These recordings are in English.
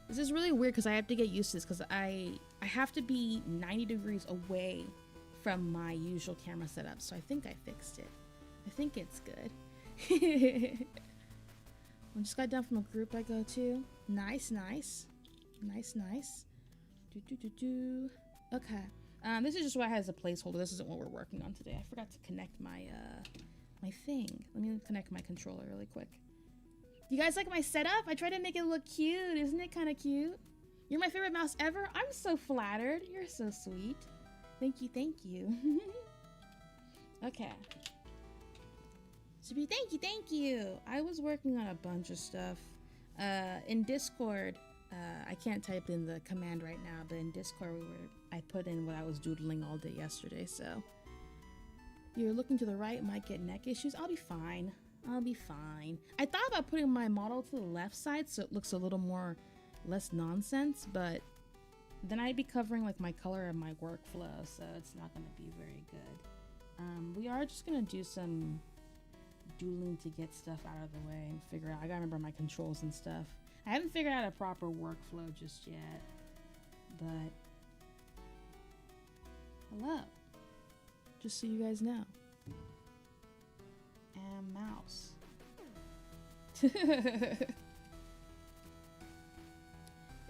This is really weird because I have to get used to this because I have to be 90 degrees away from my usual camera setup. So I think I fixed it. I think it's good. I just got done from a group I go to. Nice, nice. Nice, nice. Okay. This is just what I had as a placeholder. This isn't what we're working on today. I forgot to connect my my thing. Let me connect my controller really quick. You guys like my setup? I tried to make it look cute. Isn't it kind of cute? You're my favorite mouse ever? I'm so flattered. You're so sweet. Thank you, thank you. Okay. Subi, thank you. I was working on a bunch of stuff. In Discord, I can't type in the command right now, but in Discord I put in what I was doodling all day yesterday, so. You're looking to the right, might get neck issues. I'll be fine. I'll be fine. I thought about putting my model to the left side so it looks a little more less nonsense, but then I'd be covering like my color and my workflow, so it's not gonna be very good. We are just gonna do some doodling to get stuff out of the way and figure out. I gotta remember my controls and stuff. I haven't figured out a proper workflow just yet, but hello. Just so you guys know. And mouse.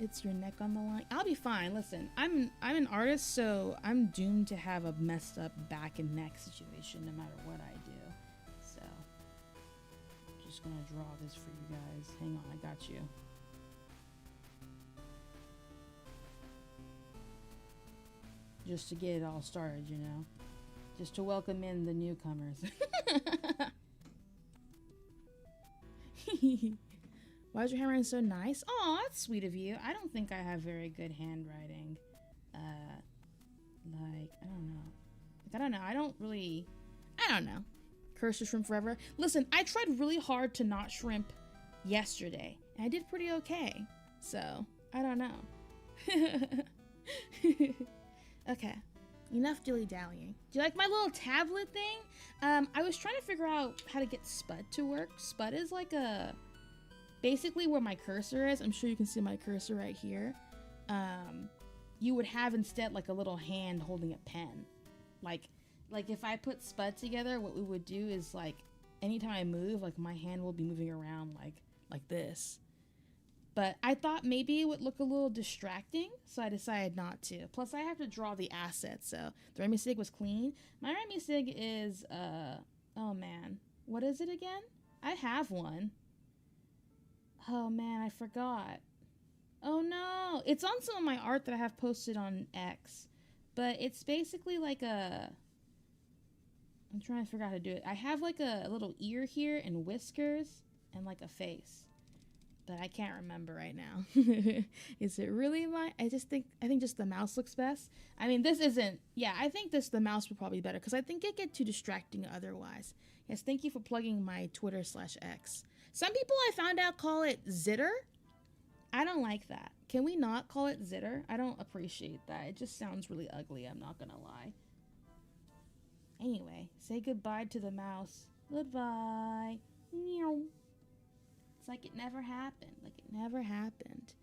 It's your neck on the line. I'll be fine. Listen, I'm an artist, so I'm doomed to have a messed up back and neck situation no matter what I do. So, just gonna draw this for you guys. Hang on, I got you. Just to get it all started, you know. Just to welcome in the newcomers. Why is your handwriting so nice? Oh, that's sweet of you. I don't think I have very good handwriting. I don't know. I don't know. Curse to shrimp forever. Listen, I tried really hard to not shrimp yesterday, and I did pretty okay. So, I don't know. Okay. Enough dilly-dallying. Do you like my little tablet thing? I was trying to figure out how to get Spud to work. Spud is like basically where my cursor is. I'm sure you can see my cursor right here. You would have instead like a little hand holding a pen. Like if I put Spud together, what we would do is like anytime I move, like my hand will be moving around like this. But I thought maybe it would look a little distracting, so I decided not to. Plus, I have to draw the assets, so the Remi Sig was clean. My Remi Sig is, oh man, what is it again? I have one. Oh man, I forgot. Oh no, it's on some of my art that I have posted on X, but it's basically like I'm trying to figure out how to do it. I have like a little ear here and whiskers and like a face. But I can't remember right now. Is it really I think just the mouse looks best. I mean, this isn't, yeah, I think the mouse would probably be better because I think it get too distracting otherwise. Yes, thank you for plugging my Twitter/X. Some people I found out call it Zitter. I don't like that. Can we not call it Zitter? I don't appreciate that. It just sounds really ugly, I'm not gonna lie. Anyway, say goodbye to the mouse. Goodbye. Meow. Like it never happened. Like it never happened.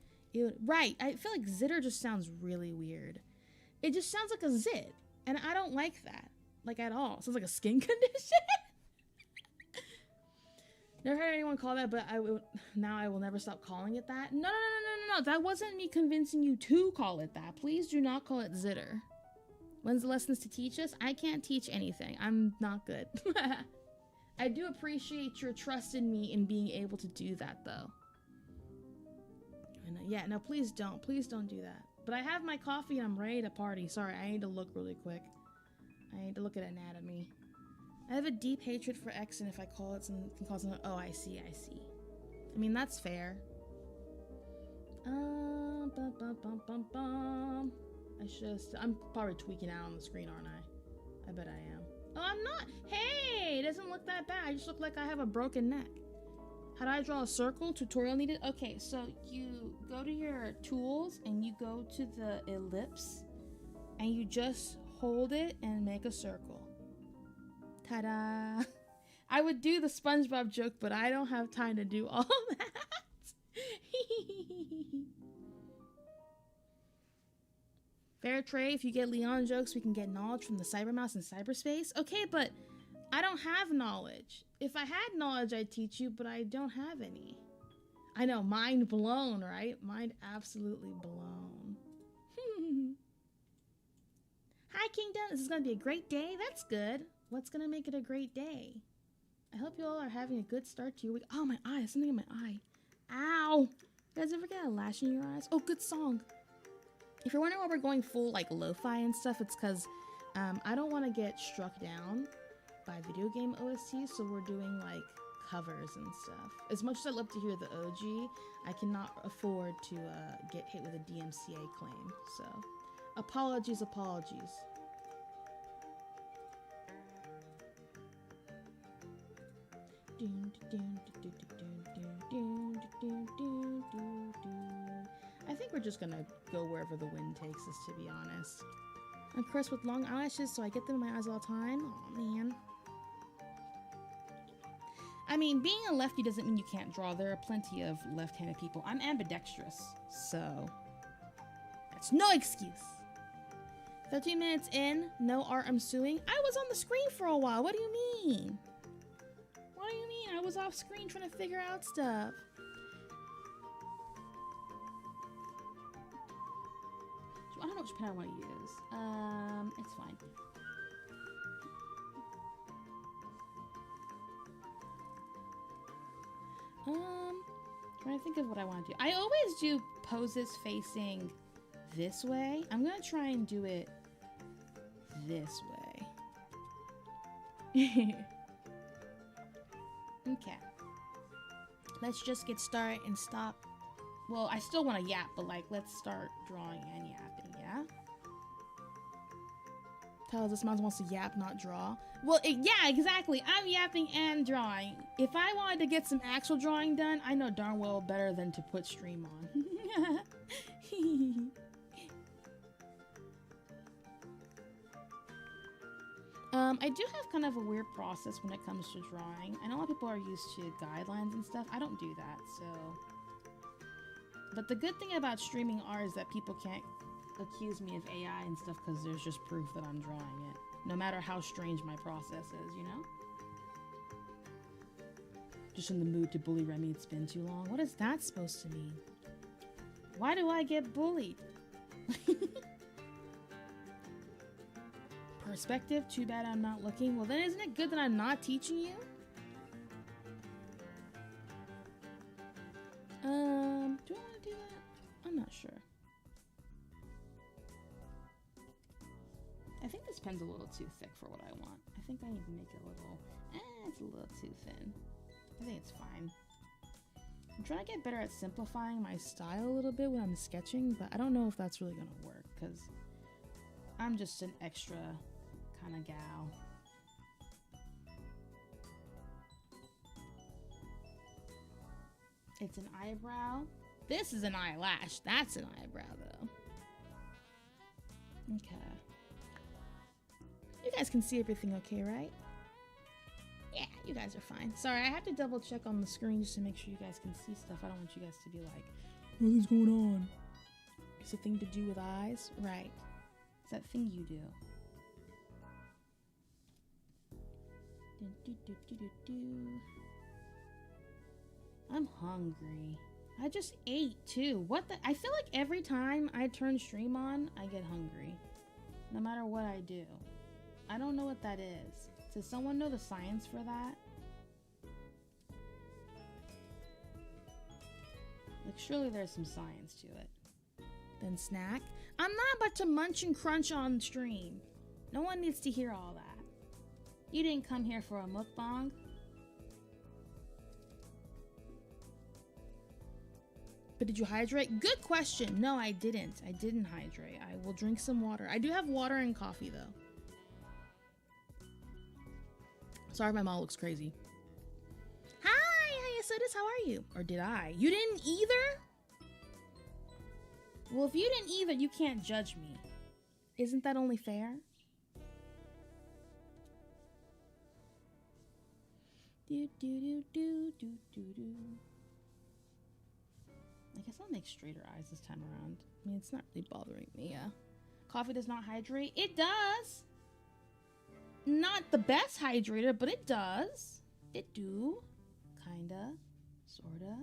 Right. I feel like zitter just sounds really weird. It just sounds like a zit. And I don't like that. Like at all. It sounds like a skin condition. Never heard anyone call that, but now I will never stop calling it that. No. That wasn't me convincing you to call it that. Please do not call it zitter. When's the lessons to teach us? I can't teach anything. I'm not good. I do appreciate your trust in me in being able to do that, though. Yeah, no, please don't. Please don't do that. But I have my coffee and I'm ready to party. Sorry, I need to look really quick. I need to look at anatomy. I have a deep hatred for X, and if I call it something, can call something. Oh, I see. I mean, that's fair. I'm probably tweaking out on the screen, aren't I? I bet I am. Oh, I'm not. Hey, it doesn't look that bad. I just look like I have a broken neck. How do I draw a circle? Tutorial needed? Okay, so you go to your tools and you go to the ellipse and you just hold it and make a circle. Ta-da! I would do the SpongeBob joke, but I don't have time to do all that. Fair trade. If you get Leon jokes, we can get knowledge from the cyber mouse in cyberspace. Okay, but I don't have knowledge. If I had knowledge, I'd teach you, but I don't have any. I know, mind blown, right? Mind absolutely blown. Hi, Kingdom. This is going to be a great day. That's good. What's going to make it a great day? I hope you all are having a good start to your week. Oh, my eye. Something in my eye. Ow. You guys ever get a lash in your eyes? Oh, good song. If you're wondering why we're going full, like, lo-fi and stuff, it's because I don't want to get struck down by video game OSTs, so we're doing, like, covers and stuff. As much as I'd love to hear the OG, I cannot afford to get hit with a DMCA claim, so apologies. I think we're just gonna go wherever the wind takes us, to be honest. I'm cursed with long eyelashes, so I get them in my eyes all the time. Aw, man. I mean, being a lefty doesn't mean you can't draw. There are plenty of left-handed people. I'm ambidextrous, so that's no excuse. 13 minutes in, no art, I'm suing. I was on the screen for a while. What do you mean? What do you mean? I was off screen trying to figure out stuff. I don't know which pen I want to use. It's fine. Trying to think of what I want to do. I always do poses facing this way. I'm gonna try and do it this way. Okay. Let's just get started and stop. Well, I still want to yap, but like, let's start drawing and yapping, yeah? Tell this mouse wants to yap, not draw. Well, yeah, exactly. I'm yapping and drawing. If I wanted to get some actual drawing done, I know darn well better than to put stream on. I do have kind of a weird process when it comes to drawing. I know a lot of people are used to guidelines and stuff. I don't do that, so... But the good thing about streaming art is that people can't accuse me of AI and stuff because there's just proof that I'm drawing it. No matter how strange my process is, you know? Just in the mood to bully Remi, it's been too long. What is that supposed to mean? Why do I get bullied? Perspective, too bad I'm not looking. Well, then isn't it good that I'm not teaching you? Do I want to do that? I'm not sure. I think this pen's a little too thick for what I want. I think I need to make it a little... it's a little too thin. I think it's fine. I'm trying to get better at simplifying my style a little bit when I'm sketching, but I don't know if that's really going to work, because I'm just an extra kind of gal. It's an eyebrow. This is an eyelash. That's an eyebrow, though. Okay. You guys can see everything okay, right? Yeah, you guys are fine. Sorry, I have to double check on the screen just to make sure you guys can see stuff. I don't want you guys to be like, nothing's going on. It's a thing to do with eyes? Right. It's that thing you do. I'm hungry. I just ate too. What the? I feel like every time I turn stream on, I get hungry. No matter what I do. I don't know what that is. Does someone know the science for that? Like, surely there's some science to it. Then snack? I'm not about to munch and crunch on stream. No one needs to hear all that. You didn't come here for a mukbang. But did you hydrate? Good question. No, I didn't. I didn't hydrate. I will drink some water. I do have water and coffee, though. Sorry, my mom looks crazy. Hi, Hiasotis, how are you? Or did I? You didn't either? Well, if you didn't either, you can't judge me. Isn't that only fair? Do do do do do do do. I guess I'll make straighter eyes this time around. I mean, it's not really bothering me. Coffee does not hydrate. It does. Not the best hydrator, but it does. It do. Kinda. Sorta.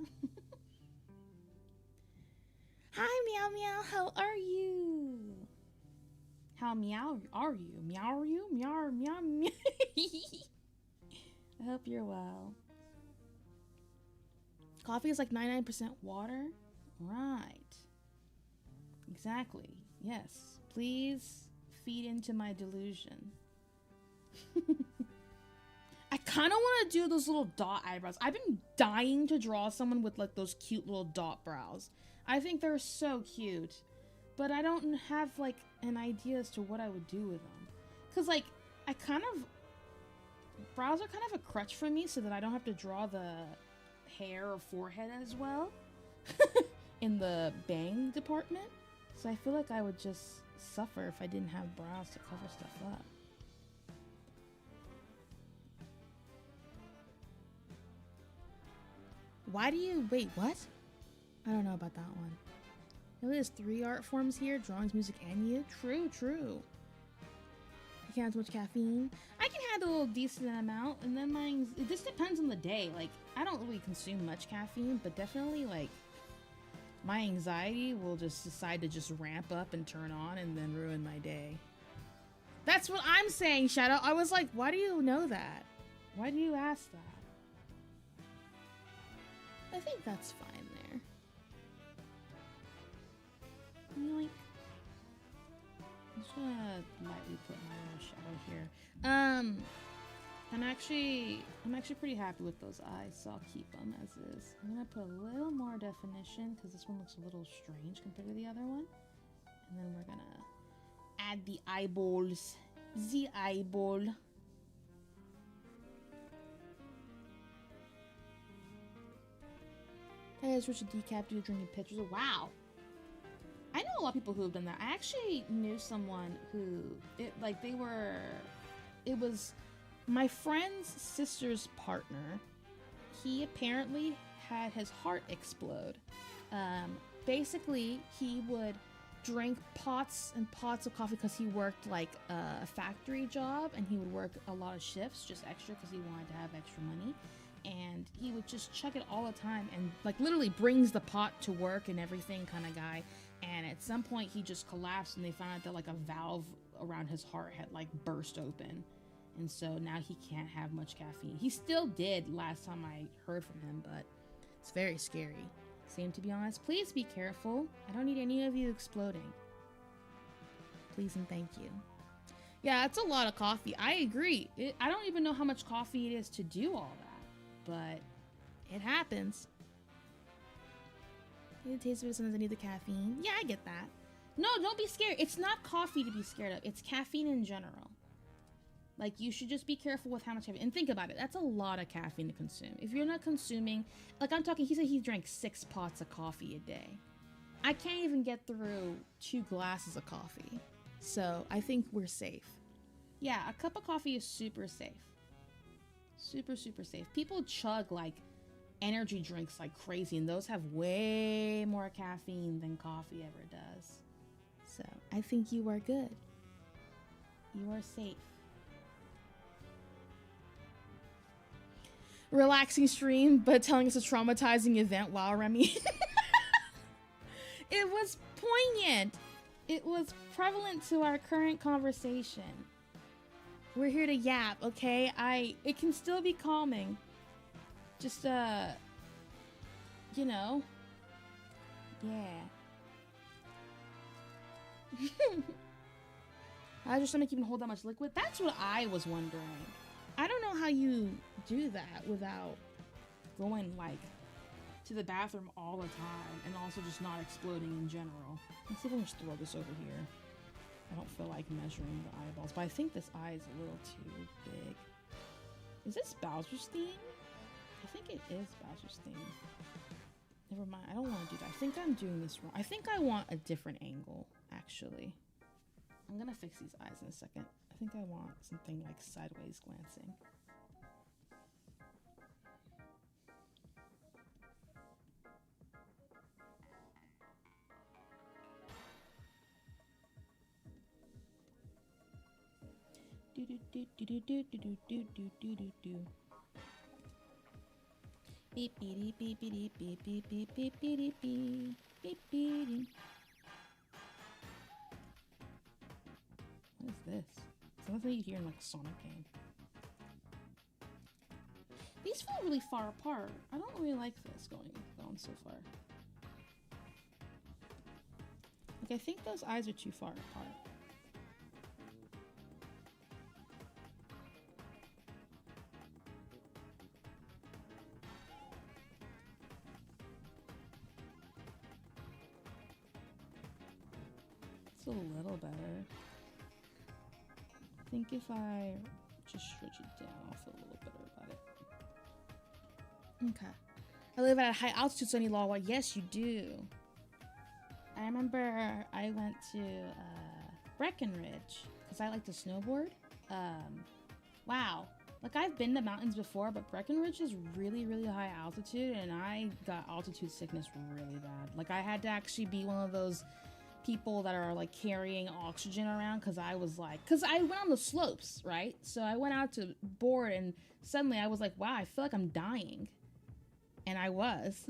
Hi, Meow Meow. How are you? How meow are you? Meow are you? Meow meow meow. I hope you're well. Coffee is like 99% water? Right. Exactly. Yes. Please feed into my delusion. I kind of want to do those little dot eyebrows. I've been dying to draw someone with like those cute little dot brows. I think they're so cute. But I don't have like an idea as to what I would do with them. Because like, brows are kind of a crutch for me so that I don't have to draw the hair or forehead as well in the bang department. So I feel like I would just suffer if I didn't have brows to cover stuff up. Why do you wait, what? I don't know about that one. You know, there's 3 art forms here: drawings, music, and you. True. You can't have too much caffeine. I can handle a decent amount, and then it just depends on the day. Like, I don't really consume much caffeine, but definitely like my anxiety will just decide to just ramp up and turn on and then ruin my day. That's what I'm saying, Shadow. I was like, why do you know that? Why do you ask that? I think that's fine there. Yoink. I'm just gonna lightly put my little shadow here. I'm actually pretty happy with those eyes, so I'll keep them as is. I'm gonna put a little more definition because this one looks a little strange compared to the other one. And then we're gonna add the eyeballs. The eyeball. Hey, switch to decaf to drinking pictures. Wow. I know a lot of people who have done that. I actually knew someone who, it was my friend's sister's partner. He apparently had his heart explode. Basically, he would drink pots and pots of coffee because he worked like a factory job, and he would work a lot of shifts just extra because he wanted to have extra money. And he would just chug it all the time and like literally brings the pot to work and everything kind of guy. And at some point he just collapsed, and they found out that like a valve around his heart had like burst open. And so now he can't have much caffeine. He still did last time I heard from him, but it's very scary. Same, to be honest. Please be careful. I don't need any of you exploding. Please and thank you. Yeah, it's a lot of coffee. I agree. I don't even know how much coffee it is to do all that. But it happens. It tastes good sometimes. I need the caffeine. Yeah, I get that. No, don't be scared. It's not coffee to be scared of. It's caffeine in general. Like, you should just be careful with how much caffeine. And think about it. That's a lot of caffeine to consume. If you're not consuming, like I'm talking, he said he drank 6 pots of coffee a day. I can't even get through 2 glasses of coffee. So I think we're safe. Yeah, a cup of coffee is super safe. Super safe. People chug like energy drinks like crazy, and those have way more caffeine than coffee ever does. So I think you are good. You are safe. Relaxing stream, but telling us a traumatizing event. Wow, Remi. It was poignant. It was prevalent to our current conversation. We're here to yap, okay? It can still be calming. Just, you know. Yeah. How does your stomach even hold that much liquid? That's what I was wondering. I don't know how you do that without going, like, to the bathroom all the time and also just not exploding in general. Let's see if I can just throw this over here. I don't feel like measuring the eyeballs, but I think this eye is a little too big. Is this Bowser's theme? I think it is Bowser's theme. Never mind, I don't want to do that. I think I'm doing this wrong. I think I want a different angle, actually. I'm gonna fix these eyes in a second. I think I want something like sideways glancing. Beep beep beep beep beep beep beep beep beep beep beep beep beep. What is this? Something you hear in like a Sonic game. These feel really far apart. I don't really like this going so far. Like I think those eyes are too far apart. It's a little better. I think if I just stretch it down, I'll feel a little better about it. Okay. I live at a high altitude, Sunny Law. Yes, you do. I remember I went to Breckenridge because I like to snowboard. Wow. Like I've been to mountains before, but Breckenridge is really, really high altitude, and I got altitude sickness really bad. Like I had to actually be one of those people that are like carrying oxygen around because I went on the slopes, right? So I went out to board and suddenly I was like, wow, I feel like I'm dying. And I was.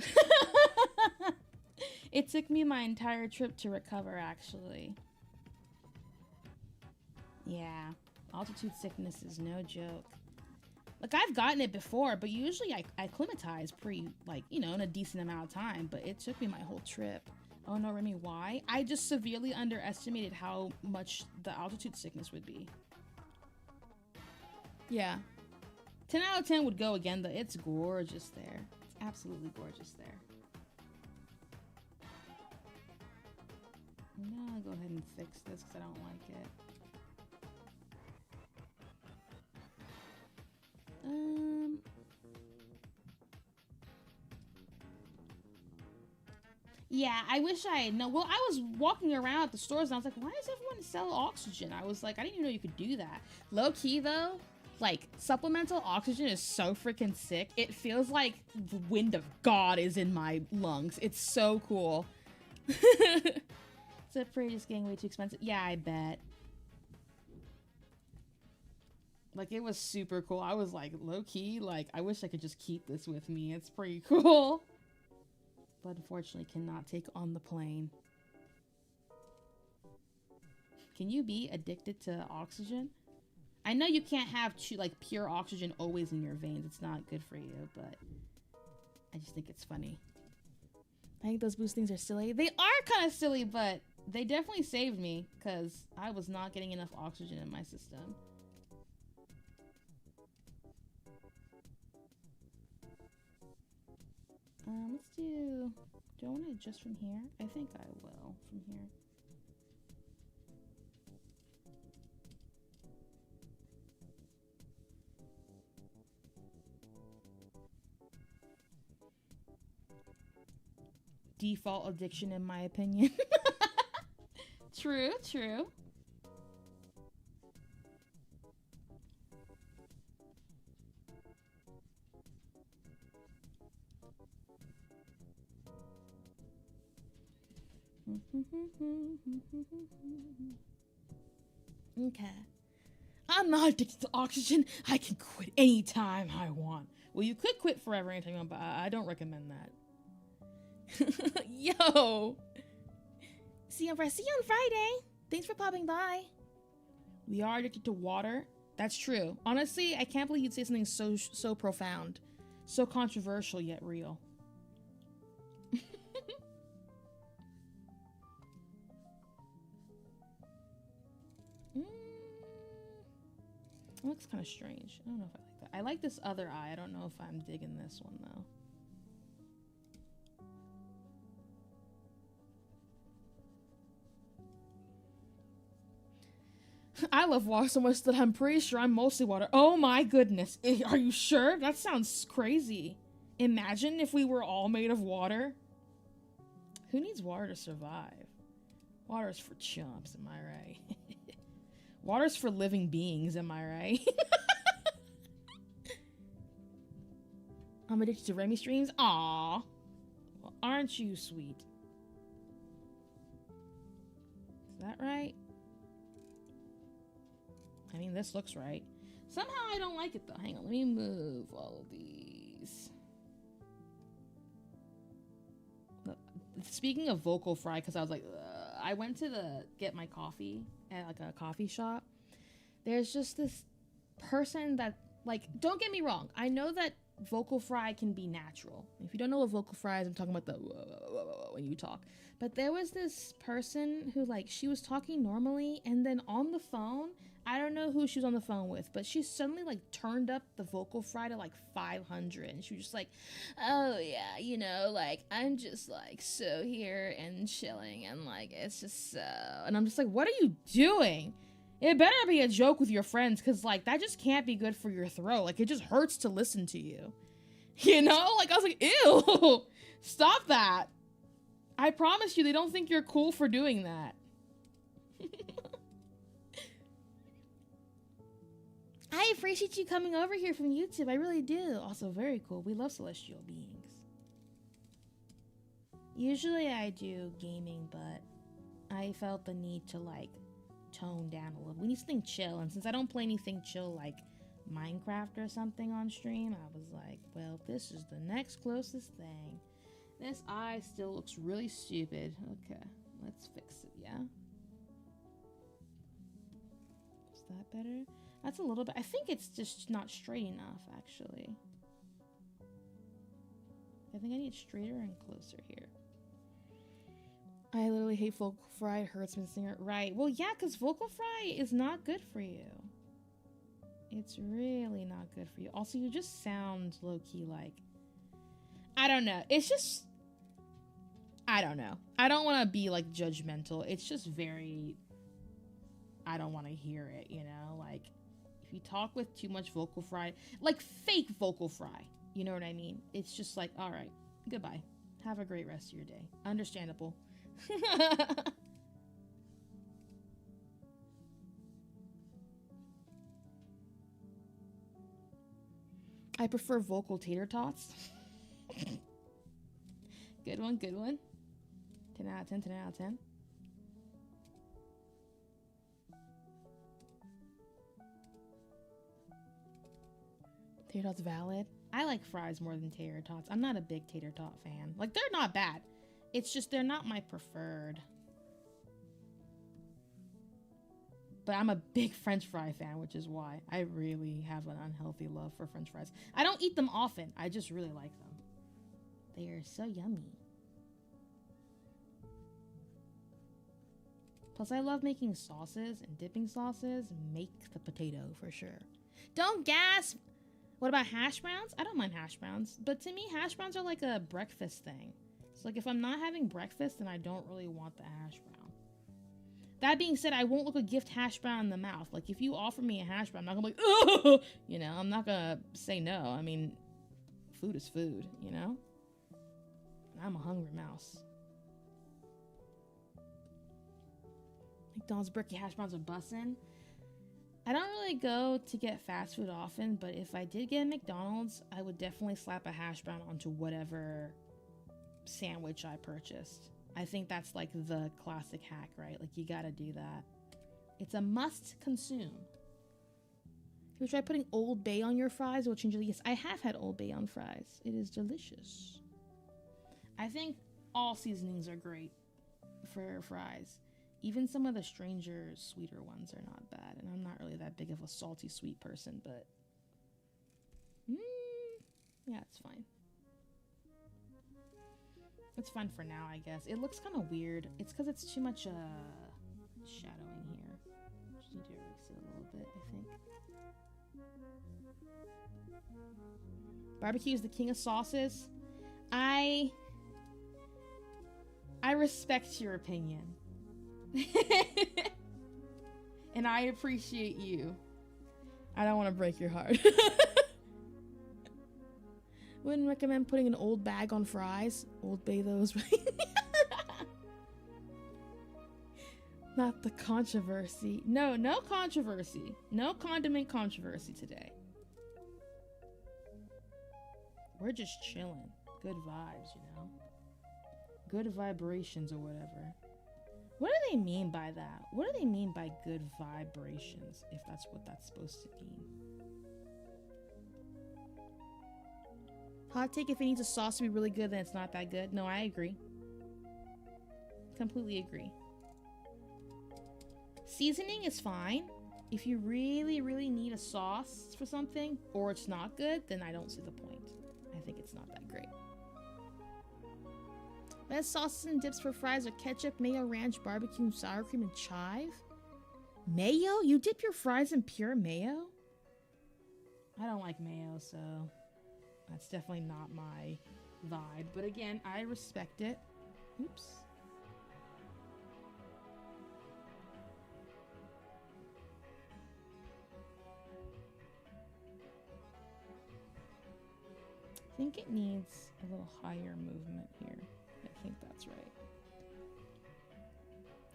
It took me my entire trip to recover, actually. Yeah, altitude sickness is no joke. Like, I've gotten it before, but usually I acclimatize pretty, like, you know, in a decent amount of time, but it took me my whole trip. Oh no, Remi, why? I just severely underestimated how much the altitude sickness would be. Yeah. 10 out of 10 would go again, though. It's gorgeous there. It's absolutely gorgeous there. I'm gonna go ahead and fix this because I don't like it. Yeah, I wish I had known. Well, I was walking around at the stores and I was like, why does everyone sell oxygen? I was like, I didn't even know you could do that. Low key though, like supplemental oxygen is so freaking sick. It feels like the wind of God is in my lungs. It's so cool. Except for just getting way too expensive. Yeah, I bet. Like, it was super cool. I was like, low key, like, I wish I could just keep this with me. It's pretty cool. But unfortunately cannot take on the plane. Can you be addicted to oxygen? I know you can't have like pure oxygen always in your veins. It's not good for you, but I just think it's funny. I think those boost things are silly. They are kind of silly, but they definitely saved me because I was not getting enough oxygen in my system. Let's do I want to adjust from here? I think I will from here. Default addiction in my opinion. True, true. Okay. I'm not addicted to oxygen. I can quit anytime I want. Well, you could quit forever anytime you want, but I don't recommend that. Yo! See you on Friday. Thanks for popping by. We are addicted to water. That's true. Honestly, I can't believe you'd say something so profound. So controversial yet real. It looks kind of strange. I don't know if I like that. I like this other eye. I don't know if I'm digging this one though. I love water so much that I'm pretty sure I'm mostly water. Oh my goodness. Are you sure? That sounds crazy. Imagine if we were all made of water. Who needs water to survive? Water is for chumps, am I right? Water's for living beings, am I right? I'm addicted to Remi streams? Aww. Well, aren't you sweet? Is that right? I mean, this looks right. Somehow I don't like it though. Hang on, let me move all of these. Speaking of vocal fry, because I was like, I went to get my coffee at like a coffee shop. There's just this person that, like, don't get me wrong, I know that vocal fry can be natural. If you don't know what vocal fry is, I'm talking about the when you talk. But there was this person who, like, she was talking normally, and then on the phone, I don't know who she was on the phone with, but she suddenly, like, turned up the vocal fry to, like, 500, and she was just like, oh, yeah, you know, like, I'm just, like, so here and chilling, and, like, it's just so... And I'm just like, what are you doing? It better be a joke with your friends, because, like, that just can't be good for your throat. Like, it just hurts to listen to you. You know? Like, I was like, ew! Stop that! I promise you, they don't think you're cool for doing that. I appreciate you coming over here from YouTube. I really do. Also, very cool. We love celestial beings. Usually I do gaming, but I felt the need to, like, tone down a little. We need something chill, and since I don't play anything chill like Minecraft or something on stream, I was like, well, this is the next closest thing. This eye still looks really stupid. Okay, let's fix it, yeah? Is that better? That's a little bit. I think it's just not straight enough, actually. I think I need straighter and closer here. I literally hate vocal fry. It hurts missing it. Right. Well, yeah, because vocal fry is not good for you. It's really not good for you. Also, you just sound low-key like... I don't know. It's just... I don't know. I don't want to be, like, judgmental. It's just very... I don't want to hear it, you know? Like, if you talk with too much vocal fry... Like, fake vocal fry. You know what I mean? It's just like, all right, goodbye. Have a great rest of your day. Understandable. I prefer vocal tater tots. Good one, good one. 10 out of 10, 10 out of 10. Tater tots valid. I like fries more than tater tots. I'm not a big tater tot fan. Like, they're not bad. It's just they're not my preferred. But I'm a big French fry fan, which is why I really have an unhealthy love for French fries. I don't eat them often. I just really like them. They are so yummy. Plus, I love making sauces and dipping sauces. Make the potato for sure. Don't gasp! What about hash browns? I don't mind hash browns. But to me, hash browns are like a breakfast thing. So, like, if I'm not having breakfast, then I don't really want the hash brown. That being said, I won't look a gift hash brown in the mouth. Like, if you offer me a hash brown, I'm not gonna be like, oh! You know, I'm not gonna say no. I mean, food is food, you know? I'm a hungry mouse. McDonald's bricky hash browns are bussin'. I don't really go to get fast food often, but if I did get a McDonald's, I would definitely slap a hash brown onto whatever sandwich I purchased. I think that's like the classic hack, right? Like, you gotta do that. It's a must consume. Have you tried putting Old Bay on your fries? Will change it. Yes, I have had Old Bay on fries. It is delicious. I think all seasonings are great for fries. Even some of the stranger, sweeter ones are not bad. And I'm not really that big of a salty sweet person, but yeah, it's fine. It's fine for now, I guess. It looks kind of weird. It's because it's too much shadowing here. Just need to erase it a little bit, I think. Barbecue is the king of sauces. I respect your opinion. And I appreciate you. I don't want to break your heart. Wouldn't recommend putting an Old Bag on fries. Old Bay those, right? Not the controversy. No controversy. No condiment controversy today. We're just chilling. Good vibes, you know? Good vibrations or whatever. What do they mean by that? What do they mean by good vibrations, if that's what that's supposed to mean? Hot take, if it needs a sauce to be really good, then it's not that good. No, I agree. Completely agree. Seasoning is fine. If you really, really need a sauce for something, or it's not good, then I don't see the point. I think it's not that great. Best sauces and dips for fries are ketchup, mayo, ranch, barbecue, sour cream, and chive. Mayo? You dip your fries in pure mayo? I don't like mayo, so that's definitely not my vibe. But again, I respect it. Oops. I think it needs a little higher movement here. I think that's right.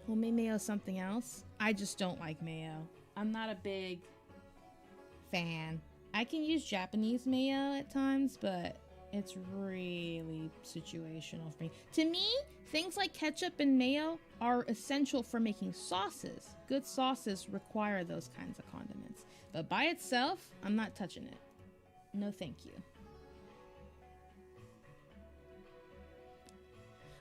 Homemade mayo is something else. I just don't like mayo. I'm not a big fan. I can use Japanese mayo at times, but it's really situational for me. To me, things like ketchup and mayo are essential for making sauces. Good sauces require those kinds of condiments. But by itself, I'm not touching it. No, thank you.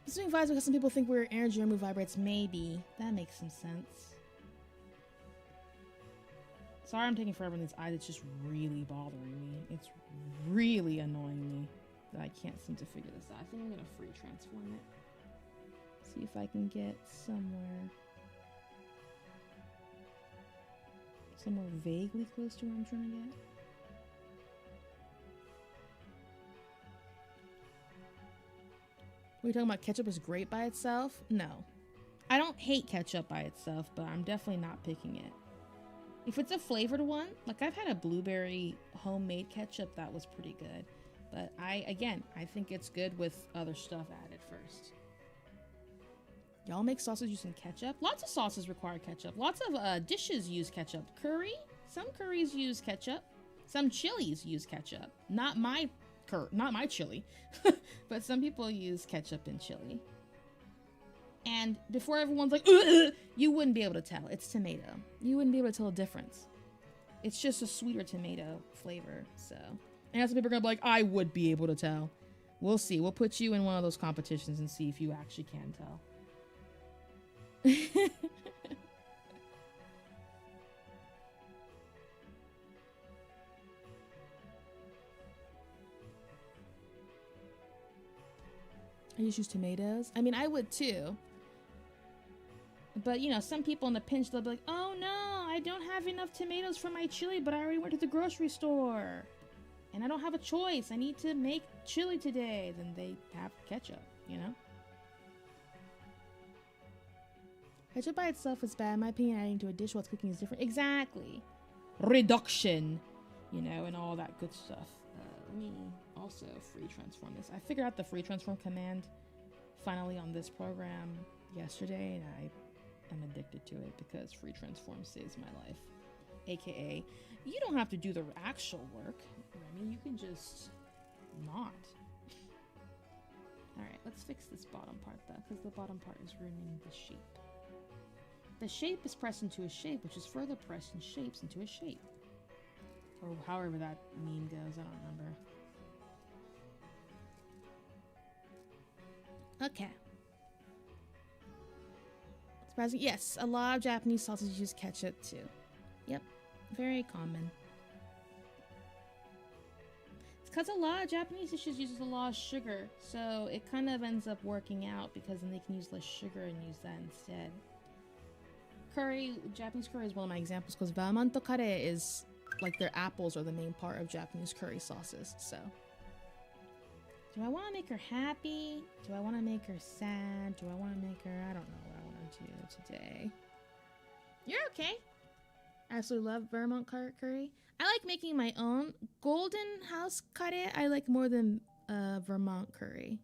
Assuming vibes because some people think we're energy remove vibrates. Maybe. That makes some sense. Sorry I'm taking forever in these eyes. It's just really bothering me. It's really annoying me that I can't seem to figure this out. I think I'm going to free transform it. See if I can get somewhere vaguely close to where I'm trying to get. We're talking about ketchup is great by itself? No. I don't hate ketchup by itself, but I'm definitely not picking it. If it's a flavored one, like I've had a blueberry homemade ketchup that was pretty good. But I think it's good with other stuff added first. Y'all make sauces using ketchup? Lots of sauces require ketchup. Lots of dishes use ketchup. Curry? Some curries use ketchup. Some chilies use ketchup. Not my chili. But some people use ketchup in chili. And before everyone's like, ugh, you wouldn't be able to tell. It's tomato. You wouldn't be able to tell a difference. It's just a sweeter tomato flavor, so. And some people are gonna be like, I would be able to tell. We'll see. We'll put you in one of those competitions and see if you actually can tell. I just use tomatoes. I mean, I would too. But, you know, some people in a pinch, they'll be like, oh no, I don't have enough tomatoes for my chili, but I already went to the grocery store. And I don't have a choice. I need to make chili today. Then they have ketchup, you know? Ketchup by itself is bad. In my opinion, adding to a dish while it's cooking is different. Exactly. Reduction, you know, and all that good stuff. Let me also free transform this. I figured out the free transform command finally on this program yesterday, and I am addicted to it because free transform saves my life. AKA, you don't have to do the actual work, Remi. You can just not. Alright, let's fix this bottom part though, because the bottom part is ruining the shape. The shape is pressed into a shape, which is further pressed and shapes into a shape. Or however that meme goes, I don't remember. Okay. Surprising. Yes, a lot of Japanese sauces use ketchup too. Yep, very common. It's because a lot of Japanese dishes uses a lot of sugar, so it kind of ends up working out because then they can use less sugar and use that instead. Curry, Japanese curry is one of my examples because Valmanto curry is like their apples are the main part of Japanese curry sauces, so. Do I want to make her happy? Do I want to make her sad? Do I want to make her... I don't know what I want to do today. You're okay. I absolutely love Vermont curry. I like making my own. Golden House curry I like more than Vermont curry.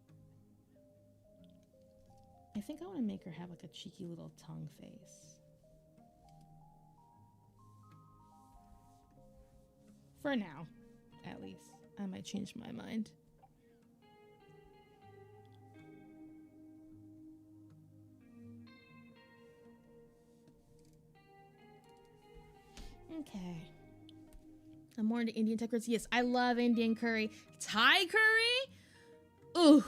I think I want to make her have like a cheeky little tongue face. For now, at least. I might change my mind. Okay. I'm more into Indian Thai curries. Yes, I love Indian curry. Thai curry? Ooh.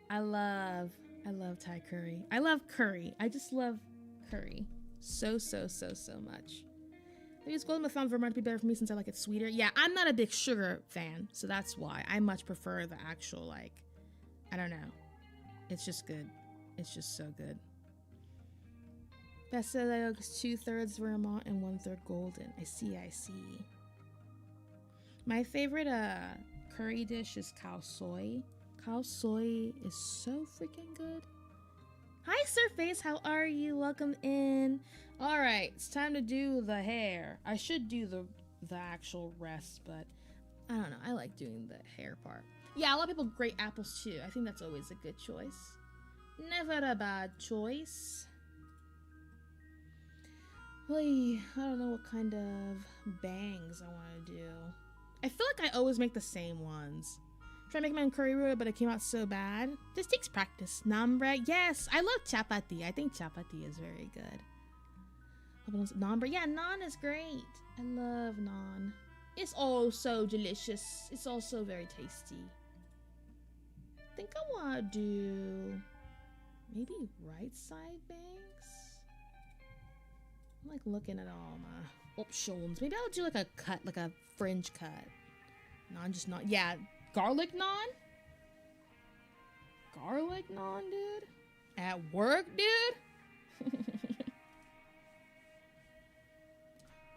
I love Thai curry. I love curry. I just love curry. So much. Maybe it's golden found Vermont to be better for me since I like it sweeter. Yeah, I'm not a big sugar fan, so that's why. I much prefer the actual, like, I don't know. It's just good. It's just so good. Best said I was 2/3 Vermont and 1/3 golden. I see. My favorite curry dish is khao soi. Khao soi is so freaking good. Hi, Surface. How are you? Welcome in. All right, it's time to do the hair. I should do the actual rest, but I don't know. I like doing the hair part. Yeah, a lot of people grate apples too. I think that's always a good choice. Never a bad choice. I don't know what kind of bangs I want to do. I feel like I always make the same ones. Try to make my own curry roux, but it came out so bad. This takes practice. Naan bread. Yes, I love chapati. I think chapati is very good. Naan bread. Yeah, naan is great. I love naan. It's all so delicious. It's also very tasty. I think I want to do maybe right side bangs. I'm like looking at all my options. Maybe I'll do like a cut, like a fringe cut. Naan, just not. Yeah. Garlic naan? Garlic naan, dude? At work, dude?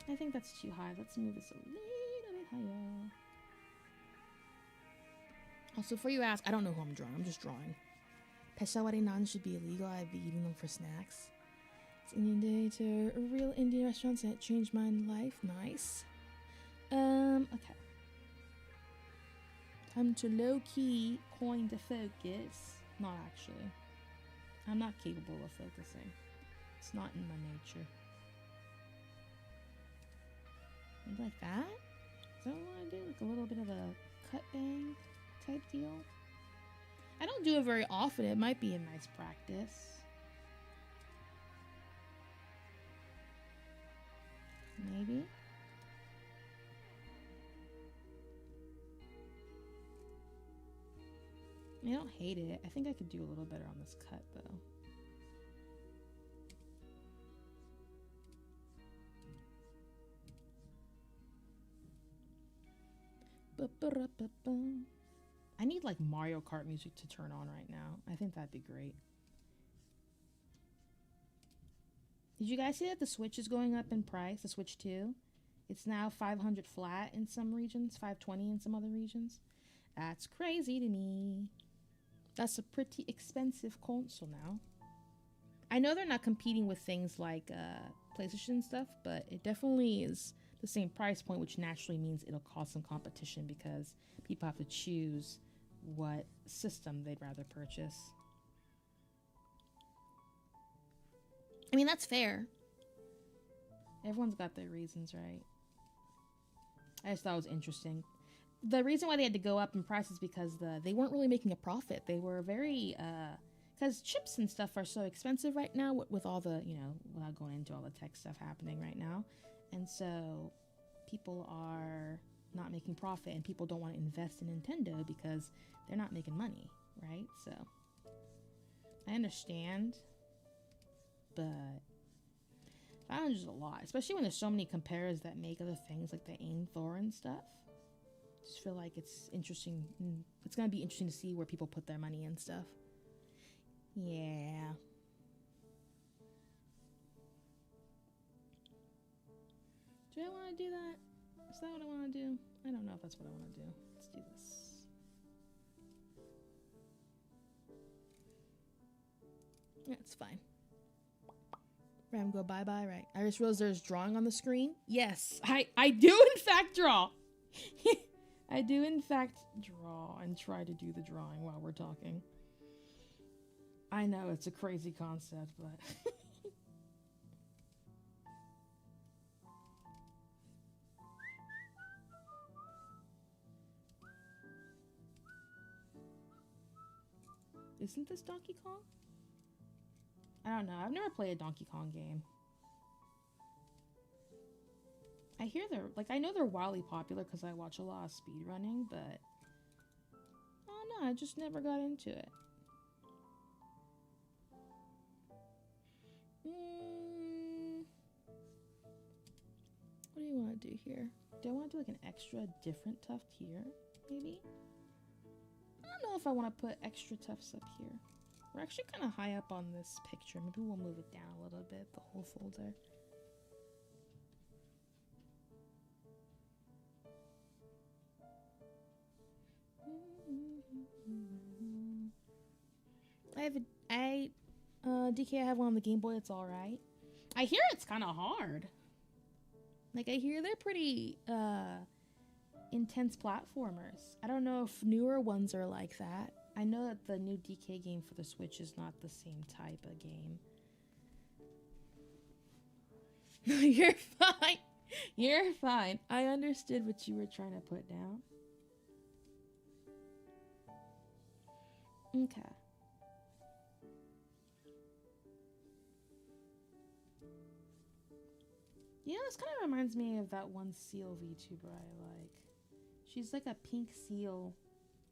I think that's too high. Let's move this a little bit higher. Also, before you ask, I don't know who I'm drawing. I'm just drawing. Peshawari naan should be illegal. I'd be eating them for snacks. It's Indian day to a real Indian restaurant that changed my life. Nice. Okay. Time to low-key coin the focus. Not actually. I'm not capable of focusing. It's not in my nature. Maybe like that? Is that what I want to do? Like a little bit of a cut bang type deal? I don't do it very often. It might be a nice practice. Maybe. I don't hate it. I think I could do a little better on this cut though. I need like Mario Kart music to turn on right now. I think that'd be great. Did you guys see that the Switch is going up in price? The Switch 2? It's now 500 flat in some regions, 520 in some other regions. That's crazy to me. That's a pretty expensive console now. I know they're not competing with things like PlayStation stuff, but it definitely is the same price point, which naturally means it'll cause some competition because people have to choose what system they'd rather purchase. I mean, that's fair. Everyone's got their reasons, right? I just thought it was interesting. The reason why they had to go up in price is because they weren't really making a profit. They were very, because chips and stuff are so expensive right now with all the, you know, without going into all the tech stuff happening right now. And so people are not making profit and people don't want to invest in Nintendo because they're not making money, right? So I understand, but $500 is a lot, especially when there's so many compares that make other things like the Aim Thor and stuff. Just feel like it's interesting. It's gonna be interesting to see where people put their money and stuff. Yeah. Do I want to do that? Is that what I want to do? I don't know if that's what I want to do. Let's do this. Yeah, it's fine. Ram, go bye-bye, right? I just realized there's drawing on the screen. Yes, I do in fact draw. I do in fact draw and try to do the drawing while we're talking. I know it's a crazy concept, but isn't this Donkey Kong? I don't know. I've never played a Donkey Kong game. I hear they're, like, I know they're wildly popular because I watch a lot of speedrunning, but I don't know, I just never got into it. What do you want to do here? Do I want to do like an extra different tuft here, maybe? I don't know if I want to put extra tufts up here. We're actually kind of high up on this picture. Maybe we'll move it down a little bit, the whole folder. DK, I have one on the Game Boy. It's all right. I hear it's kind of hard. Like, I hear they're pretty intense platformers. I don't know if newer ones are like that. I know that the new DK game for the Switch is not the same type of game. You're fine. You're fine. I understood what you were trying to put down. Okay. You know, this kind of reminds me of that one seal VTuber I like. She's like a pink seal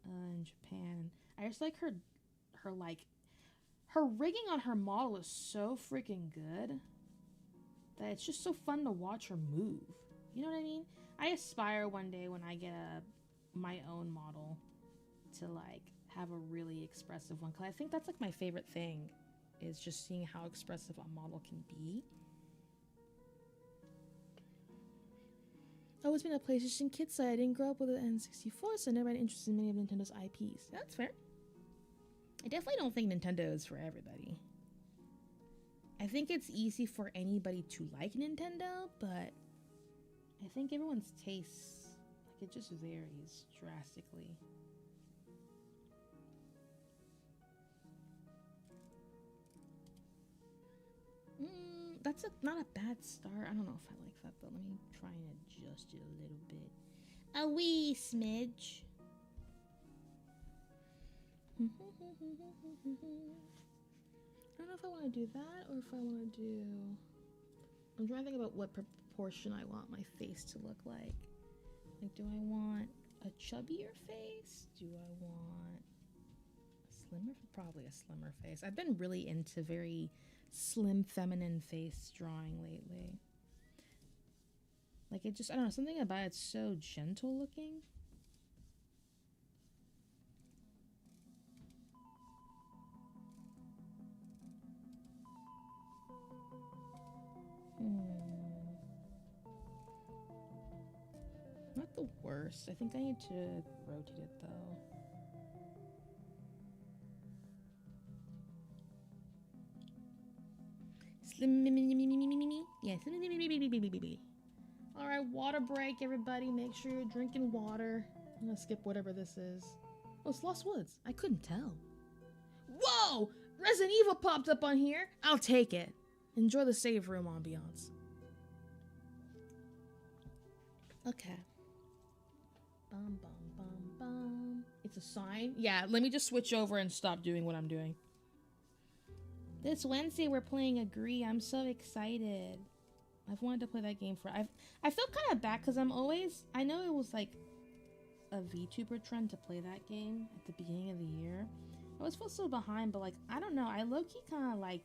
in Japan. I just like her rigging on her model is so freaking good that it's just so fun to watch her move. You know what I mean? I aspire one day when I get my own model to like have a really expressive one, because I think that's like my favorite thing, is just seeing how expressive a model can be. I've always been a PlayStation kid, so I didn't grow up with an N64, so I never had interest in many of Nintendo's IPs. That's fair. I definitely don't think Nintendo is for everybody. I think it's easy for anybody to like Nintendo, but I think everyone's tastes, like, it just varies drastically. That's not a bad start. I don't know if I like that, but let me try and adjust it a little bit. A wee smidge. I don't know if I want to do that or if I want to do... I'm trying to think about what proportion I want my face to look like. Like, do I want a chubbier face? Do I want a slimmer? Probably a slimmer face. I've been really into very slim feminine face drawing lately. Like, it just, I don't know, something about it's so gentle looking. Not the worst. I think I need to rotate it though. Yes. All right, water break, everybody. Make sure you're drinking water. I'm gonna skip whatever this is. Oh, it's Lost Woods. I couldn't tell. Whoa! Resident Evil popped up on here. I'll take it. Enjoy the save room ambiance. Okay. Bum, bum, bum, bum. It's a sign? Yeah, let me just switch over and stop doing what I'm doing. This Wednesday we're playing Agree. I'm so excited. I've wanted to play that game for... I feel kind of bad because I know it was like a VTuber trend to play that game at the beginning of the year. I always feel so behind, but like, I don't know. I low-key kind of like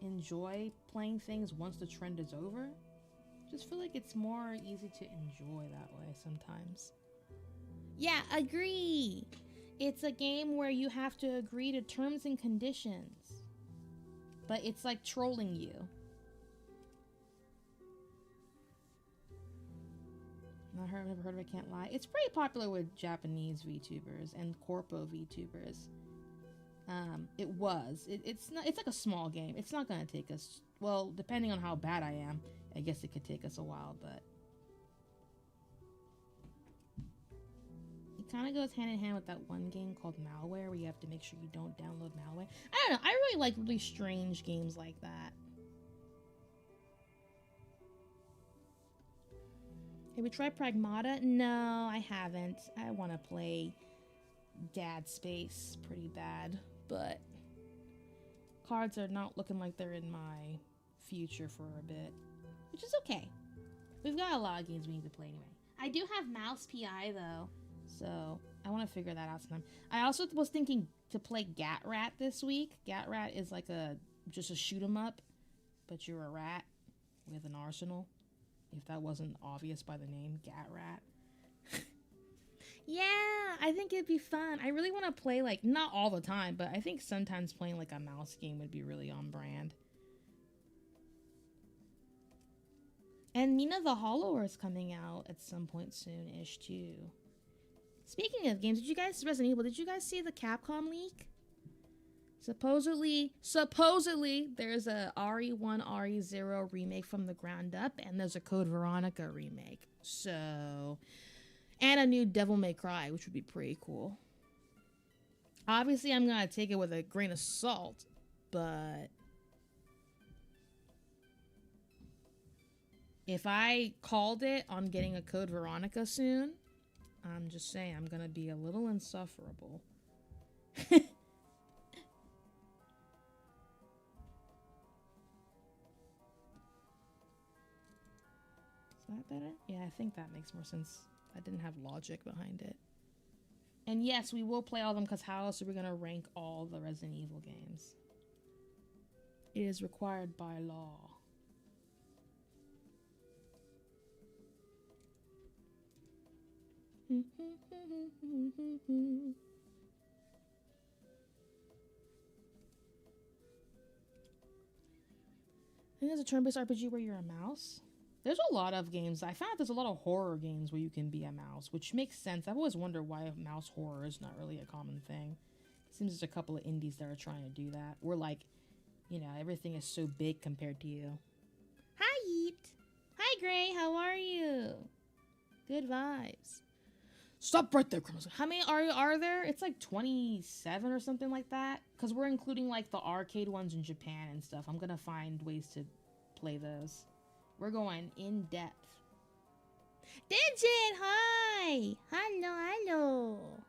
enjoy playing things once the trend is over. Just feel like it's more easy to enjoy that way sometimes. Yeah, Agree. It's a game where you have to agree to terms and conditions. But it's like trolling you. Never heard of it, can't lie. It's pretty popular with Japanese VTubers and Corpo VTubers. It's like a small game. It's not gonna take us, well, depending on how bad I am, I guess it could take us a while, but it kind of goes hand in hand with that one game called Malware, where you have to make sure you don't download malware. I don't know. I really like really strange games like that. Have we tried Pragmata? No, I haven't. I want to play Dad Space pretty bad, but cards are not looking like they're in my future for a bit, which is okay. We've got a lot of games we need to play anyway. I do have Mouse PI though, so I want to figure that out sometime. I also was thinking to play Gat Rat this week. Gat Rat is like just a shoot 'em up, but you're a rat with an arsenal. If that wasn't obvious by the name, Gat Rat. Yeah, I think it'd be fun. I really want to play, like, not all the time, but I think sometimes playing like a mouse game would be really on brand. And Nina the Hollower is coming out at some point soon-ish too. Speaking of games, Resident Evil, did you guys see the Capcom leak? Supposedly, there's a RE1, RE0 remake from the ground up, and there's a Code Veronica remake. So, and a new Devil May Cry, which would be pretty cool. Obviously, I'm gonna take it with a grain of salt, but if I called it on getting a Code Veronica soon, I'm just saying I'm gonna be a little insufferable. Is that better? Yeah, I think that makes more sense. I didn't have logic behind it. And yes, we will play all of them, because how else are we going to rank all the Resident Evil games? It is required by law. I think there's a turn-based RPG where you're a mouse. There's a lot of games. I found there's a lot of horror games where you can be a mouse, which makes sense. I've always wondered why mouse horror is not really a common thing. It seems there's a couple of indies that are trying to do that. We're like, you know, everything is so big compared to you. Hi, Yeet. Hi, Gray. How are you? Good vibes. Stop right there, Crimson. How many are there? It's like 27 or something like that. Because we're including like the arcade ones in Japan and stuff. I'm going to find ways to play those. We're going in depth. Digit, hi! Hello.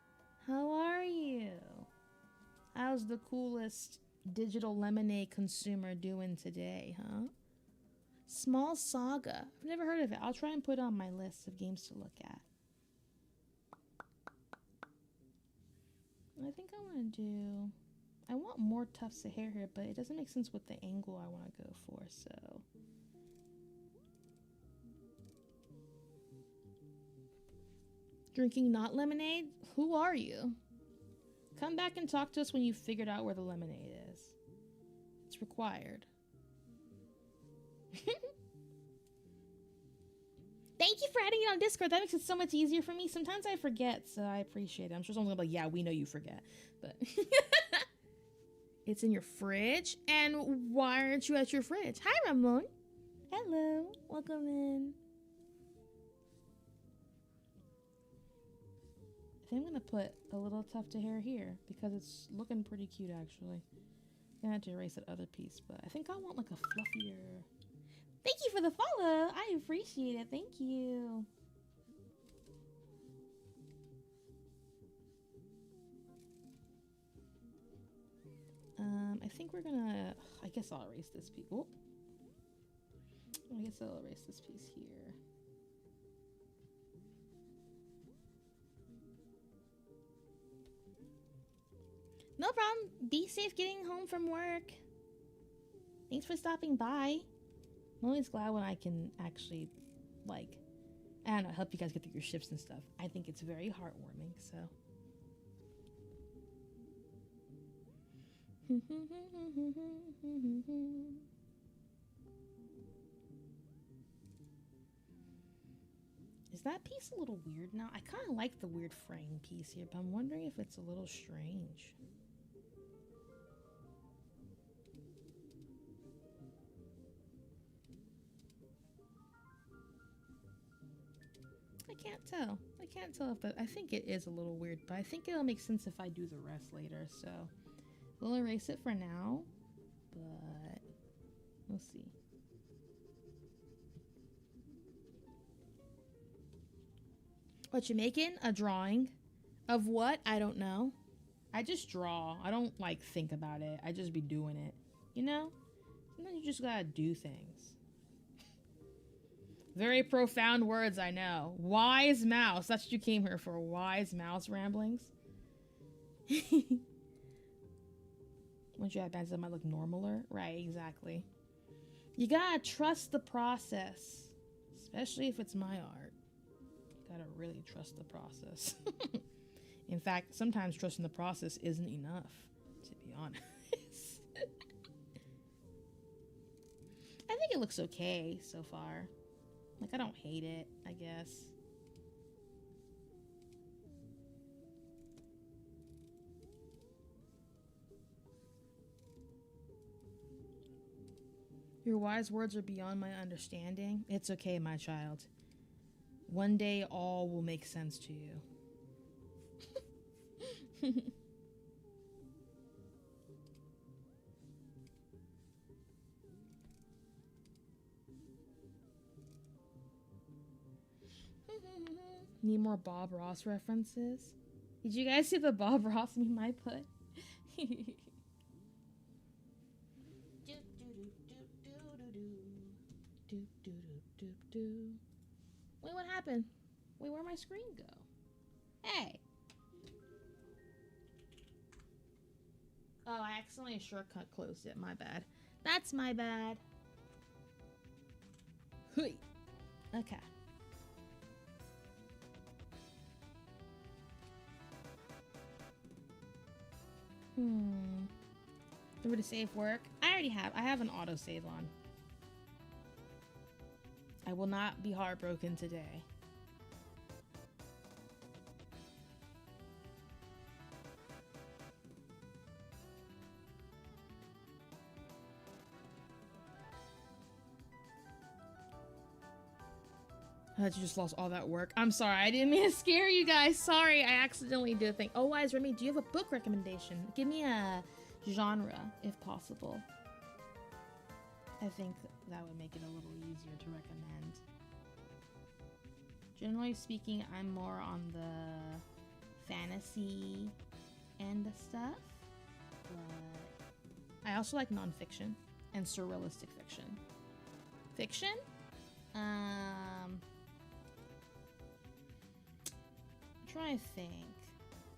How are you? How's the coolest digital lemonade consumer doing today, huh? Small Saga. I've never heard of it. I'll try and put it on my list of games to look at. I think I want to do... I want more tufts of hair here, but it doesn't make sense with the angle I want to go for, so... Drinking not lemonade? Who are you? Come back and talk to us when you've figured out where the lemonade is. It's required. Thank you for adding it on Discord. That makes it so much easier for me. Sometimes I forget, so I appreciate it. I'm sure someone's gonna be like, yeah, we know you forget. But it's in your fridge? And why aren't you at your fridge? Hi, Ramon. Hello. Welcome in. I think I'm gonna put a little tuft of hair here because it's looking pretty cute actually. I'm gonna have to erase that other piece, but I think I want like a fluffier. Thank you for the follow. I appreciate it. Thank you. I think we're gonna. I guess I'll erase this piece. Oh. I guess I'll erase this piece here. No problem. Be safe getting home from work. Thanks for stopping by. I'm always glad when I can actually, like, I don't know, help you guys get through your shifts and stuff. I think it's very heartwarming, so. Is that piece a little weird now? I kind of like the weird frame piece here, but I'm wondering if it's a little strange. I can't tell if that, I think it is a little weird, but I think it'll make sense if I do the rest later, so we'll erase it for now, but we'll see. What you making? A drawing? Of what? I don't know. I just draw. I don't, like, think about it. I just be doing it, you know? Sometimes you just gotta do things. Very profound words, I know. Wise mouse. That's what you came here for. Wise mouse ramblings. Once you have bands that might look normaler. Right, exactly. You gotta trust the process. Especially if it's my art. You gotta really trust the process. In fact, sometimes trusting the process isn't enough, to be honest. I think it looks okay so far. Like, I don't hate it, I guess. Your wise words are beyond my understanding. It's okay, my child. One day all will make sense to you. Need more Bob Ross references? Did you guys see the Bob Ross meme I put? Wait, what happened? Wait, where'd my screen go? Hey! Oh, I accidentally shortcut closed it. My bad. That's my bad. Hui. Okay. Remember to save work? I already have. I have an autosave on. I will not be heartbroken today. You just lost all that work. I'm sorry. I didn't mean to scare you guys. Sorry. I accidentally did a thing. Oh, wise Remi, do you have a book recommendation? Give me a genre, if possible. I think that would make it a little easier to recommend. Generally speaking, I'm more on the fantasy end of stuff. But I also like nonfiction and surrealistic fiction. Fiction? Trying to think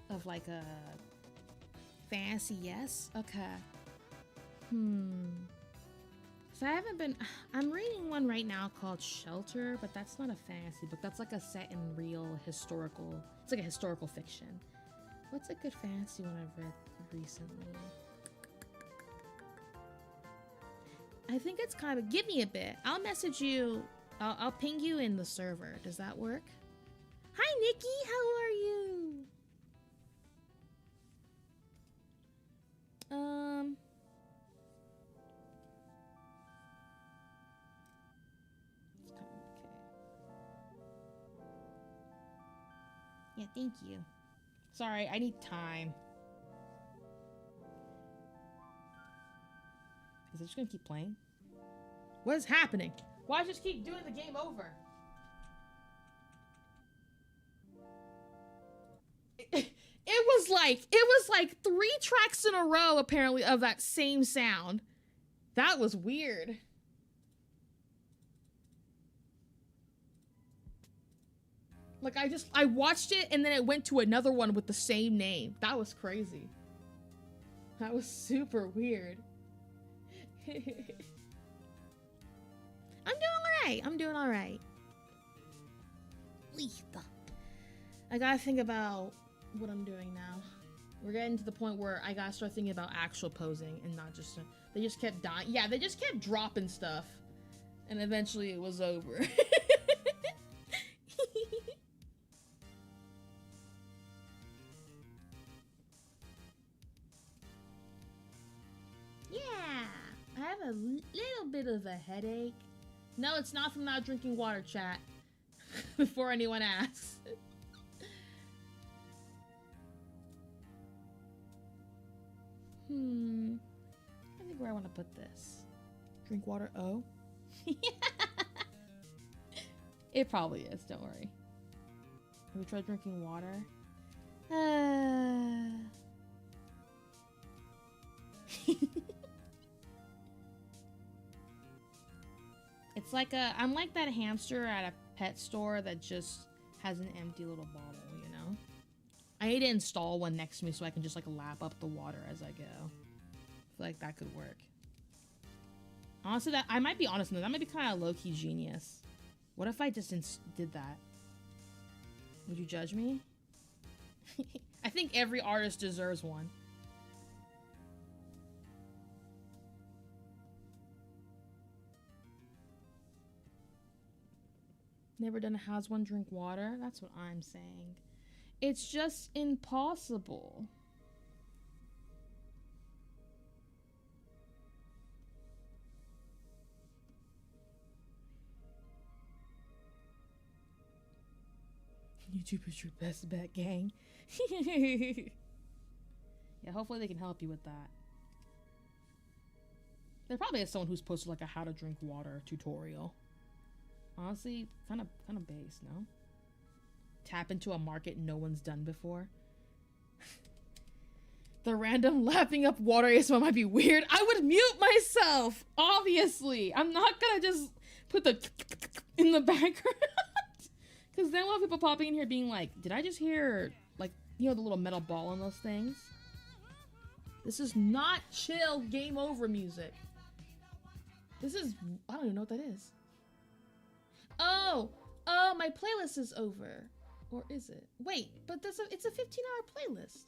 of like a fantasy, yes? Okay. So I haven't been, I'm reading one right now called Shelter, but that's not a fantasy book. That's like a set in real historical, it's like a historical fiction. What's a good fantasy one I've read recently? I think it's kind of, give me a bit. I'll message you, I'll ping you in the server. Does that work? Hi, Nikki. How are you? It's kind of okay. Yeah, thank you. Sorry, I need time. Is it just gonna keep playing? What is happening? Why just keep doing the game over? It was like 3 tracks in a row apparently of that same sound. That was weird. Like I watched it and then it went to another one with the same name. That was crazy. That was super weird. I'm doing all right. I gotta think about what I'm doing now. We're getting to the point where I gotta start thinking about actual posing and not just, they just kept dying. Yeah, they just kept dropping stuff. And eventually it was over. Yeah, I have a little bit of a headache. No, it's not from not drinking water, chat. Before anyone asks. I think where I want to put this. Drink water. Oh. It probably is. Don't worry. Have we tried drinking water? It's like I'm like that hamster at a pet store that just has an empty little bottle, you know? I need to install one next to me so I can just like lap up the water as I go. I feel like that could work. Honestly, I might be honest, that might be kind of low-key genius. What if I just did that? Would you judge me? I think every artist deserves one. Never done a how's one drink water? That's what I'm saying. It's just impossible. YouTube is your best bet, gang. Yeah, hopefully they can help you with that. There probably is someone who's posted like a how to drink water tutorial. Honestly, kind of base, no? Tap into a market no one's done before. The random lapping up water ASMR might be weird. I would mute myself, obviously. I'm not gonna just put the in the background. Because then we'll have people popping in here being like, did I just hear, like, you know, the little metal ball in those things? This is not chill game over music. This is, I don't even know what that is. Oh, my playlist is over. Or is it? Wait, but it's a 15-hour playlist.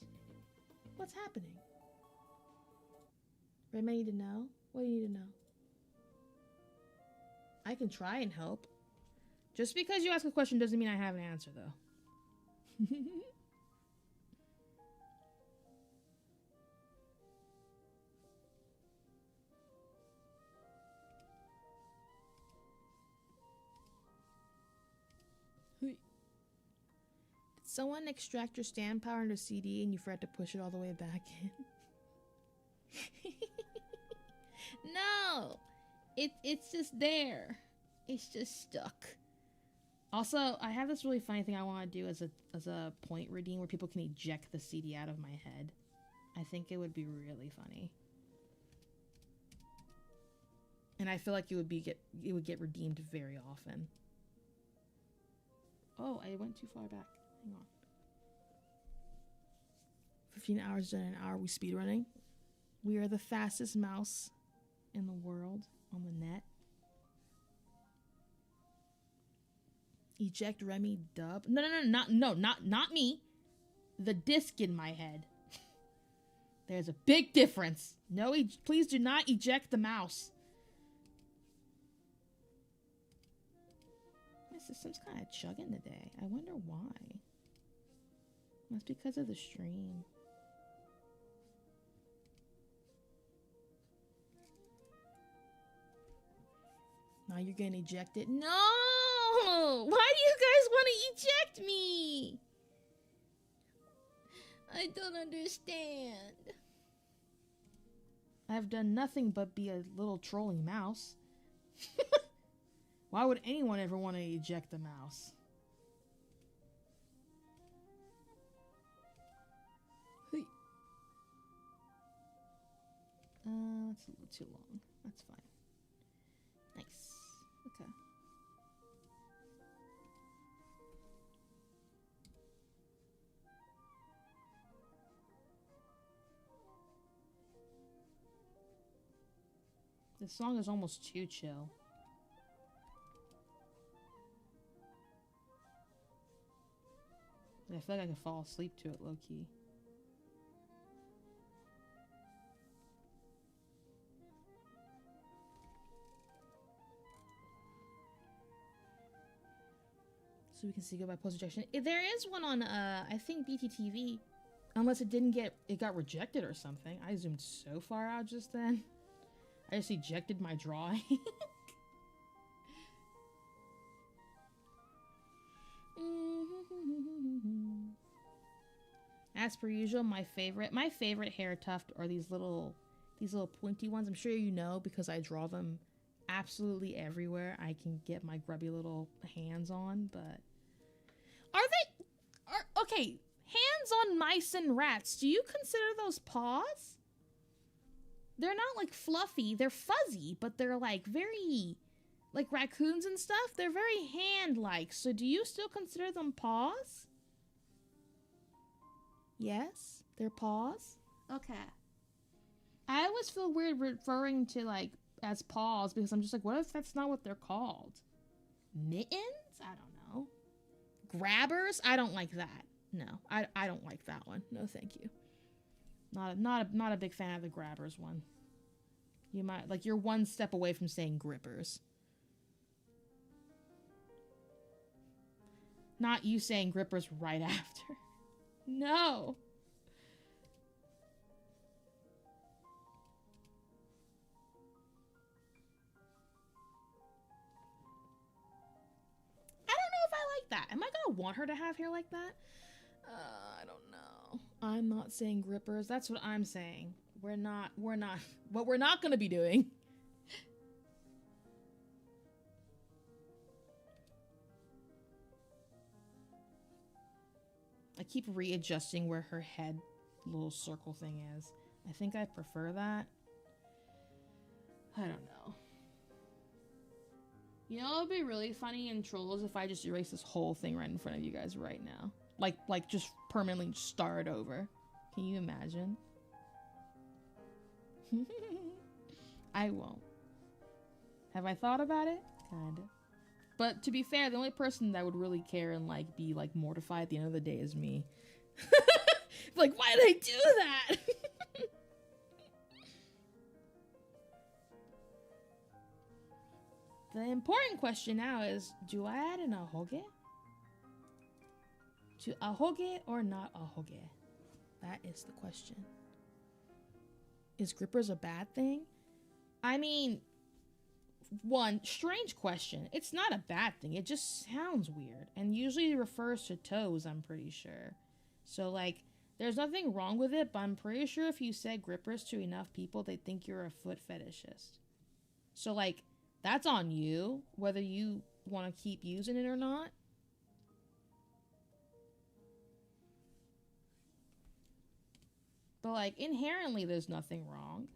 What's happening? Remi, I need to know? What do you need to know? I can try and help. Just because you ask a question doesn't mean I have an answer, though. Did someone extract your stand power into CD and you forgot to push it all the way back in? No! It's just there. It's just stuck. Also, I have this really funny thing I want to do as a point redeem where people can eject the CD out of my head. I think it would be really funny. And I feel like it would get redeemed very often. Oh, I went too far back. Hang on. 15 hours done an hour. We speedrunning. We are the fastest mouse in the world on the net. Eject Remi dub. Not me. The disc in my head. There's a big difference. No, please do not eject the mouse. My system's kind of chugging today. I wonder why. That's because of the stream. Now you're getting ejected. No! Why do you guys want to eject me? I don't understand. I've done nothing but be a little trolling mouse. Why would anyone ever want to eject the mouse? That's a little too long. That's fine. Nice. Okay. This song is almost too chill. I feel like I could fall asleep to it low-key. So we can see goodbye post rejection. There is one on I think BTTV. Unless it got rejected or something. I zoomed so far out just then. I just ejected my drawing. As per usual, my favorite hair tuft are these little pointy ones. I'm sure you know because I draw them absolutely everywhere I can get my grubby little hands on, but okay, hands on mice and rats. Do you consider those paws? They're not like fluffy, they're fuzzy, but they're like very like raccoons and stuff, they're very hand-like. So do you still consider them paws? Yes, they're paws. Okay. I always feel weird referring to like as paws because I'm just like, what if that's not what they're called? Mittens? I don't know. Grabbers? I don't like that. No, I don't like that one. No, thank you. Not a big fan of the grabbers one. You might like you're one step away from saying grippers. Not you saying grippers right after. No. That. Am I gonna want her to have hair like that? I don't know. I'm not saying grippers. That's what I'm saying. We're not. What we're not gonna be doing. I keep readjusting where her head little circle thing is. I think I prefer that. I don't know. You know, it would be really funny in Trolls if I just erase this whole thing right in front of you guys right now. Like just permanently start over. Can you imagine? I won't. Have I thought about it? Kinda. But to be fair, the only person that would really care and like be like mortified at the end of the day is me. Like, why did I do that? The important question now is, do I add an ahoge? To ahoge or not ahoge? That is the question. Is grippers a bad thing? I mean, one, strange question. It's not a bad thing. It just sounds weird. And usually refers to toes, I'm pretty sure. So, like, there's nothing wrong with it, but I'm pretty sure if you said grippers to enough people, they'd think you're a foot fetishist. So, like, that's on you, whether you want to keep using it or not. But, like, inherently, there's nothing wrong.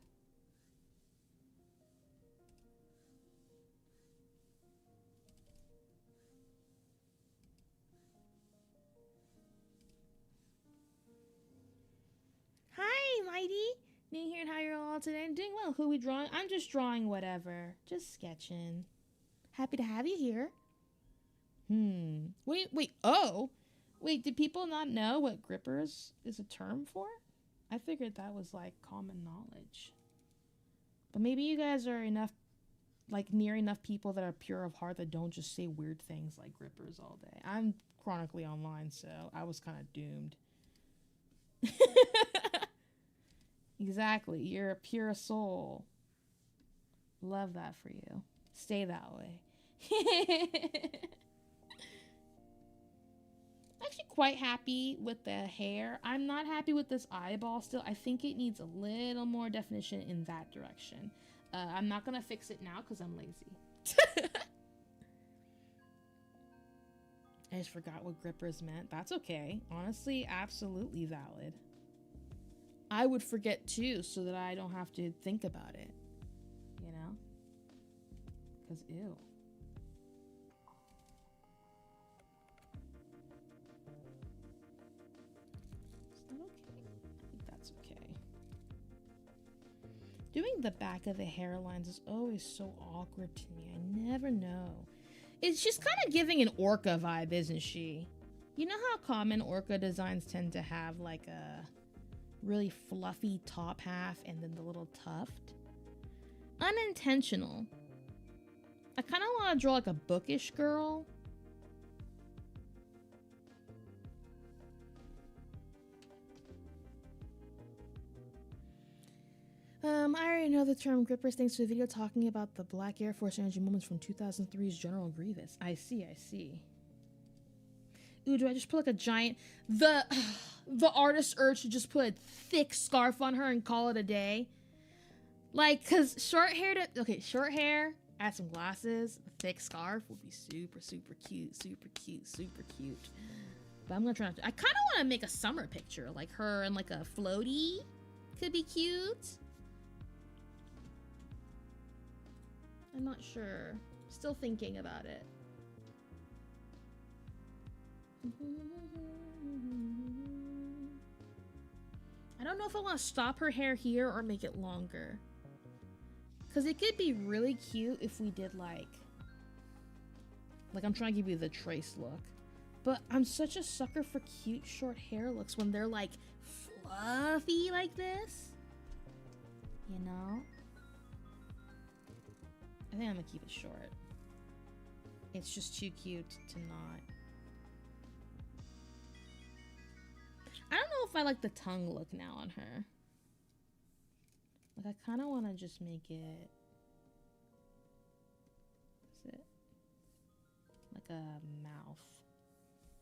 Hi, Mighty. New here and how you're all today. I'm doing well. Who are we drawing? I'm just drawing whatever. Just sketching. Happy to have you here. Wait, oh! Wait, did people not know what grippers is a term for? I figured that was, like, common knowledge. But maybe you guys are enough, like, near enough people that are pure of heart that don't just say weird things like grippers all day. I'm chronically online, so I was kind of doomed. Exactly. You're a pure soul. Love that for you. Stay that way. Actually quite happy with the hair. I'm not happy with this eyeball still. I think it needs a little more definition in that direction. I'm not going to fix it now because I'm lazy. I just forgot what grippers meant. That's okay. Honestly, absolutely valid. I would forget too, so that I don't have to think about it. You know? Because ew. Is that okay? I think that's okay. Doing the back of the hairlines is always so awkward to me. I never know. She's kind of giving an orca vibe, isn't she? You know how common orca designs tend to have like a really fluffy top half and then the little tuft? Unintentional. I kind of want to draw like a bookish girl. I already know the term grippers thanks to a video talking about the Black Air Force energy moments from 2003's General Grievous. I see. Ooh, do I just put like a giant... The artist urge to just put a thick scarf on her and call it a day. Like, because short hair, add some glasses, a thick scarf would be super, super cute. But I'm going to try not to... I kind of want to make a summer picture. Like her and like a floaty could be cute. I'm not sure. Still thinking about it. I don't know if I want to stop her hair here or make it longer. Because it could be really cute if we did like I'm trying to give you the Trace look. But I'm such a sucker for cute short hair looks when they're like fluffy like this. You know? I think I'm gonna keep it short. It's just too cute to not. I don't know if I like the tongue look now on her. Like, I kind of want to just make it... What's it? Like a mouth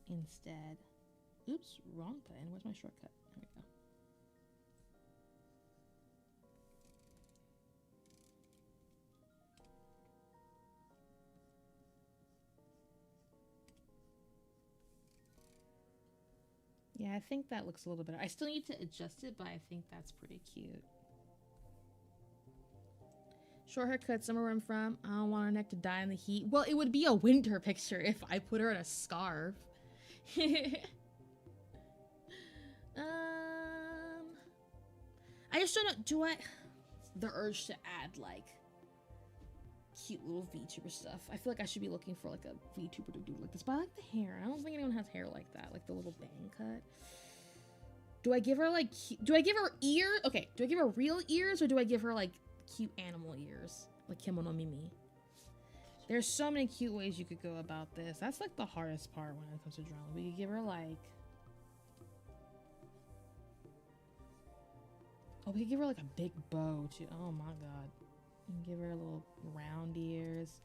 instead. Oops, wrong button. Where's my shortcut? There we go. Yeah, I think that looks a little better. I still need to adjust it, but I think that's pretty cute. Short haircut, somewhere where I'm from. I don't want her neck to die in the heat. Well, it would be a winter picture if I put her in a scarf. I just don't know. Do I... The urge to add, like, cute little VTuber stuff. I feel like I should be looking for, like, a VTuber to do like this. But I like the hair. I don't think anyone has hair like that. Like, the little bang cut. Do I give her, like... Do I give her ears? Okay, do I give her real ears? Or do I give her, like, cute animal ears? Like Kimono Mimi. There's so many cute ways you could go about this. That's, like, the hardest part when it comes to drawing. We could give her, like... Oh, we could give her, like, a big bow, too. Oh, my God. You can give her little round ears.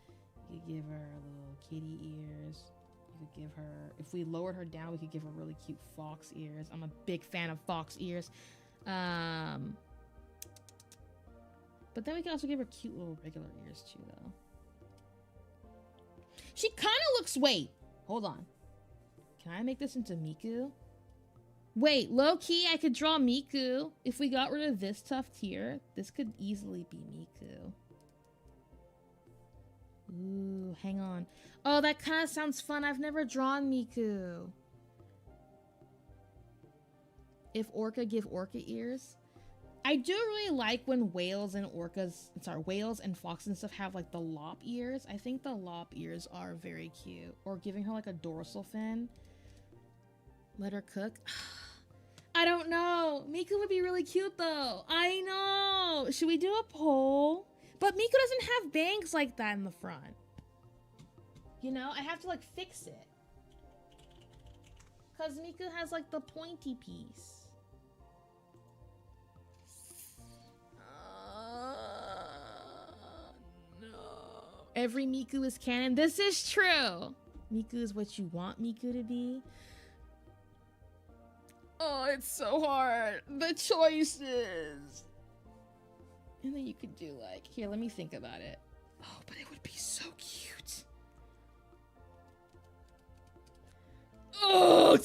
You could give her little kitty ears. You could give her... If we lowered her down, we could give her really cute fox ears. I'm a big fan of fox ears. But then we can also give her cute little regular ears, too, though. She kind of looks... Wait. Hold on. Can I make this into Miku? Wait, low-key, I could draw Miku. If we got rid of this tuft here, this could easily be Miku. Ooh, hang on. Oh, that kind of sounds fun. I've never drawn Miku. If Orca, give Orca ears. I do really like when whales and orcas, whales and foxes and stuff have like the lop ears. I think the lop ears are very cute. Or giving her like a dorsal fin. Let her cook. I don't know. Miku would be really cute though. I know. Should we do a poll? But Miku doesn't have bangs like that in the front. You know, I have to like fix it. Cause Miku has like the pointy piece. No. Every Miku is canon. This is true. Miku is what you want Miku to be. Oh, it's so hard. The choices. And then you could do like, here, let me think about it. Oh, but it would be so cute. Oh!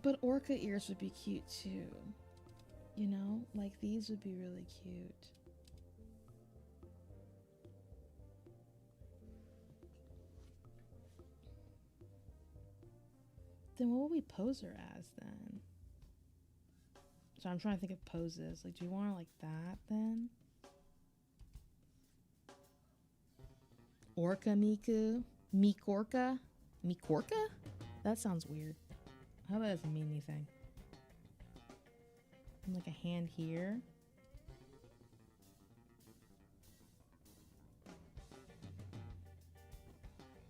But orca ears would be cute too. You know, like these would be really cute. Then what would we pose her as then? So I'm trying to think of poses. Like, do you want her like that then? Orca Miku? Mikorka? Mikorka? That sounds weird. I hope that doesn't mean anything. And like a hand here.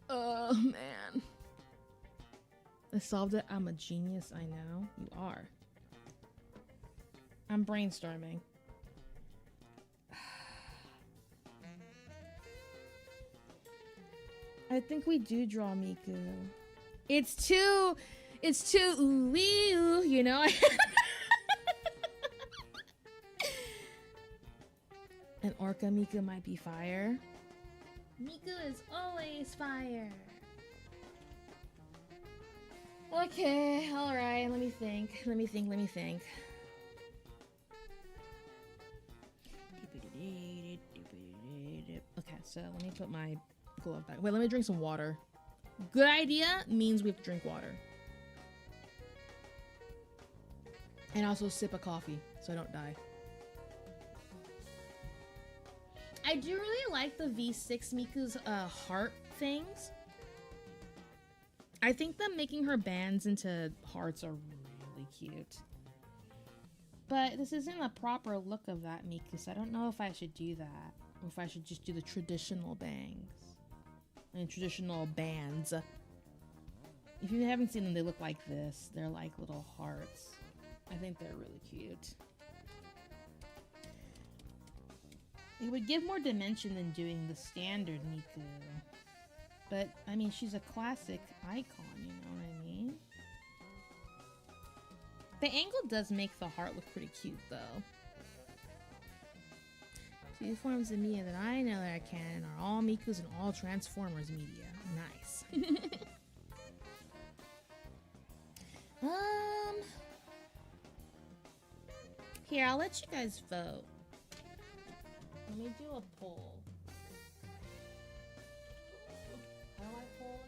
Oh man. I solved it. I'm a genius, I know. You are. I'm brainstorming. I think we do draw Miku. It's too ooh wee ooh, you know? And Orca Miku might be fire. Miku is always fire. Okay, alright, let me think. so let me put my glove back. Wait, let me drink some water. Good idea means we have to drink water. And also sip a coffee so I don't die. I do really like the V6 Miku's heart things. I think them making her bands into hearts are really cute. But this isn't a proper look of that Miku, so I don't know if I should do that. Or if I should just do the traditional bangs. And traditional bands. If you haven't seen them, they look like this. They're like little hearts. I think they're really cute. It would give more dimension than doing the standard Miku. But, I mean, she's a classic icon, you know what I mean? The angle does make the heart look pretty cute, though. Two forms of media that I know that I can are all Miku's and all Transformers media. Nice. Here, I'll let you guys vote. Let me do a poll. How do I poll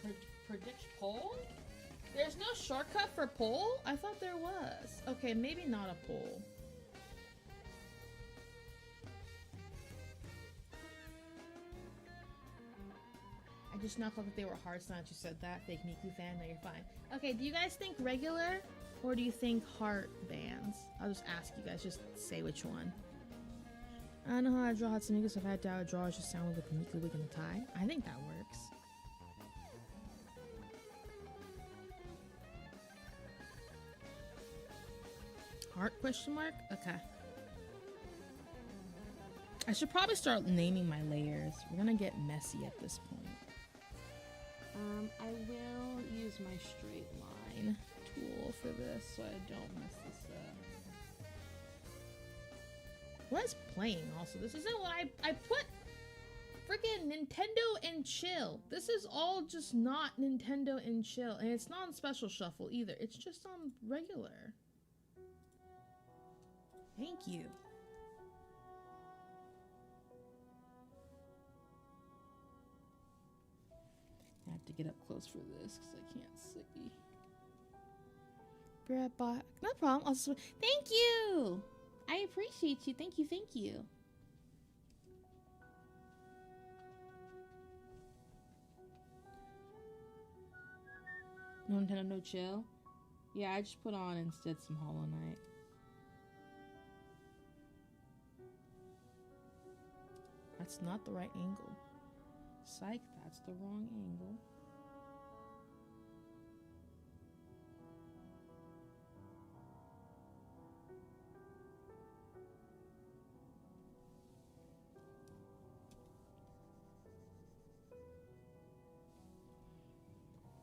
again? Predict poll? There's no shortcut for poll? I thought there was. Okay, maybe not a poll. I just not thought that they were hearts, not you said that. Fake Miku fan, no, you're fine. Okay, do you guys think regular or do you think heart bands? I'll just ask you guys, just say which one. I don't know how I draw Hatsune so if I had to draw, it's just sound with the Miku wig and the tie. I think that works. Heart question mark? Okay. I should probably start naming my layers. We're gonna get messy at this point. I will use my straight line tool for this so I don't mess this up. What is playing also? This isn't what I put freaking Nintendo and chill. This is all just not Nintendo and chill. And it's not on special shuffle either. It's just on regular. Thank you. I have to get up close for this because I can't see. Be right back. No problem. Thank you. I appreciate you. Thank you. Thank you. No Nintendo, no chill. Yeah, I just put on instead some Hollow Knight. That's not the right angle. Psych, that's the wrong angle.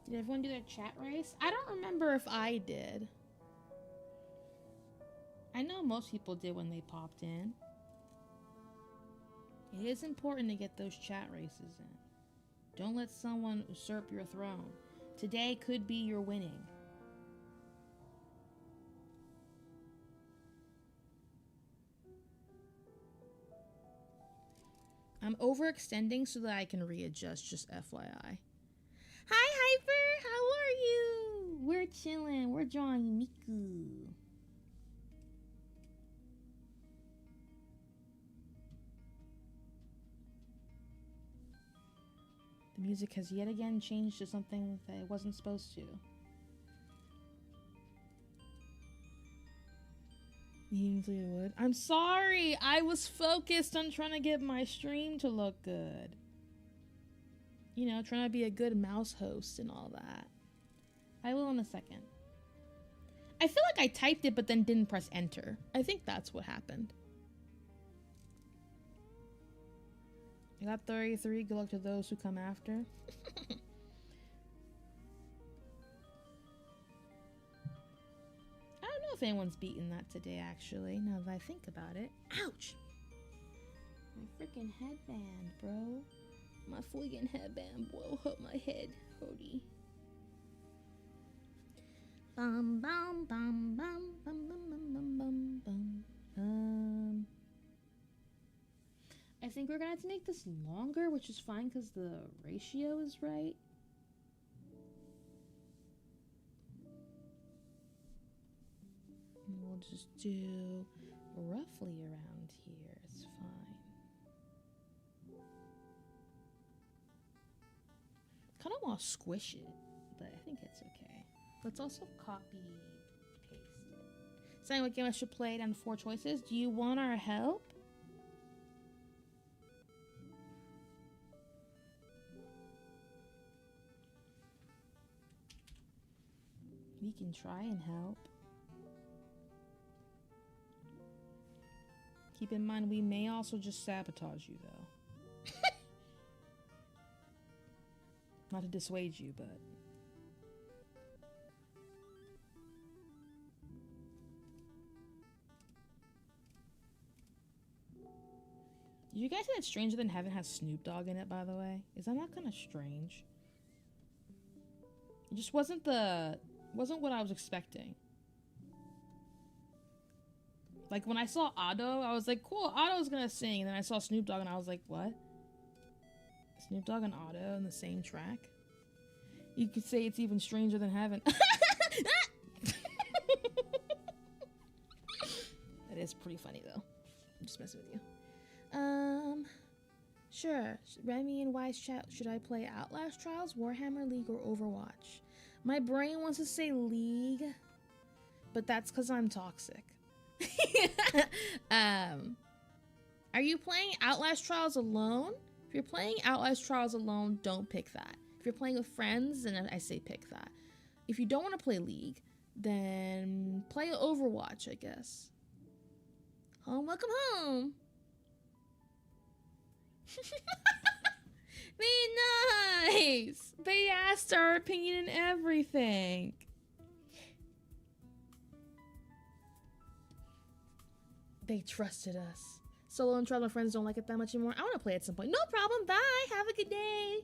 Did everyone do their chat race? I don't remember if I did. I know most people did when they popped in. It is important to get those chat races in. Don't let someone usurp your throne. Today could be your winning. I'm overextending so that I can readjust, just FYI. Hi, Hyper! How are you? We're chilling. We're drawing Miku. The music has yet again changed to something that it wasn't supposed to. Usually it would. I'm sorry! I was focused on trying to get my stream to look good. You know, trying to be a good mouse host and all that. I will in a second. I feel like I typed it but then didn't press enter. I think that's what happened. I got 33. Good luck to those who come after. I don't know if anyone's beaten that today, actually, now that I think about it. Ouch! My freaking headband, bro. My freaking headband, bro. Hurt my head. Hurty. Bum, bum, bum, bum, bum, bum, bum, bum, bum, bum. think we're gonna have to make this longer, which is fine because the ratio is right. And we'll just do roughly around here. It's fine. Kind of want to squish it, but I think it's okay. Let's also copy, paste it. Saying what game I should play down to 4 choices. Do you want our help? We can try and help. Keep in mind, we may also just sabotage you, though. Not to dissuade you, but... You guys say that Stranger Than Heaven has Snoop Dogg in it, by the way? Is that not kind of strange? It just wasn't what I was expecting. Like, when I saw Otto, I was like, cool, Otto's gonna sing. And then I saw Snoop Dogg, and I was like, what? Snoop Dogg and Otto in the same track? You could say it's even Stranger Than Heaven. That is pretty funny, though. I'm just messing with you. Sure. Remi and Wise chat. Should I play Outlast Trials, Warhammer, League, or Overwatch? My brain wants to say League, but that's because I'm toxic. Are you playing Outlast Trials alone? If you're playing Outlast Trials alone, don't pick that. If you're playing with friends, then I say pick that. If you don't want to play League, then play Overwatch, I guess. Home, welcome home. Be nice. They asked our opinion and everything. They trusted us. Solo and Trials, my friends don't like it that much anymore. I want to play at some point. No problem. Bye. Have a good day.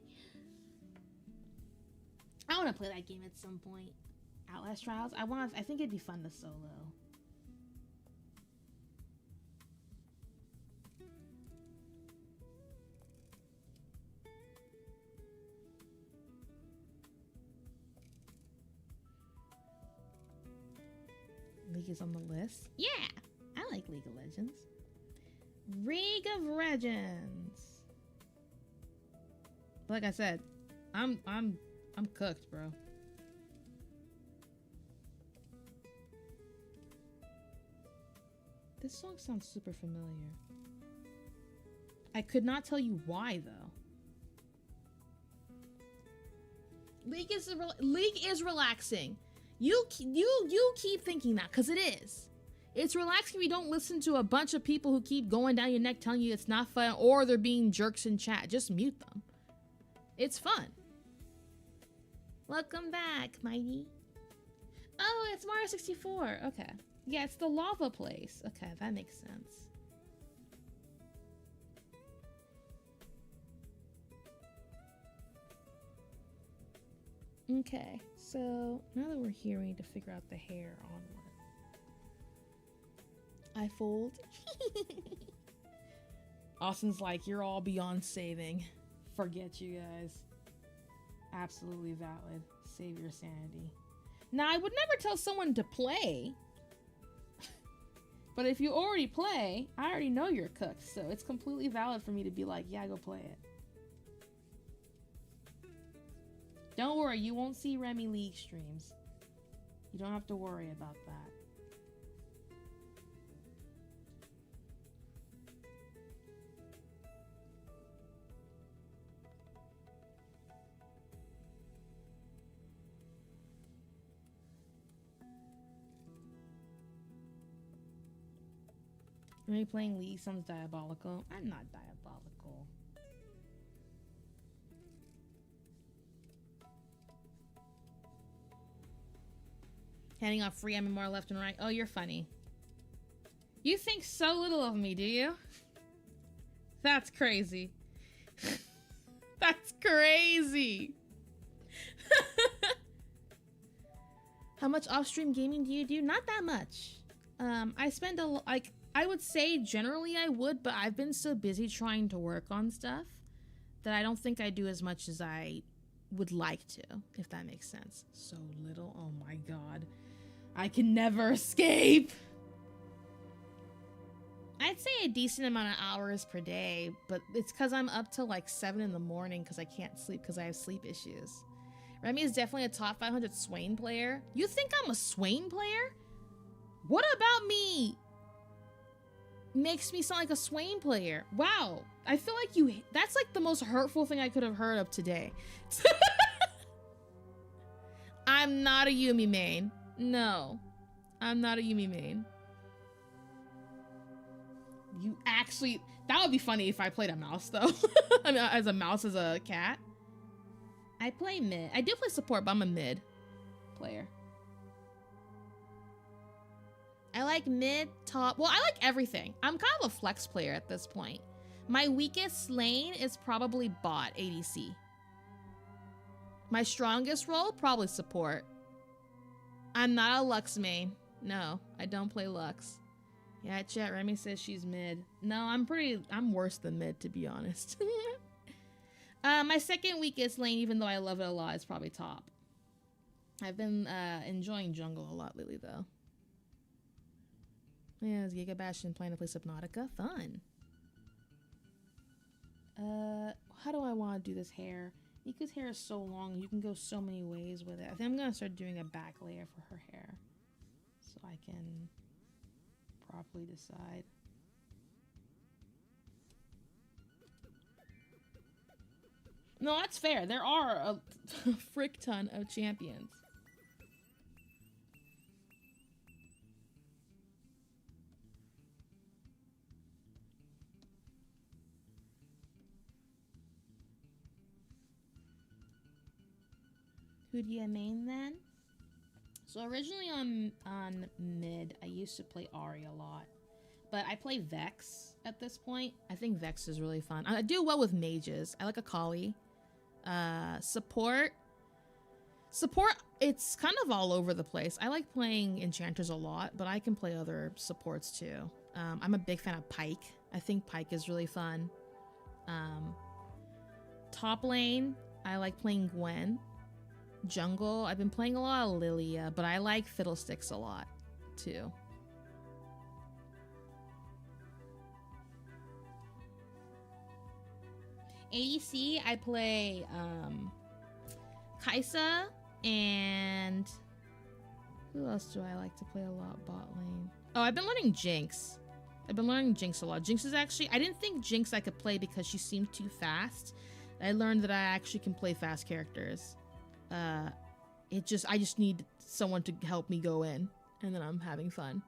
I want to play that game at some point. Outlast Trials. I think it'd be fun to solo. League is on the list. Yeah, I like League of Legends. League of Legends. Like I said, I'm cooked, bro. This song sounds super familiar. I could not tell you why though. League is relaxing. You keep thinking that, because it is. It's relaxing if you don't listen to a bunch of people who keep going down your neck telling you it's not fun or they're being jerks in chat. Just mute them. It's fun. Welcome back, Mighty. Oh, it's Mario 64. Okay. Yeah, it's the lava place. Okay, that makes sense. Okay, so now that we're here, we need to figure out the hair onward. I fold. Austin's like, you're all beyond saving. Forget you guys. Absolutely valid. Save your sanity. Now, I would never tell someone to play. But if you already play, I already know you're cooked. So it's completely valid for me to be like, yeah, go play it. Don't worry, you won't see Remi League streams. You don't have to worry about that. Remi playing League sounds diabolical. I'm not diabolical. Handing off free MMR left and right. Oh, you're funny. You think so little of me, do you? That's crazy. That's crazy. How much off-stream gaming do you do? Not that much. I spend like, I would say generally I would, but I've been so busy trying to work on stuff that I don't think I do as much as I would like to, if that makes sense. So little, oh my god. I can never escape! I'd say a decent amount of hours per day, but it's because I'm up till like 7 in the morning because I can't sleep because I have sleep issues. Remi is definitely a top 500 Swain player. You think I'm a Swain player? What about me makes me sound like a Swain player? Wow. I feel like that's like the most hurtful thing I could have heard of today. I'm not a Yumi main. No, I'm not a Yumi main. You actually, that would be funny if I played a mouse though. I mean, as a mouse, as a cat. I play mid. I do play support, but I'm a mid player. I like mid, top. Well, I like everything. I'm kind of a flex player at this point. My weakest lane is probably bot ADC. My strongest role, probably support. I'm not a Lux main. No, I don't play Lux. Yeah, chat, Remi says she's mid. No, I'm worse than mid, to be honest. My second weakest lane, even though I love it a lot, is probably top. I've been enjoying jungle a lot lately, though. Yeah, it's Giga Bastion playing to play Subnautica. Fun. How do I want to do this hair? Nika's hair is so long, you can go so many ways with it. I think I'm going to start doing a back layer for her hair, so I can properly decide. No, that's fair. There are a frick ton of champions. Who do you main then? So originally on mid, I used to play Ahri a lot. But I play Vex at this point. I think Vex is really fun. I do well with mages. I like Akali. Support, it's kind of all over the place. I like playing enchanters a lot, but I can play other supports too. I'm a big fan of Pyke. I think Pyke is really fun. Top lane, I like playing Gwen. Jungle, I've been playing a lot of Lilia, but I like Fiddlesticks a lot too. ADC, I play Kaisa, and who else do I like to play a lot bot lane? Oh, I've been learning Jinx. I've been learning Jinx a lot. Jinx is actually, I didn't think Jinx I could play because she seemed too fast. I learned that I actually can play fast characters. I just need someone to help me go in, and then I'm having fun.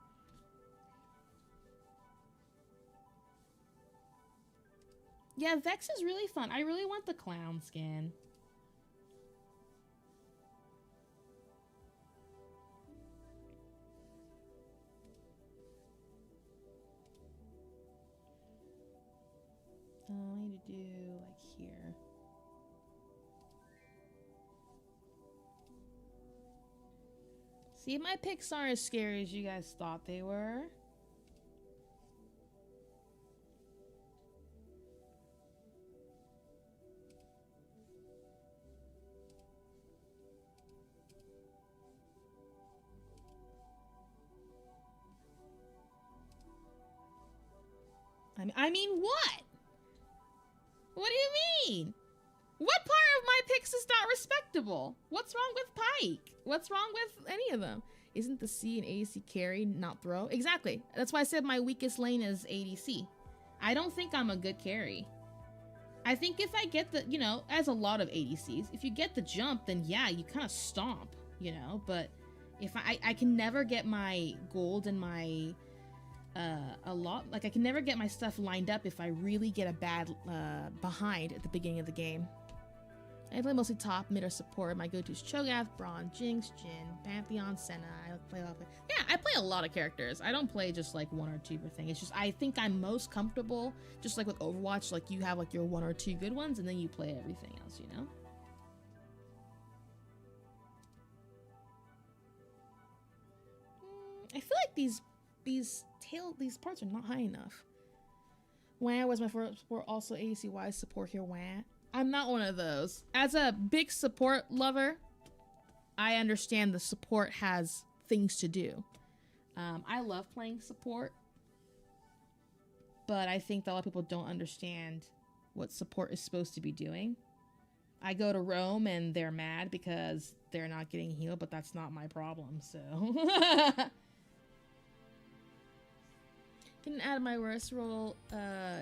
Yeah, Vex is really fun. I really want the clown skin. I need to do like here. See if my picks aren't as scary as you guys thought they were. I mean what? What do you mean? What part of my picks is not respectable? What's wrong with Pyke? What's wrong with any of them? Isn't the C and ADC carry, not throw? Exactly. That's why I said my weakest lane is ADC. I don't think I'm a good carry. I think if I get the, you know, as a lot of ADCs, if you get the jump, then yeah, you kind of stomp, you know? But if I can never get my gold and my... I can never get my stuff lined up if I really get a bad behind at the beginning of the game. I play mostly top, mid, or support. My go-to is Cho'Gath, Braum, Jinx, Jhin, Pantheon, Senna. I play a lot of characters. I don't play just like one or two per thing. It's just I think I'm most comfortable, just like with Overwatch, like you have like your one or two good ones, and then you play everything else, you know? I feel like these these parts are not high enough. Wah was my first support, also ADC-wise support here, wah. I'm not one of those. As a big support lover, I understand the support has things to do. I love playing support, but I think that a lot of people don't understand what support is supposed to be doing. I go to Rome and they're mad because they're not getting healed, but that's not my problem, so. Can add my worst role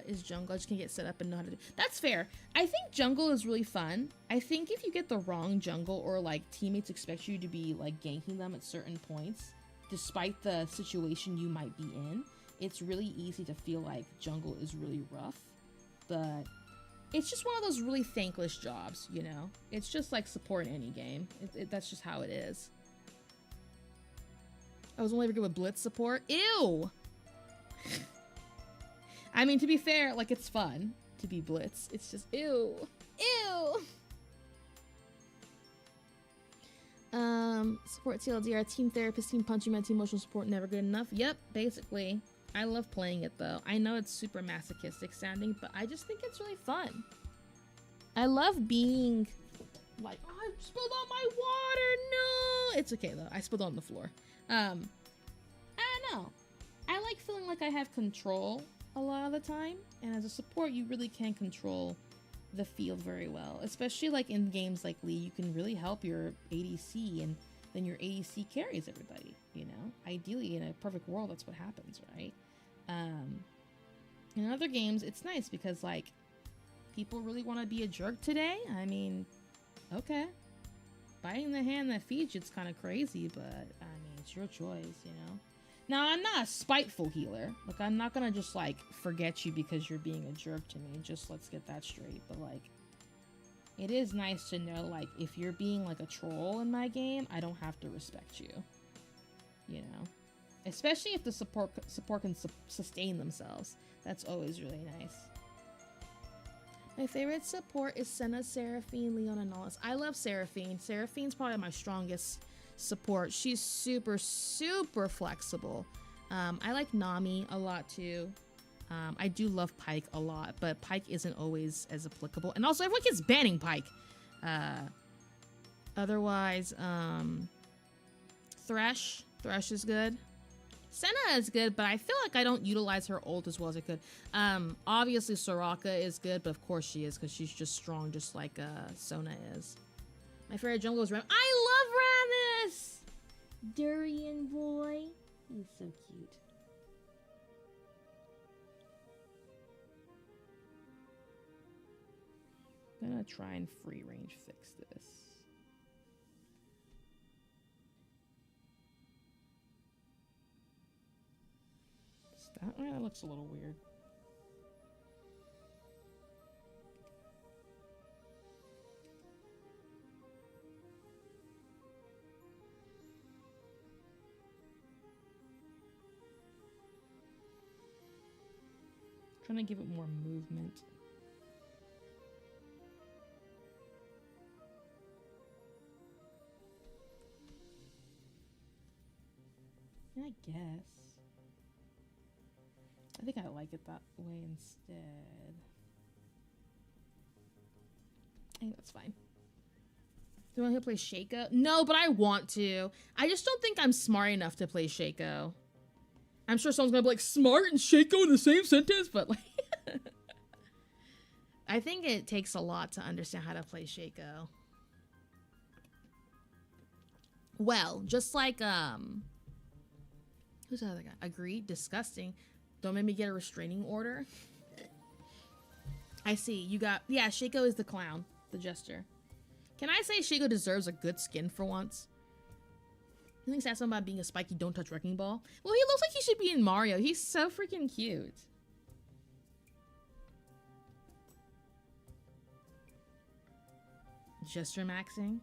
is jungle. I just can get set up and know how to do. That's fair. I think jungle is really fun. I think if you get the wrong jungle or like teammates expect you to be like ganking them at certain points, despite the situation you might be in, it's really easy to feel like jungle is really rough. But it's just one of those really thankless jobs, you know? It's just like support in any game. That's just how it is. I was only ever good with blitz support. Ew! I mean, to be fair, like, it's fun to be blitz. It's just, ew. Ew! Support TLDR, team therapist, team punching man, team emotional support, never good enough. Yep, basically. I love playing it, though. I know it's super masochistic sounding, but I just think it's really fun. I love being like, oh, I spilled on my water, no! It's okay, though. I spilled on the floor. I don't know. I like feeling like I have control a lot of the time, and as a support, you really can control the field very well. Especially like in games like League, you can really help your ADC, and then your ADC carries everybody, you know? Ideally, in a perfect world, that's what happens, right? In other games, it's nice because, like, people really want to be a jerk today. I mean, okay. Biting the hand that feeds you, it's kind of crazy, but, I mean, it's your choice, you know? Now, I'm not a spiteful healer. Like, I'm not gonna just, like, forget you because you're being a jerk to me. Just let's get that straight. But, like, it is nice to know, like, if you're being, like, a troll in my game, I don't have to respect you. You know? Especially if the support can sustain themselves. That's always really nice. My favorite support is Senna, Seraphine, Leon, and Nollis. I love Seraphine. Seraphine's probably my strongest support. She's super, super flexible. I like Nami a lot too. I do love Pyke a lot, but Pyke isn't always as applicable. And also everyone keeps banning Pyke. Otherwise, Thresh is good. Senna is good, but I feel like I don't utilize her ult as well as I could. Obviously Soraka is good, but of course she is because she's just strong, just like Sona is. My favorite jungle is Rem. I love Rammus! Durian boy. He's so cute. I'm gonna try and free range fix this. That looks a little weird. Trying to give it more movement. I guess. I think I like it that way instead. I think that's fine. Do you want to play Shaco? No, but I want to. I just don't think I'm smart enough to play Shaco. I'm sure someone's gonna be like, smart and Shaco in the same sentence, but like... I think it takes a lot to understand how to play Shaco. Well, just like, who's the other guy? Agreed? Disgusting. Don't make me get a restraining order. I see. You got... Yeah, Shaco is the clown. The jester. Can I say Shaco deserves a good skin for once? You think that's something about being a spiky don't touch wrecking ball? Well, he looks like he should be in Mario. He's so freaking cute. Jester maxing.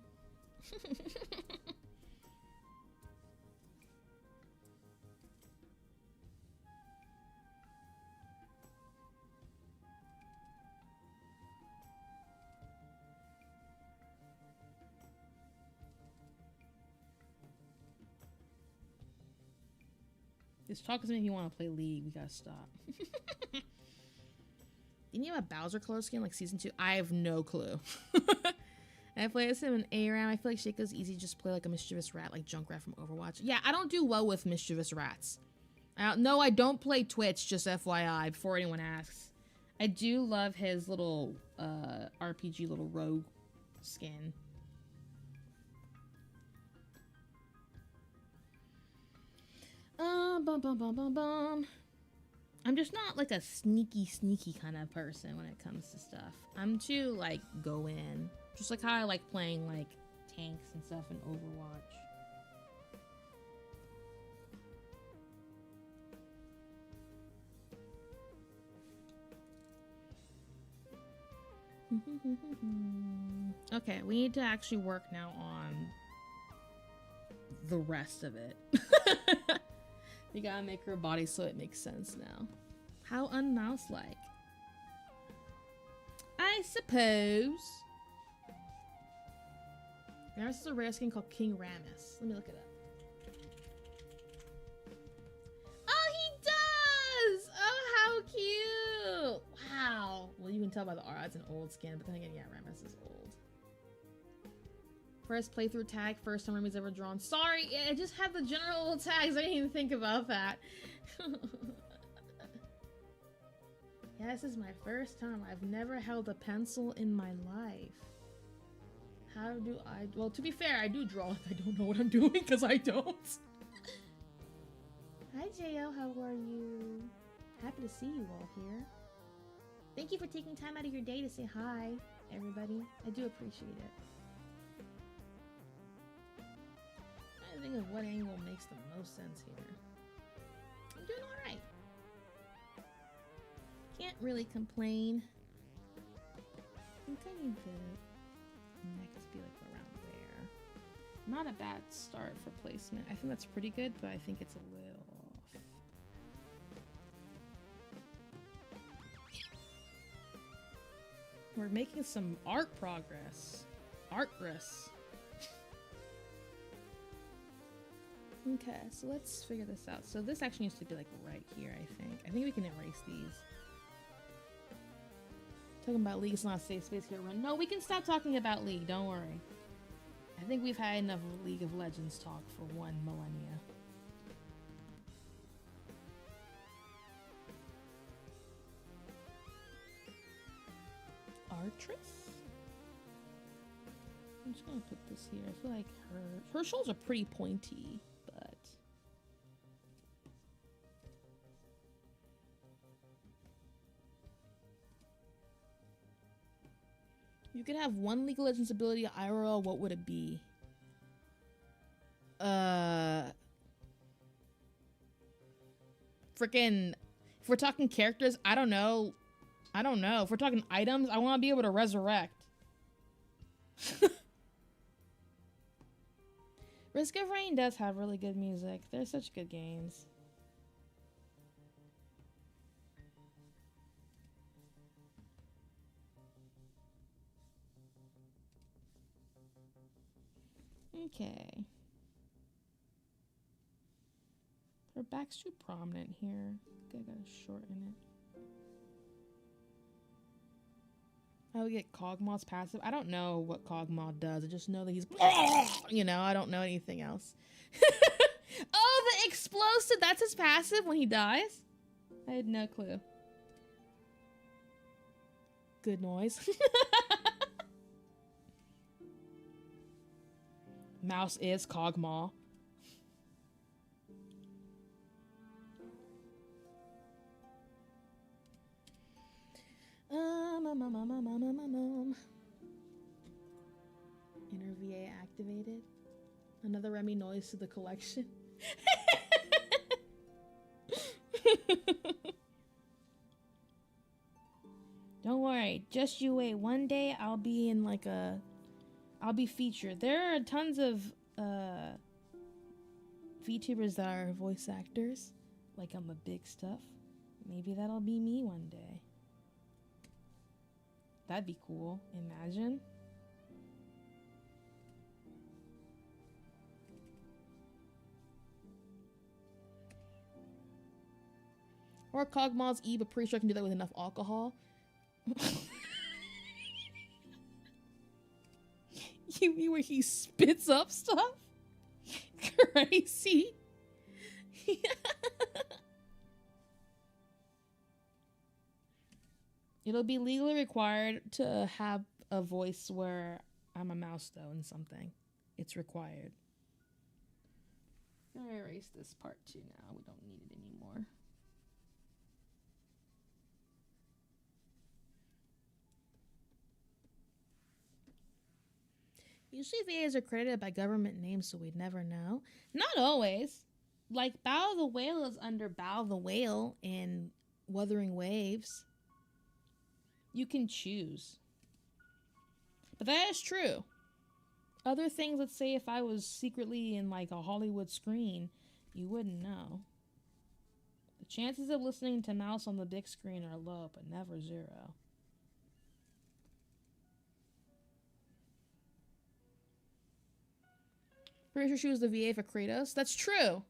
Just talk to me if you want to play League. We gotta stop. Didn't you have a Bowser color skin like season 2? I have no clue. I play as him in ARAM. I feel like Shaco's easy to just play like a mischievous rat, like Junkrat from Overwatch. Yeah, I don't do well with mischievous rats. No, I don't play Twitch, just FYI, before anyone asks. I do love his little RPG little rogue skin. Bum bum bum bum bum. I'm just not like a sneaky kind of person when it comes to stuff. I'm too like go in. Just like how I like playing like tanks and stuff in Overwatch. Okay, we need to actually work now on the rest of it. You gotta make her body so it makes sense now. How unmouse-like. I suppose. Ramus is a rare skin called King Ramus. Let me look it up. Oh, he does! Oh, how cute! Wow. Well, you can tell by the art, it's an old skin, but then again, yeah, Ramus is old. First playthrough tag, first time Remi's ever drawn. Sorry, I just had the general tags. I didn't even think about that. Yeah, this is my first time. I've never held a pencil in my life. How do I... Well, to be fair, I do draw if I don't know what I'm doing, because I don't. Hi, Jo. How are you? Happy to see you all here. Thank you for taking time out of your day to say hi, everybody. I do appreciate it. I think of what angle makes the most sense here. I'm doing alright. Can't really complain. I think I need the neck to be like around there. Not a bad start for placement. I think that's pretty good, but I think it's a little off. We're making some art progress. Artgress. Okay, so let's figure this out. So this actually needs to be like right here, I think. I think we can erase these. Talking about League is not a safe space here. No, we can stop talking about League, don't worry. I think we've had enough League of Legends talk for 1 millennia. Artress? I'm just gonna put this here. I feel like her shoulders are pretty pointy. You could have one League of Legends ability IRL, what would it be? Freaking, if we're talking characters, I don't know. If we're talking items, I want to be able to resurrect. Risk of Rain does have really good music. They're such good games. Okay. Her back's too prominent here. I gotta shorten it. How we get Kog'Maw's passive? I don't know what Kog'Maw does. I just know that he's... You know, I don't know anything else. Oh, the explosive! That's his passive when he dies? I had no clue. Good noise. Mouse is Kog'Maw. Inner VA activated. Another Remi noise to the collection. Don't worry, just you wait. One day I'll be in like a... I'll be featured. There are tons of VTubers that are voice actors, like on the big stuff. Maybe that'll be me one day. That'd be cool. Imagine. Or Kog'Maw's E, but pretty sure I can do that with enough alcohol. You mean where he spits up stuff? Crazy. It'll be legally required to have a voice where I'm a mouse, though, in something. It's required. I'm gonna erase this part too now. We don't need it anymore. Usually VAs are credited by government names, so we'd never know. Not always. Like, Bow the Whale is under Bow the Whale in Wuthering Waves. You can choose. But that is true. Other things, let's say if I was secretly in like a Hollywood screen, you wouldn't know. The chances of listening to Mouse on the big screen are low, but never zero. Pretty sure she was the VA for Kratos. That's true.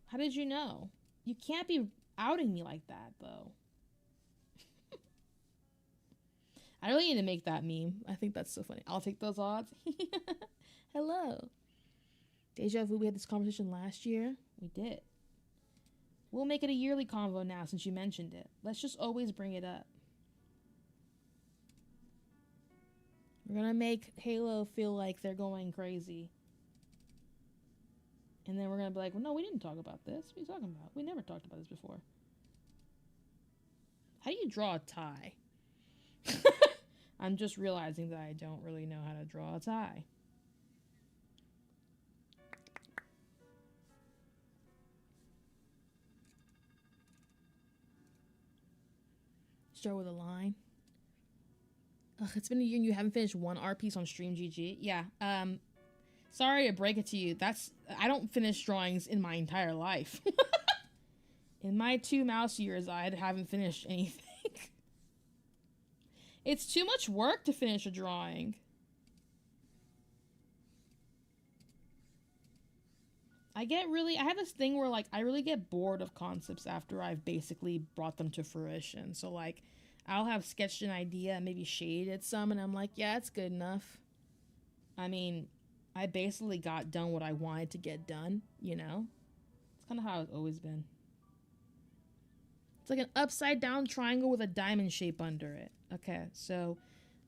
How did you know? You can't be outing me like that, though. I really need to make that meme. I think that's so funny. I'll take those odds. Hello. Deja vu, we had this conversation last year. We did. We'll make it a yearly convo now since you mentioned it. Let's just always bring it up. We're gonna make Halo feel like they're going crazy. And then we're gonna be like, well, no, we didn't talk about this. What are you talking about? We never talked about this before. How do you draw a tie? I'm just realizing that I don't really know how to draw a tie. Start with a line. Ugh, it's been a year and you haven't finished one art piece on Stream GG. Yeah. Sorry to break it to you. I don't finish drawings in my entire life. In my 2 mouse years, I haven't finished anything. It's too much work to finish a drawing. I have this thing where like I really get bored of concepts after I've basically brought them to fruition. So like I'll have sketched an idea and maybe shaded some and I'm like, yeah, it's good enough. I mean, I basically got done what I wanted to get done, you know? It's kind of how it's always been. It's like an upside down triangle with a diamond shape under it. Okay, so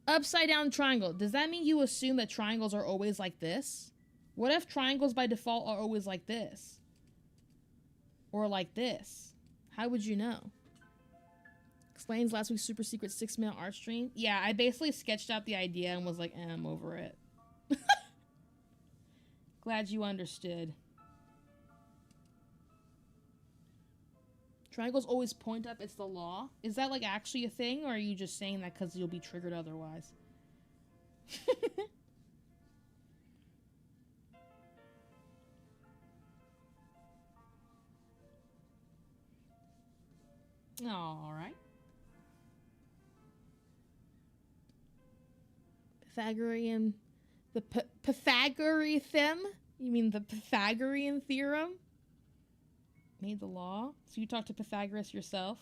upside down triangle. Does that mean you assume that triangles are always like this? What if triangles by default are always like this? Or like this? How would you know? Explains last week's super secret 6-minute art stream. Yeah, I basically sketched out the idea and was like, I'm over it. Glad you understood. Triangles always point up, it's the law. Is that like actually a thing, or are you just saying that because you'll be triggered otherwise? Alright. Pythagorean... The Pythagorean theorem? You mean the Pythagorean theorem? Made the law? So you talked to Pythagoras yourself?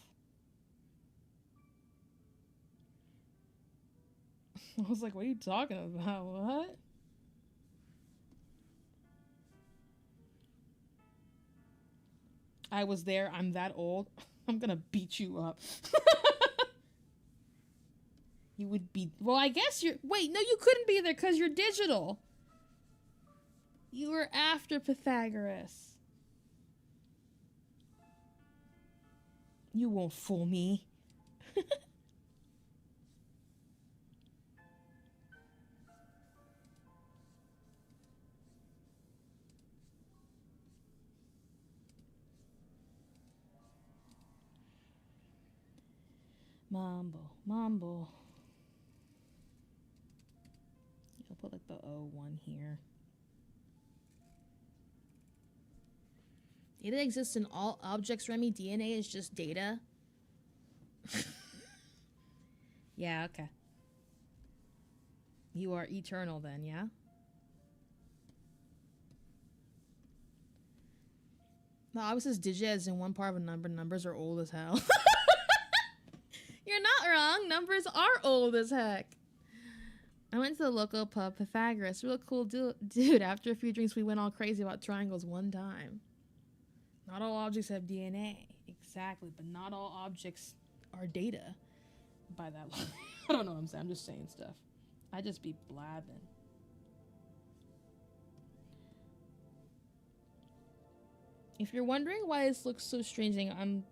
I was like, what are you talking about? What? I was there. I'm that old. I'm gonna beat you up. You would be... Well, I guess you're... Wait, no, you couldn't be there because you're digital. You were after Pythagoras. You won't fool me. Mambo. I'll put like the O1 here. Data exists in all objects, Remi. DNA is just data. Yeah, okay. You are eternal then, yeah? The opposite is digit as in one part of a number. Numbers are old as hell. You're not wrong. Numbers are old as heck. I went to the local pub, Pythagoras. Real cool dude. After a few drinks, we went all crazy about triangles one time. Not all objects have DNA. Exactly, but not all objects are data. By that line. I don't know what I'm saying. I'm just saying stuff. I just be blabbing. If you're wondering why this looks so strange, I'm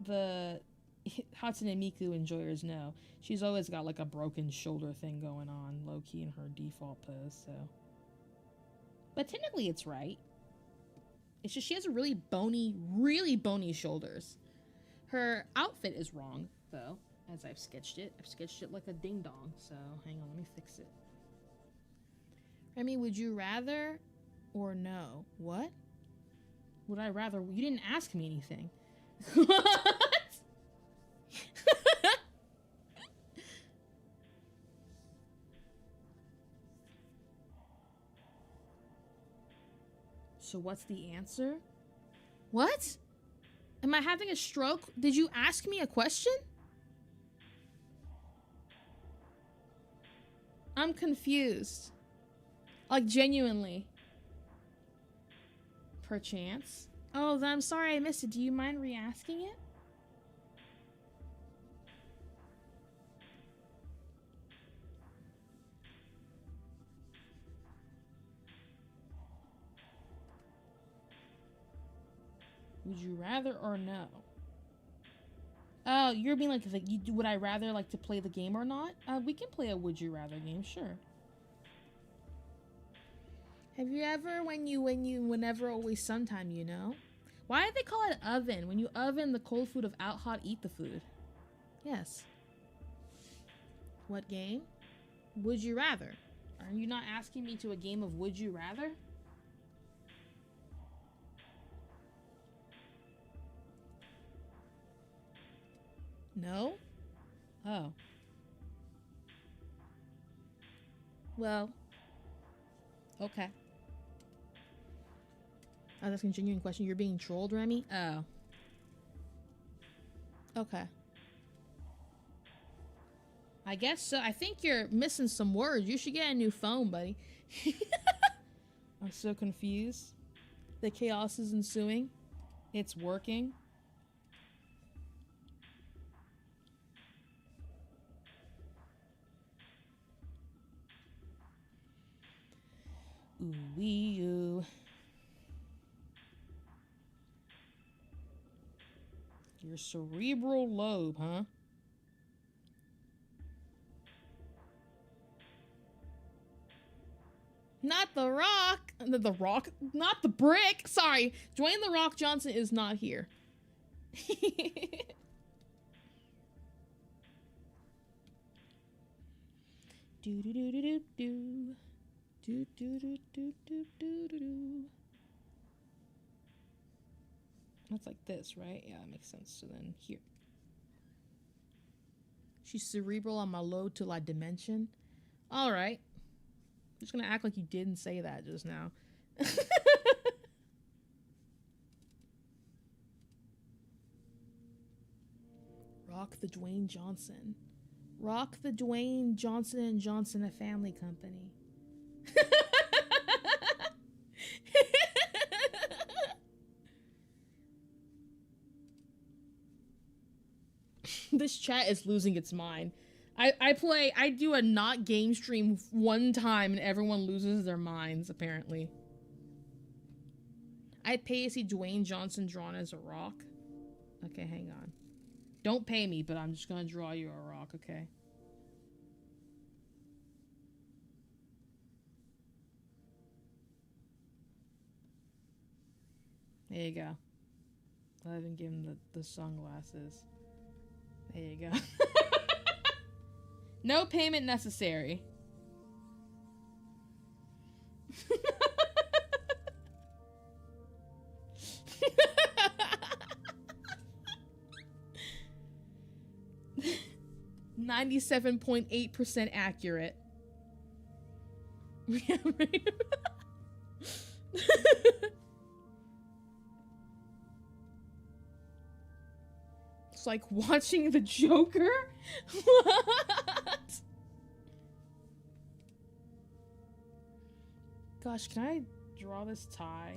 the Hatsune Miku enjoyers know. She's always got like a broken shoulder thing going on, low-key in her default pose, so. But technically it's right. It's just she has a really bony shoulders. Her outfit is wrong, though, as I've sketched it. I've sketched it like a ding-dong, so hang on, let me fix it. Remi, would you rather or no? What? Would I rather? You didn't ask me anything. What? So what's the answer? What? Am I having a stroke? Did you ask me a question? I'm confused. Like, genuinely. Perchance. Oh, I'm sorry I missed it. Do you mind re-asking it? Would you rather or no? Oh, you're being like, would I rather like to play the game or not? We can play a would you rather game, sure. Have you ever, whenever, always, sometime, you know? Why do they call it oven? When you oven the cold food of out hot, eat the food. Yes. What game? Would you rather? Are you not asking me to a game of would you rather? No? Oh. Well. Okay. Oh, that's a genuine question. You're being trolled, Remi? Oh. Okay. I guess so. I think you're missing some words. You should get a new phone, buddy. I'm so confused. The chaos is ensuing. It's working. Ooh wee oo. Your cerebral lobe, huh? Not the Rock. The Rock? Not the Brick. Sorry. Dwayne The Rock Johnson is not here. Do do do do do do. Do do do do do do do. That's like this, right? Yeah, that makes sense. So then here. She's cerebral on my low to like dimension. All right. I'm just gonna act like you didn't say that just now. Rock the Dwayne Johnson. Rock the Dwayne Johnson & Johnson, a family company. This chat is losing its mind. I do a not game stream one time and everyone loses their minds, apparently. I'd pay to see Dwayne Johnson drawn as a rock. Okay, hang on. Don't pay me, but I'm just gonna draw you a rock, okay? There you go. I'll even give him the sunglasses. There you go. No payment necessary. .8% accurate. Yeah, right. It's like watching the Joker? What? Gosh, can I draw this tie?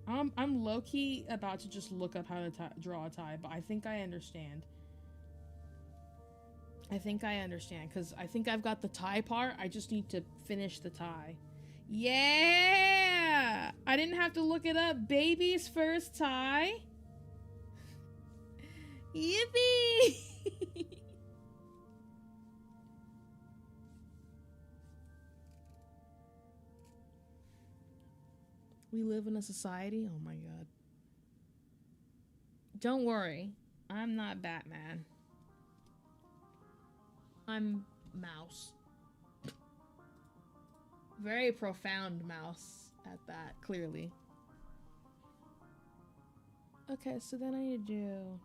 I'm low-key about to just look up how to draw a tie, but I think I understand. I think I understand, because I think I've got the tie part. I just need to finish the tie. Yeah! I didn't have to look it up. Baby's first tie. Yippee! We live in a society? Oh my god. Don't worry. I'm not Batman. I'm Mouse. Very profound mouse at that, clearly. Okay, so then I need to do...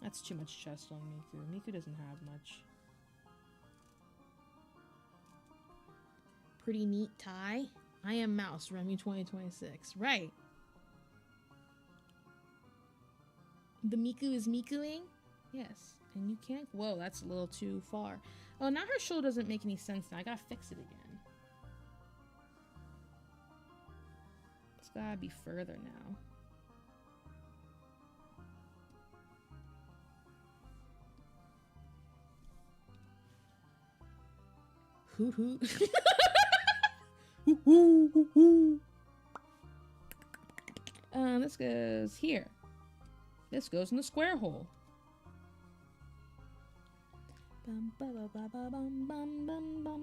That's too much chest on Miku. Miku doesn't have much. Pretty neat tie. I am Mouse, Remi 2026. Right. The Miku is Mikuing? Yes. And you can't... Whoa, that's a little too far. Oh, now her shoulder doesn't make any sense now. I gotta fix it again. It's gotta be further now. Hoo hoo. Hoo hoo hoo hoo. This goes here. This goes in the square hole. Bum, ba, ba, ba, ba, bum, bum, bum, bum.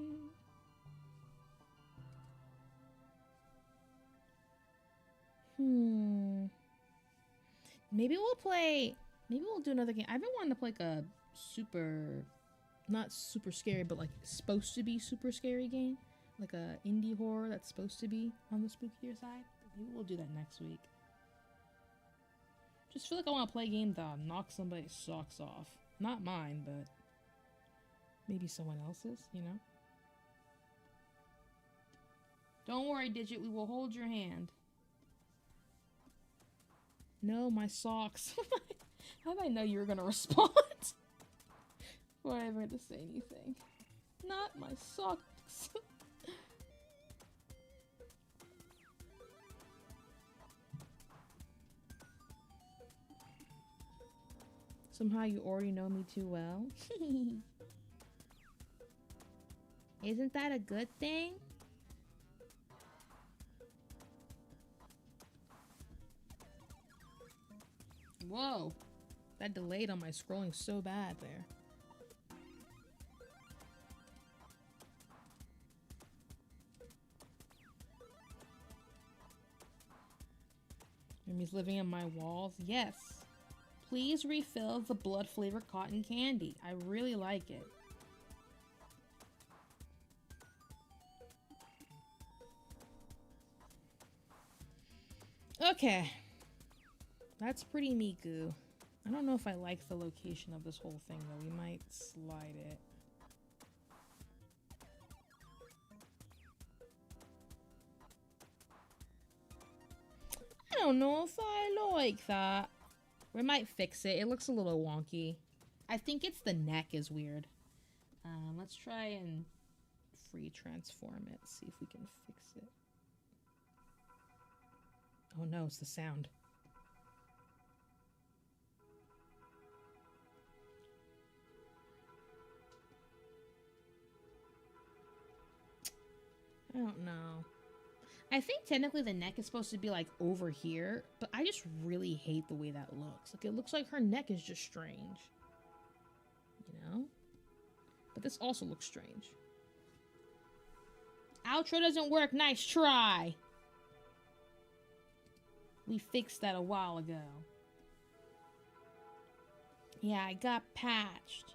Maybe we'll do another game. I've been wanting to play like a super, not super scary, but like supposed to be super scary game. Like a indie horror that's supposed to be on the spookier side. Maybe we'll do that next week. Just feel like I want to play a game that'll knock somebody's socks off. Not mine, but maybe someone else's, you know? Don't worry, Digit. We will hold your hand. No, my socks. How did I know you were gonna respond? Before I ever had to say anything. Not my socks. Somehow you already know me too well. Isn't that a good thing? Whoa. That delayed on my scrolling so bad there. Remi's living in my walls. Yes. Please refill the blood-flavored cotton candy. I really like it. Okay. That's pretty Miku. I don't know if I like the location of this whole thing, though. We might slide it. I don't know if I like that. We might fix it. It looks a little wonky. I think it's the neck is weird. Let's try and free transform it. See if we can fix it. Oh no, it's the sound. I don't know. I think technically the neck is supposed to be like over here, but I just really hate the way that looks. Like it looks like her neck is just strange. You know? But this also looks strange. Outro doesn't work. Nice try. We fixed that a while ago. Yeah, I got patched.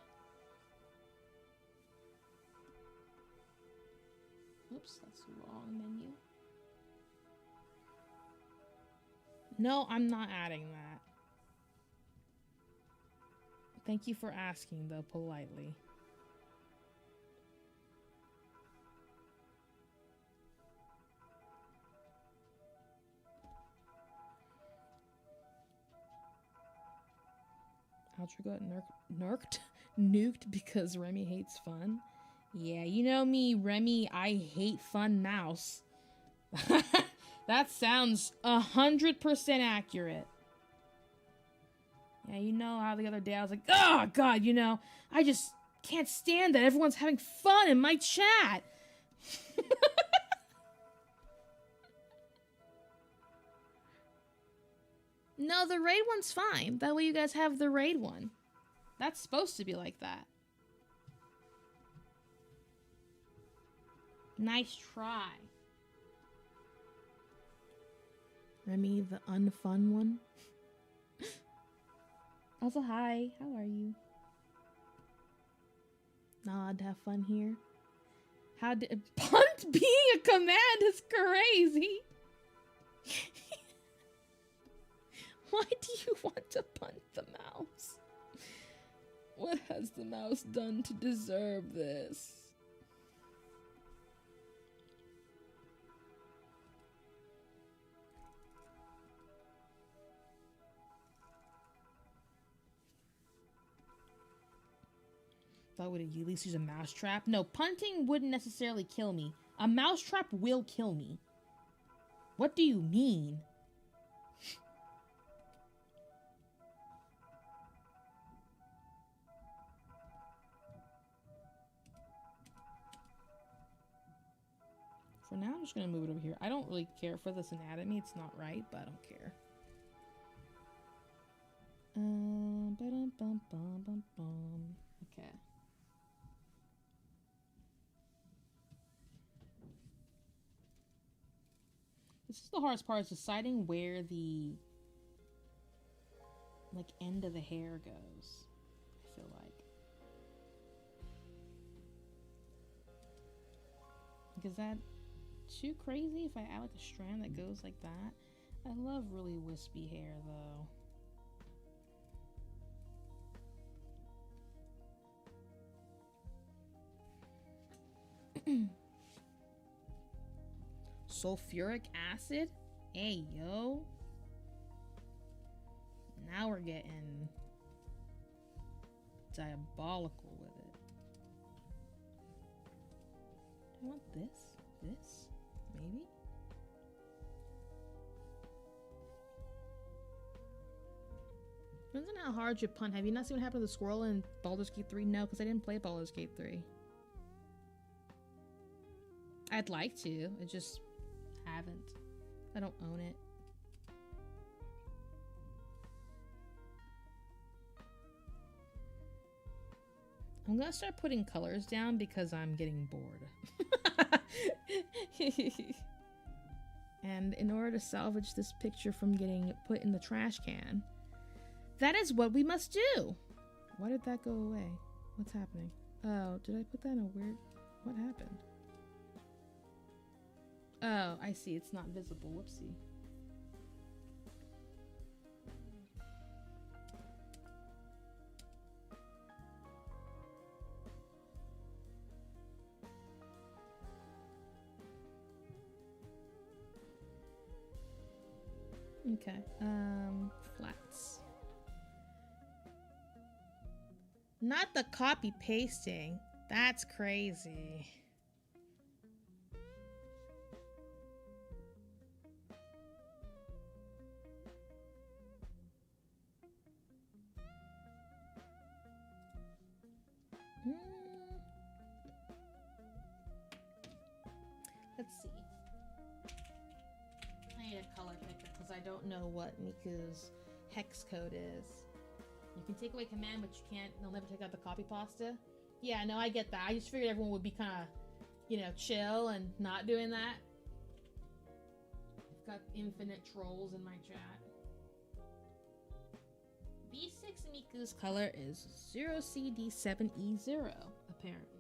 Oops, that's the wrong menu. No, I'm not adding that. Thank you for asking, though, politely. Outro got nuked because Remi hates fun. Yeah, you know me, Remi, I hate fun mouse. That sounds 100% accurate. Yeah, you know how the other day I was like, oh god, you know, I just can't stand that everyone's having fun in my chat. No, the raid one's fine. That way you guys have the raid one. That's supposed to be like that. Nice try. Remi, the unfun one. Also, hi. How are you? Not allowed to have fun here. How did punt being a command is crazy. Why do you want to punt the mouse? What has the mouse done to deserve this? Thought would at least use a mousetrap? No, punting wouldn't necessarily kill me. A mousetrap will kill me. What do you mean? For now, I'm just gonna move it over here. I don't really care for this anatomy. It's not right, but I don't care. Okay. This is the hardest part, is deciding where the like end of the hair goes. I feel like. Like, is that too crazy if I add like a strand that goes like that? I love really wispy hair though. Sulfuric acid? Hey, yo. Now we're getting diabolical with it. Do I want this? This? Maybe? Depends on how hard you punt. Have you not seen what happened to the squirrel in Baldur's Gate 3? No, because I didn't play Baldur's Gate 3. I'd like to. I just haven't. I don't own it. I'm gonna start putting colors down because I'm getting bored. And in order to salvage this picture from getting put in the trash can, that is what we must do. Why did that go away? What's happening? Oh, did I put that in a weird... What happened? Oh, I see. It's not visible. Whoopsie. Okay. Flats. Not the copy pasting. That's crazy. Let's see. I need a color picker because I don't know what Miku's hex code is. You can take away command, but you can't. They'll never take out the copy pasta. Yeah, no, I get that. I just figured everyone would be kind of, you know, chill and not doing that. I've got infinite trolls in my chat. B6 Miku's color is 0CD7E0, apparently.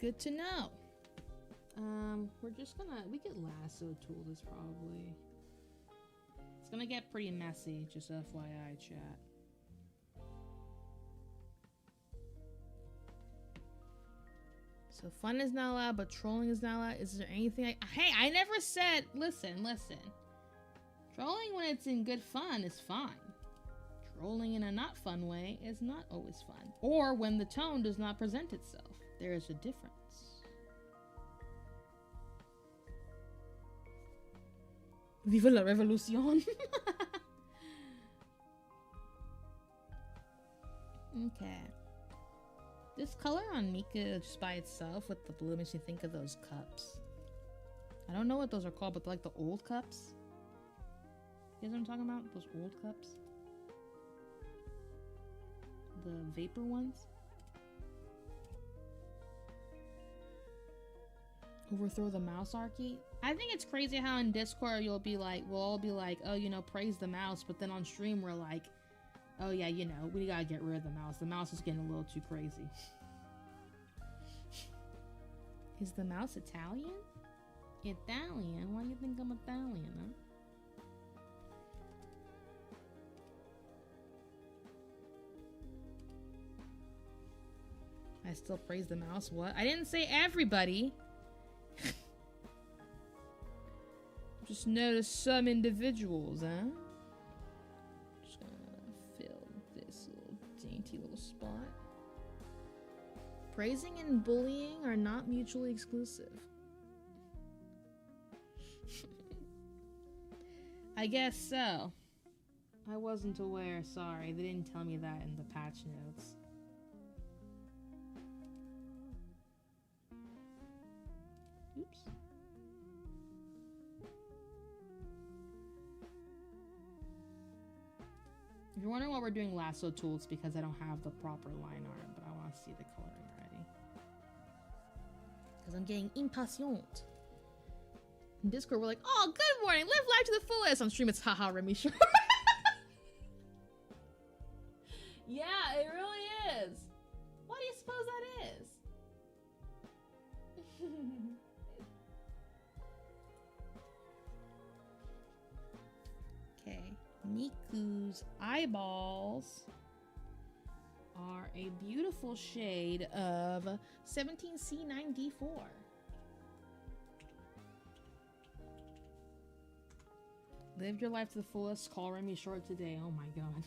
Good to know. We're just gonna, we could lasso tool this probably. It's gonna get pretty messy, just FYI, chat. So fun is not allowed, but trolling is not allowed. Is there anything hey, I never said, listen. Trolling when it's in good fun is fine. Trolling in a not fun way is not always fun. Or when the tone does not present itself. There is a difference. Viva la revolution. Okay. This color on Mika just by itself with the blue makes me think of those cups. I don't know what those are called, but they're like the old cups. You guys know what I'm talking about? Those old cups? The vapor ones? Overthrow the mouse Arky. I think it's crazy how in Discord we'll all be like, oh, you know, praise the mouse, but then on stream we're like, oh yeah, you know, we gotta get rid of the mouse. The mouse is getting a little too crazy. Is the mouse Italian? Italian? Why do you think I'm Italian, huh? I still praise the mouse. What? I didn't say everybody. Just notice some individuals, huh? Just gonna fill this little dainty little spot. Praising and bullying are not mutually exclusive. I guess so. I wasn't aware, sorry. They didn't tell me that in the patch notes. Oops. If you're wondering why we're doing lasso tools, it's because I don't have the proper line art, but I want to see the coloring already. Because I'm getting impatient. In Discord, we're like, oh, good morning, live life to the fullest. On stream, it's haha, Remi, sure. Yeah, it really is. Why do you suppose that is? Okay, Miku's eyeballs are a beautiful shade of 17C9D4. Live your life to the fullest. Call Remi short today. Oh my god.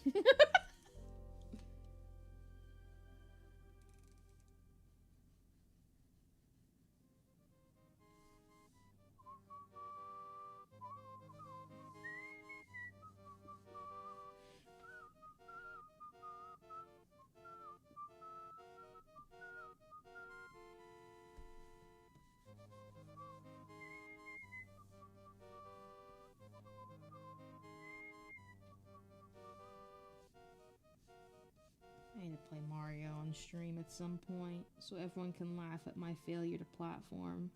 I need to play Mario on stream at some point so everyone can laugh at my failure to platform.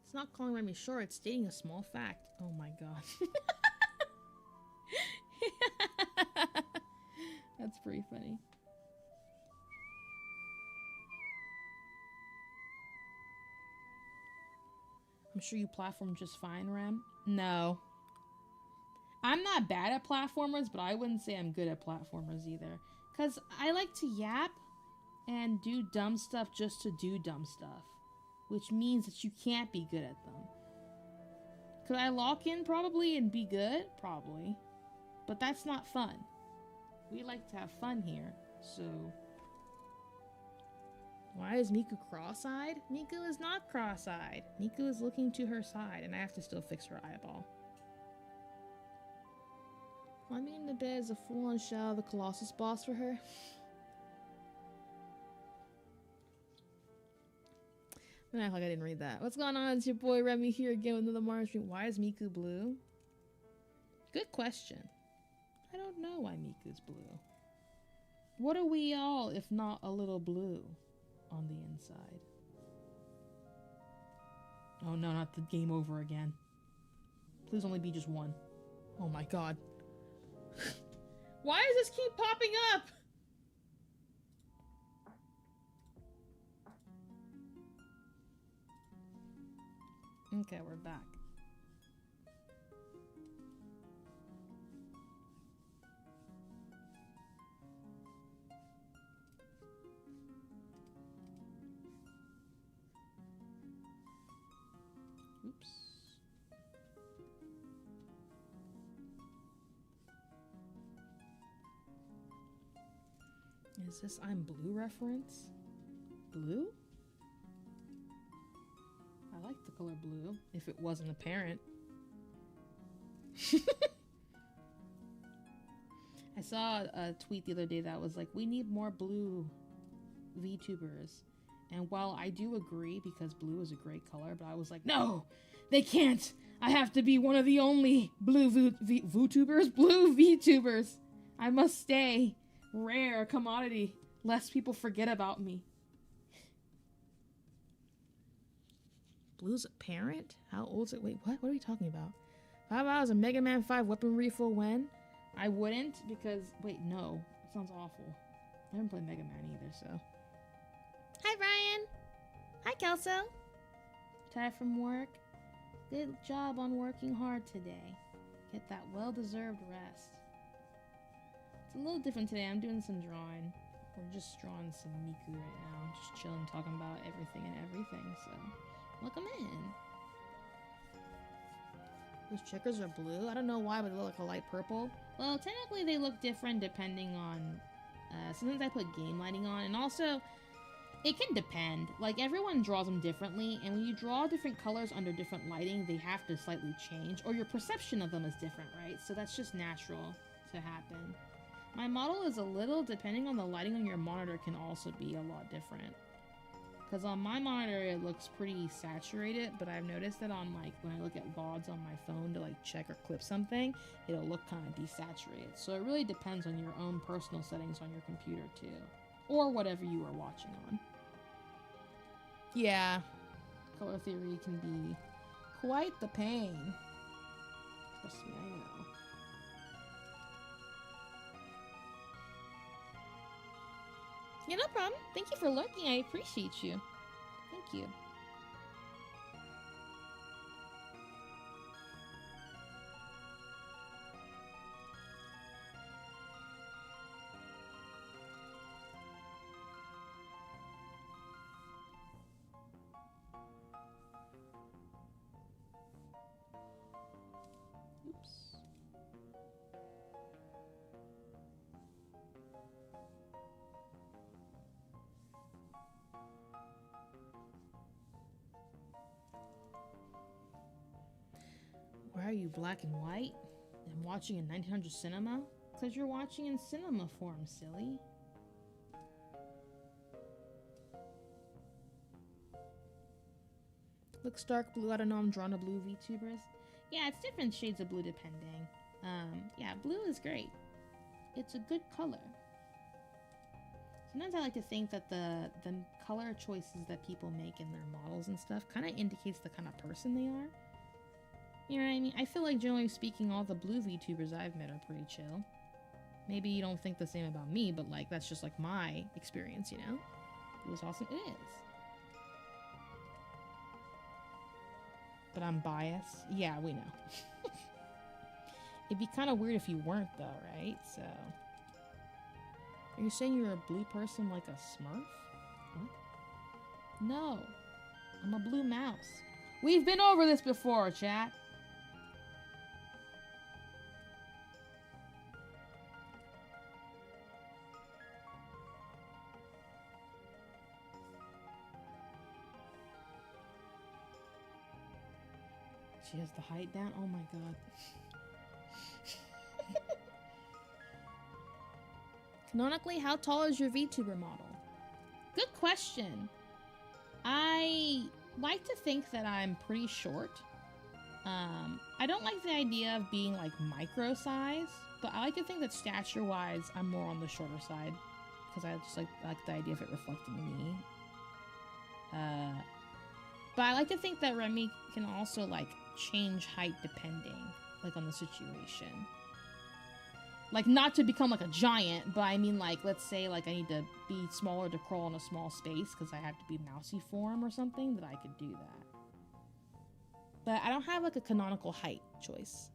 It's not calling Remi short, it's stating a small fact. Oh my god. That's pretty funny. I'm sure you platform just fine, Rem. No. I'm not bad at platformers, but I wouldn't say I'm good at platformers either. Because I like to yap and do dumb stuff just to do dumb stuff. Which means that you can't be good at them. Could I lock in probably and be good? Probably. But that's not fun. We like to have fun here, so... Why is Miku cross-eyed? Miku is not cross-eyed. Miku is looking to her side, and I have to still fix her eyeball. Climbing into bed is a full-on shell of the Colossus boss for her. I'm gonna act like I didn't read that. What's going on? It's your boy Remi here again with another Mario stream. Why is Miku blue? Good question. I don't know why Miku's blue. What are we all if not a little blue on the inside? Oh no, not the game over again. Please only be just one. Oh my god. Why does this keep popping up? Okay, we're back. Is this I'm Blue reference? Blue? I like the color blue, if it wasn't apparent. I saw a tweet the other day that was like, we need more blue VTubers. And while I do agree, because blue is a great color, but I was like, no, they can't. I have to be one of the only blue VTubers? Blue VTubers. I must stay rare commodity, lest people forget about me. Blue's a parent? How old is it? Wait, what? What are we talking about? 5 hours of Mega Man 5 weapon refill when? I wouldn't, because... Wait, no. That sounds awful. I haven't played Mega Man either, so... Hi, Ryan! Hi, Kelso! Tired from work? Good job on working hard today. Get that well-deserved rest. It's a little different today. I'm doing some drawing. We're just drawing some Miku right now. Just chilling, talking about everything and everything, so... Welcome in. Those checkers are blue. I don't know why, but they look like a light purple. Well, technically they look different depending on... sometimes I put game lighting on, and also... It can depend. Like, everyone draws them differently, and when you draw different colors under different lighting, they have to slightly change, or your perception of them is different, right? So that's just natural to happen. My model is a little, depending on the lighting on your monitor, can also be a lot different. Because on my monitor, it looks pretty saturated, but I've noticed that on, like, when I look at VODs on my phone to, like, check or clip something, it'll look kind of desaturated. So it really depends on your own personal settings on your computer, too. Or whatever you are watching on. Yeah. Color theory can be quite the pain. Trust me, I know. Yeah, no problem. Thank you for lurking. I appreciate you. Thank you. Oops. Why are you black and white and watching in 1900 cinema? Because you're watching in cinema form, silly. Looks dark blue. I don't know. I'm drawn to blue VTubers. Yeah, it's different shades of blue depending. Yeah, blue is great. It's a good color. Sometimes I like to think that the color choices that people make in their models and stuff kind of indicates the kind of person they are. You know what I mean? I feel like, generally speaking, all the blue VTubers I've met are pretty chill. Maybe you don't think the same about me, but, like, that's just, like, my experience, you know? It was awesome. It is. But I'm biased. Yeah, we know. It'd be kind of weird if you weren't, though, right? So... Are you saying you're a blue person like a Smurf? What? No. I'm a blue mouse. We've been over this before, chat. She has the height down? Oh my god. Canonically, how tall is your VTuber model? Good question. I like to think that I'm pretty short. I don't like the idea of being like micro size, but I like to think that stature wise, I'm more on the shorter side. Because I just like the idea of it reflecting me. But I like to think that Remi can also like change height depending, like on the situation. Like, not to become, like, a giant, but I mean, like, let's say, like, I need to be smaller to crawl in a small space because I have to be mousy form or something, that I could do that. But I don't have, like, a canonical height choice.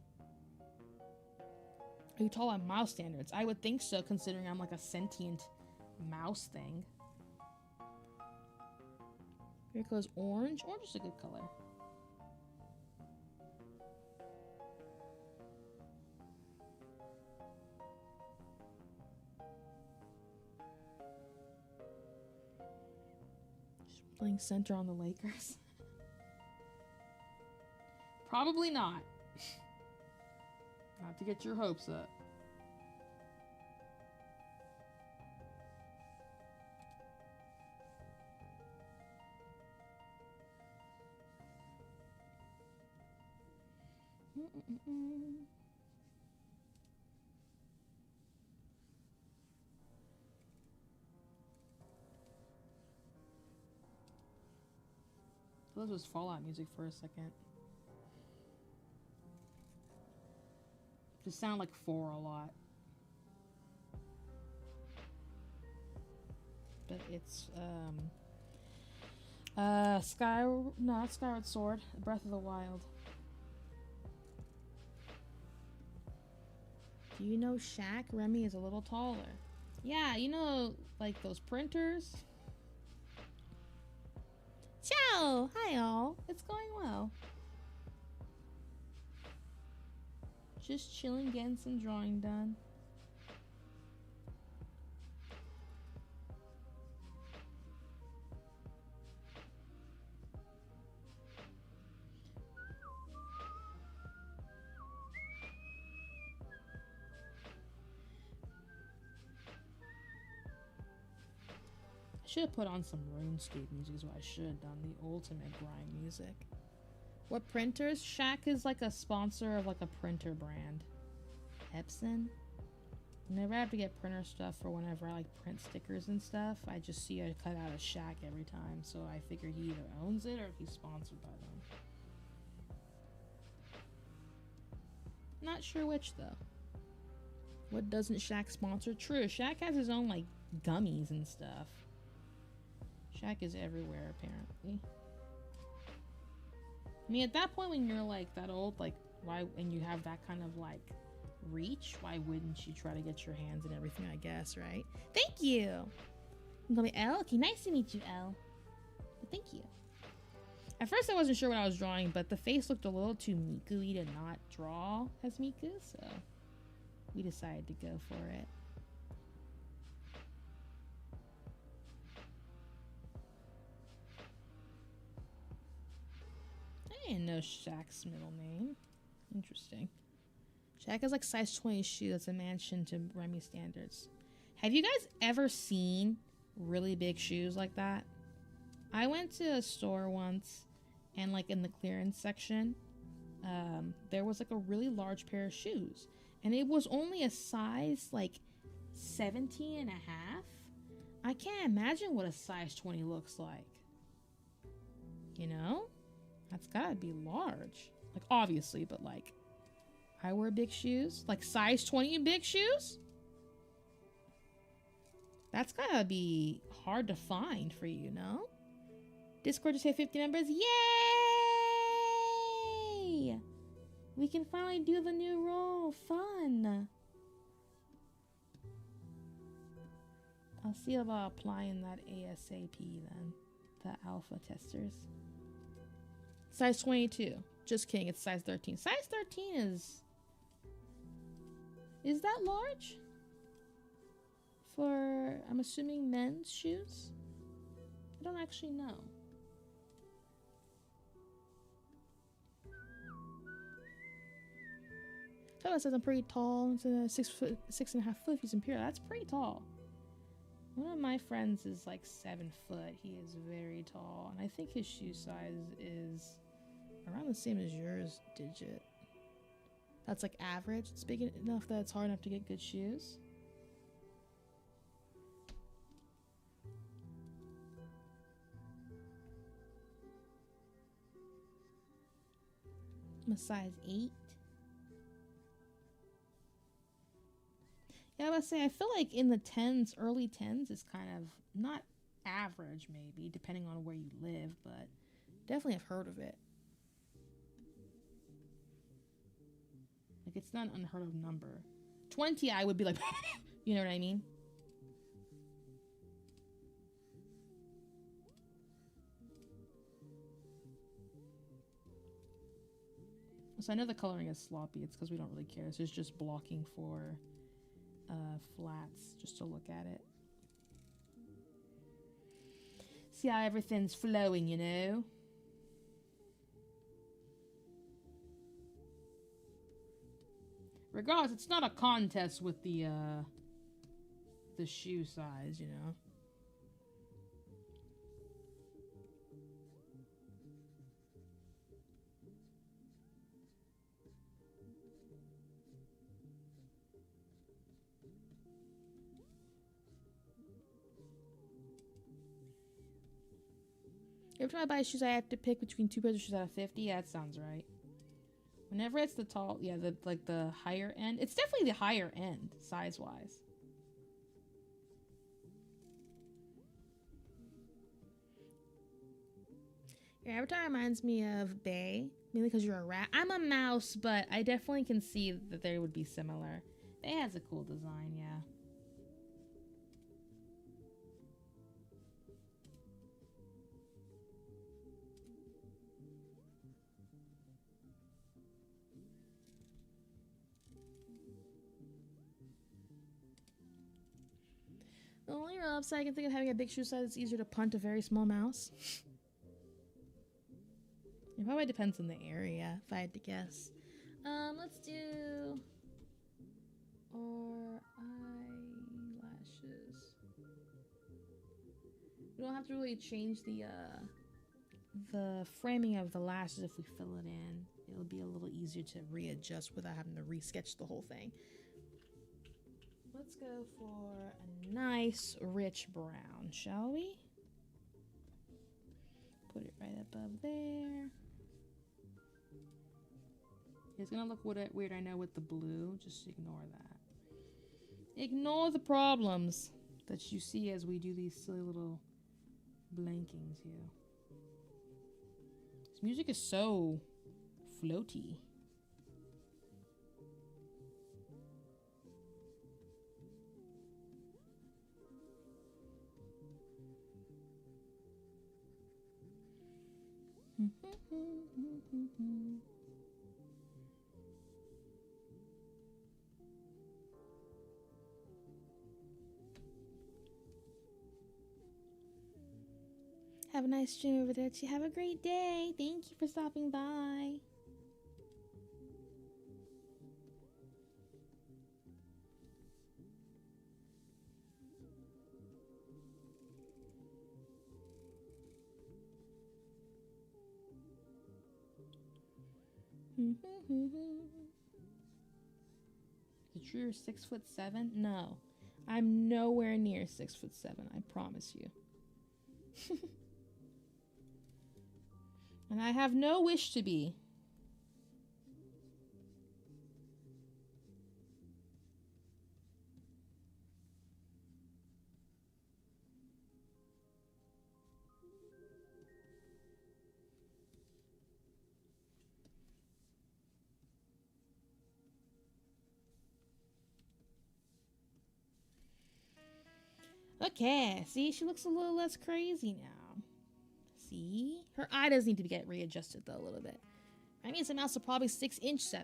Are you tall on mouse standards? I would think so, considering I'm, like, a sentient mouse thing. Here goes orange. Orange is a good color. Playing center on the Lakers. Probably not. Not to get your hopes up. This was Fallout music for a second. Just sound like 4 a lot. But it's not Skyward Sword, Breath of the Wild. Do you know Shaq? Remi is a little taller. Yeah, you know, like those printers? Ciao! Hi all. It's going well. Just chilling, getting some drawing done. I should have put on some RuneScape music is what I should have done. The ultimate grind music. What printers? Shaq is like a sponsor of like a printer brand. Epson? Whenever I have to get printer stuff for whenever I like print stickers and stuff, I just see a cutout of Shaq every time. So I figure he either owns it or he's sponsored by them. Not sure which though. What doesn't Shaq sponsor? True, Shaq has his own like gummies and stuff. Shaq is everywhere, apparently. I mean, at that point, when you're like that old, like, why, and you have that kind of like reach, why wouldn't you try to get your hands in everything, I guess, right? Thank you! You call me Elle? Okay, nice to meet you, Elle. But thank you. At first, I wasn't sure what I was drawing, but the face looked a little too Miku-y to not draw as Miku, so we decided to go for it. I didn't know Shaq's middle name. Interesting. Shaq has like size 20 shoe. That's a mansion to Remi standards. Have you guys ever seen really big shoes like that? I went to a store once and like in the clearance section, there was like a really large pair of shoes. And it was only a size like 17 and a half. I can't imagine what a size 20 looks like. You know? That's gotta be large. Like, obviously, but like, I wear big shoes. Like, size 20 big shoes? That's gotta be hard to find for you, no? Discord just hit 50 members. Yay! We can finally do the new role. Fun. I'll see about applying that ASAP then. The alpha testers. Size 22. Just kidding, it's size 13. Size 13 is... Is that large? For, I'm assuming, men's shoes? I don't actually know. Someone says I'm pretty tall. It's a 6'5" if he's imperial. That's pretty tall. One of my friends is like 7 foot. He is very tall. And I think his shoe size is around the same as yours, Digit. That's like average. It's big enough that it's hard enough to get good shoes. I'm a size 8. Yeah, I was say I feel like in the 10s, early 10s is kind of not average maybe, depending on where you live, but definitely have heard of it. Like, it's not an unheard of number. 20, I would be like, you know what I mean? So I know the coloring is sloppy. It's because we don't really care. This is just blocking for flats, just to look at it. See how everything's flowing, you know? Regardless, it's not a contest with the shoe size, you know? Every time I buy shoes, I have to pick between 2 pairs of shoes out of 50. Yeah, that sounds right. Whenever it's the tall, yeah, the higher end. It's definitely the higher end, size-wise. Your avatar reminds me of Bay, mainly because you're a rat. I'm a mouse, but I definitely can see that they would be similar. Bay has a cool design, yeah. The only real upside I can think of having a big shoe size is easier to punt a very small mouse. It probably depends on the area, if I had to guess. Let's do our eyelashes. We don't have to really change the framing of the lashes if we fill it in. It'll be a little easier to readjust without having to resketch the whole thing. Let's go for a nice rich brown, shall we? Put it right above there. It's gonna look weird, I know, with the blue. Just ignore that. Ignore the problems that you see as we do these silly little blankings here. This music is so floaty. Have a nice stream over there. Have a great day. Thank you for stopping by. Is it true you're 6'7"? No. I'm nowhere near 6'7", I promise you. And I have no wish to be. Okay, see, she looks a little less crazy now. See? Her eye does need to get readjusted, though, a little bit. I mean, some mouse are probably 6'7".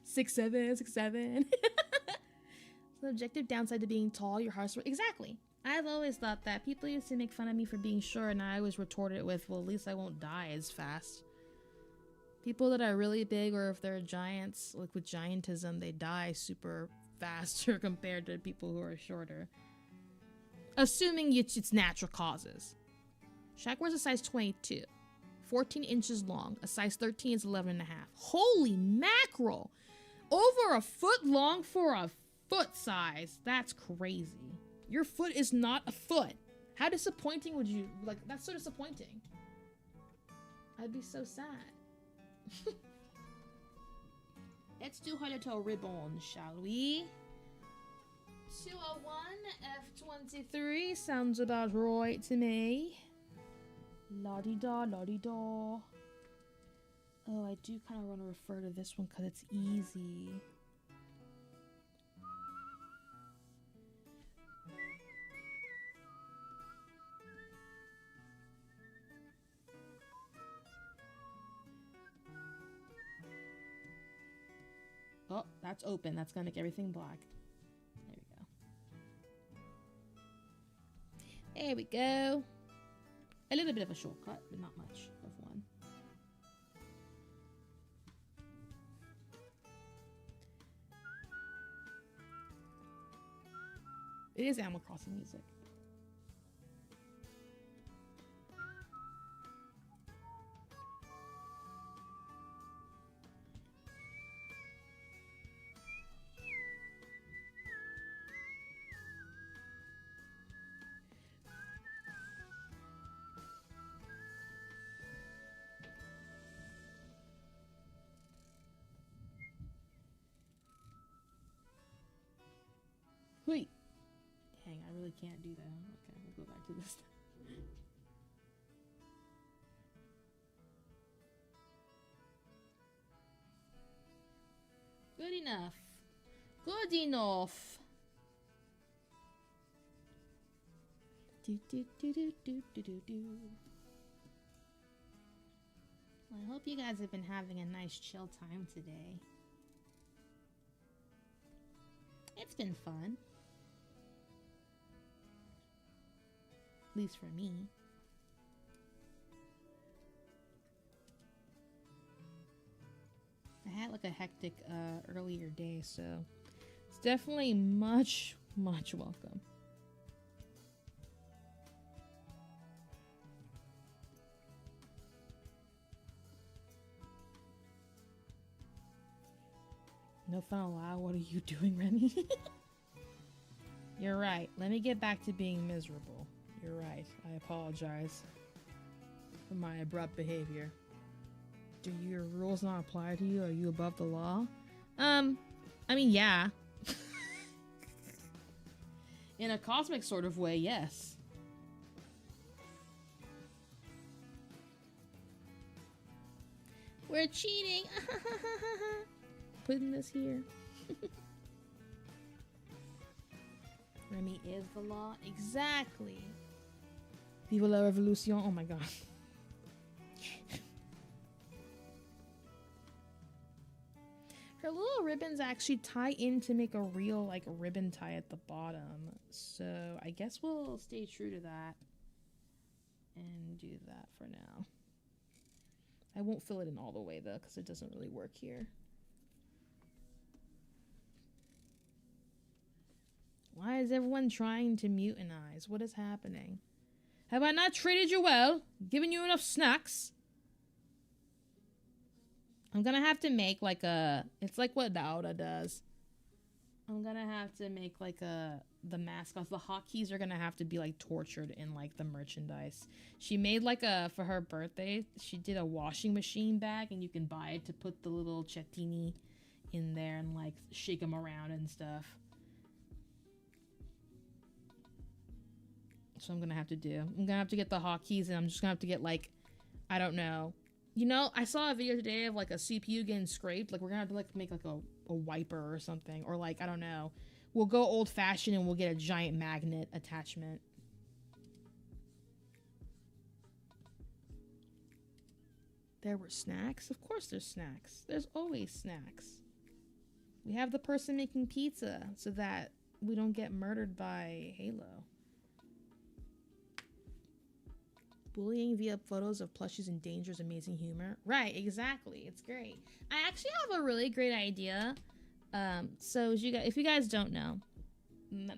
6'7", 6'7". The objective downside to being tall, your heart's... Exactly. I've always thought that. People used to make fun of me for being short, and I always retorted it with, well, at least I won't die as fast. People that are really big, or if they're giants, like with giantism, they die super faster compared to people who are shorter. Assuming it's natural causes. Shaq wears a size 22, 14 inches long. A size 13 is 11.5. Holy mackerel! Over a foot long for a foot size. That's crazy. Your foot is not a foot. How disappointing would you... Like, that's so disappointing. I'd be so sad. Let's do her little ribbon, shall we? 201 F23 sounds about right to me. La-di-da, la-di-da. Oh, I do kind of want to refer to this one because it's easy. Oh, that's open. That's gonna make everything black. There we go. There we go. A little bit of a shortcut, but not much of one. It is Animal Crossing music. Wait. Dang, I really can't do that. Okay, we'll go back to this. Good enough. Good enough. Do do do do do do do do. Well, I hope you guys have been having a nice chill time today. It's been fun. At least for me. I had like a hectic earlier day, so it's definitely much welcome. No fun allowed. What are you doing, Remi? You're right. Let me get back to being miserable. You're right. I apologize for my abrupt behavior. Do your rules not apply to you? Are you above the law? I mean, yeah. In a cosmic sort of way, yes. We're cheating. Putting this here. Remi is the law. Exactly. Viva la revolution. Oh my god. Her little ribbons actually tie in to make a real like ribbon tie at the bottom. So I guess we'll stay true to that and do that for now. I won't fill it in all the way though because it doesn't really work here. Why is everyone trying to mutinize? What is happening? Have I not treated you well? Given you enough snacks? I'm gonna have to make like a... It's like what Dauda does. I'm gonna have to make like a... The mascots, the hotkeys are gonna have to be like tortured in like the merchandise. She made like a... For her birthday, she did a washing machine bag and you can buy it to put the little cecchini in there and like shake them around and stuff. So I'm gonna have to do. I'm gonna have to get the hotkeys and I'm just gonna have to get like, I don't know. You know, I saw a video today of like a CPU getting scraped. Like we're gonna have to like make like a wiper or something. Or like, I don't know. We'll go old fashioned and we'll get a giant magnet attachment. There were snacks? Of course there's snacks. There's always snacks. We have the person making pizza so that we don't get murdered by Halo. Bullying via photos of plushies endangers amazing humor. Right, exactly. It's great. I actually have a really great idea. So as if you guys don't know,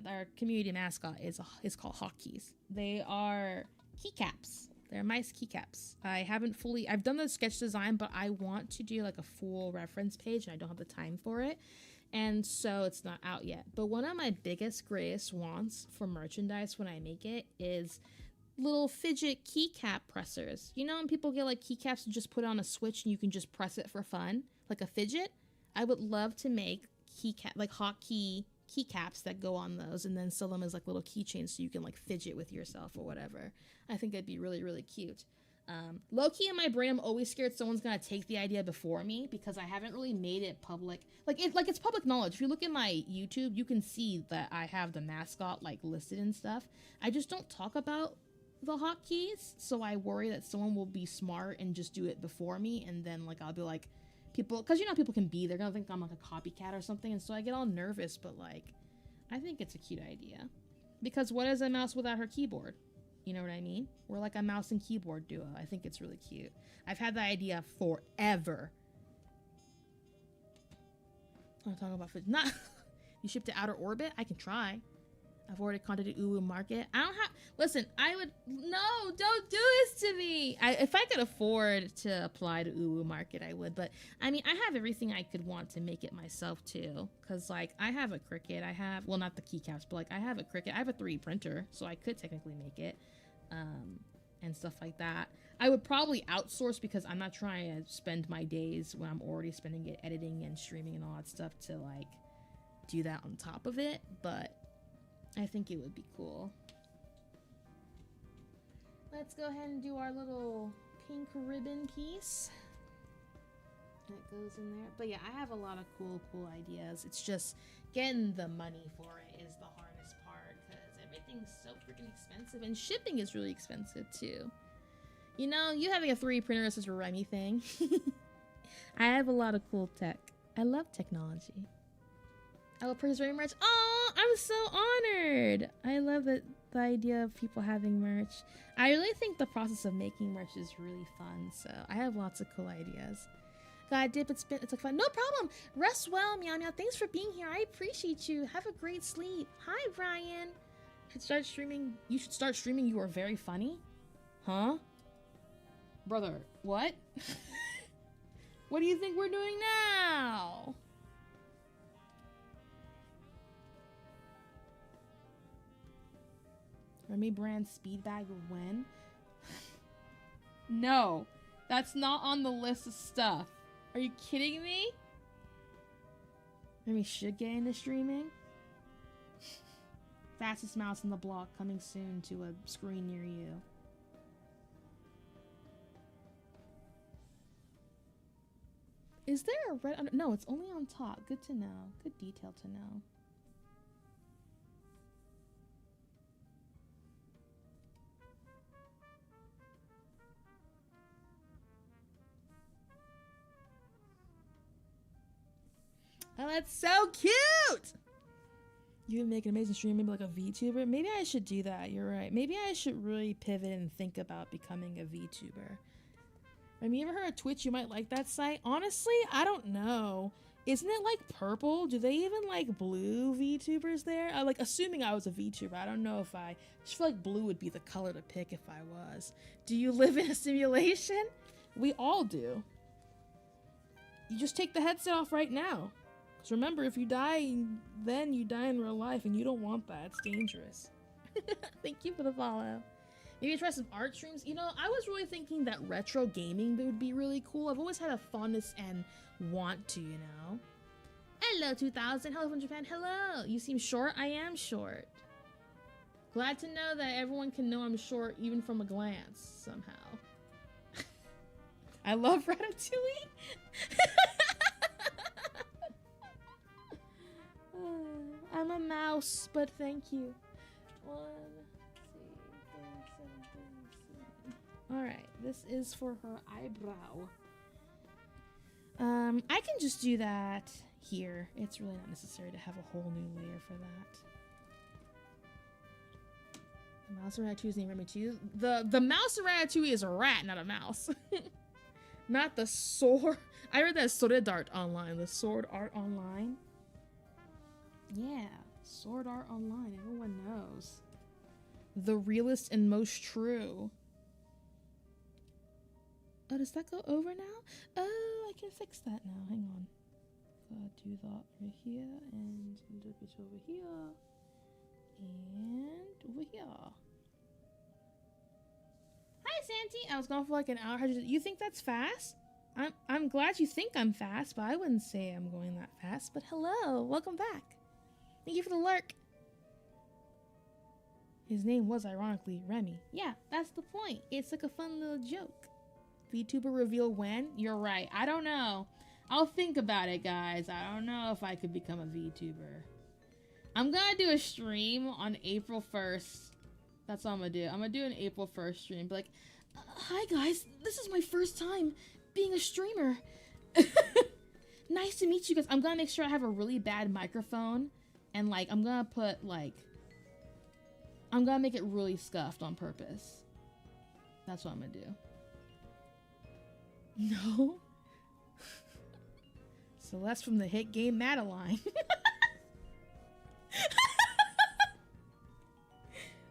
our community mascot is called hotkeys. They are keycaps. They're mice keycaps. I've done the sketch design, but I want to do like a full reference page and I don't have the time for it. And so it's not out yet. But one of my greatest wants for merchandise when I make it is little fidget keycap pressers. You know when people get like keycaps and just put on a switch and you can just press it for fun? Like a fidget? I would love to make like hotkey keycaps that go on those and then sell them as like little keychains so you can like fidget with yourself or whatever. I think that'd be really, really cute. Low-key in my brain, I'm always scared someone's gonna take the idea before me because I haven't really made it public. It's public knowledge. If you look at my YouTube, you can see that I have the mascot like listed and stuff. I just don't talk about the hotkeys, so I worry that someone will be smart and just do it before me, and then like I'll be like, people, because you know how people can be, they're gonna think I'm like a copycat or something, and so I get all nervous. But like, I think it's a cute idea because what is a mouse without her keyboard? You know what I mean? We're like a mouse and keyboard duo. I think it's really cute. I've had the idea forever. I'm talking about not you ship to outer orbit? I can try. I've already contacted Uwu Market. I don't have. Listen, I would. No, don't do this to me. If I could afford to apply to Uwu Market, I would. But I mean, I have everything I could want to make it myself too. Cause like I have a Cricut. I have, well, not the keycaps, but like I have a Cricut. I have a 3D printer, so I could technically make it, and stuff like that. I would probably outsource because I'm not trying to spend my days when I'm already spending it editing and streaming and all that stuff to like do that on top of it. But I think it would be cool. Let's go ahead and do our little pink ribbon piece. That goes in there. But yeah, I have a lot of cool ideas. It's just getting the money for it is the hardest part because everything's so freaking expensive and shipping is really expensive too. You know, you having a 3D printer is such a Remi thing. I have a lot of cool tech. I love technology. I will purchase very much. Oh, I'm so honored. I love the idea of people having merch. I really think the process of making merch is really fun. So I have lots of cool ideas. God, dip and spin. It's like fun. No problem. Rest well, meow meow. Thanks for being here. I appreciate you. Have a great sleep. Hi, Brian. Should start streaming. You should start streaming. You are very funny. Huh? Brother, what? What do you think we're doing now? Remi brand speed bag when? No, that's not on the list of stuff. Are you kidding me? Remi should get into streaming. Fastest mouse in the block coming soon to a screen near you. Is there a red under? No, it's only on top. Good to know. Good detail to know. Oh, that's so cute! You would make an amazing stream, maybe like a VTuber. Maybe I should do that. You're right. Maybe I should really pivot and think about becoming a VTuber. Have you ever heard of Twitch? You might like that site. Honestly, I don't know. Isn't it like purple? Do they even like blue VTubers there? I like assuming I was a VTuber. I don't know if I just feel like blue would be the color to pick if I was. Do you live in a simulation? We all do. You just take the headset off right now. Because remember, if you die, then you die in real life, and you don't want that. It's dangerous. Thank you for the follow. Maybe try some art streams. You know, I was really thinking that retro gaming would be really cool. I've always had a fondness and want to, you know. Hello, 2000. Hello from Japan. Hello. You seem short. I am short. Glad to know that everyone can know I'm short even from a glance somehow. I love Ratatouille. I'm a mouse, but thank you. 1, 2, 3, 7, 7. All right, this is for her eyebrow. I can just do that here. It's really not necessary to have a whole new layer for that. The mouse of Ratatouille is named Remi too. The mouse of Ratatouille is a rat, not a mouse. Not the sword. I read that Sword Art Online. The Sword Art Online. Yeah, Sword Art Online. Everyone knows. The realest and most true. Oh, does that go over now? Oh, I can fix that now. Hang on. Gotta do that over here and a little bit over here and over here. Hi, Santi. I was gone for like an hour. You think that's fast? I'm glad you think I'm fast, but I wouldn't say I'm going that fast. But hello, welcome back. Thank you for the lurk. His name was ironically Remi. Yeah, that's the point. It's like a fun little joke. VTuber reveal when? You're right. I don't know. I'll think about it, guys. I don't know if I could become a VTuber. I'm gonna do a stream on April 1st. That's what I'm gonna do. I'm gonna do an April 1st stream. Be like, hi guys, this is my first time being a streamer. Nice to meet you guys. I'm gonna make sure I have a really bad microphone. And like, I'm gonna put like I'm gonna make it really scuffed on purpose. That's what I'm gonna do. No. Celeste from the hit game Madeline.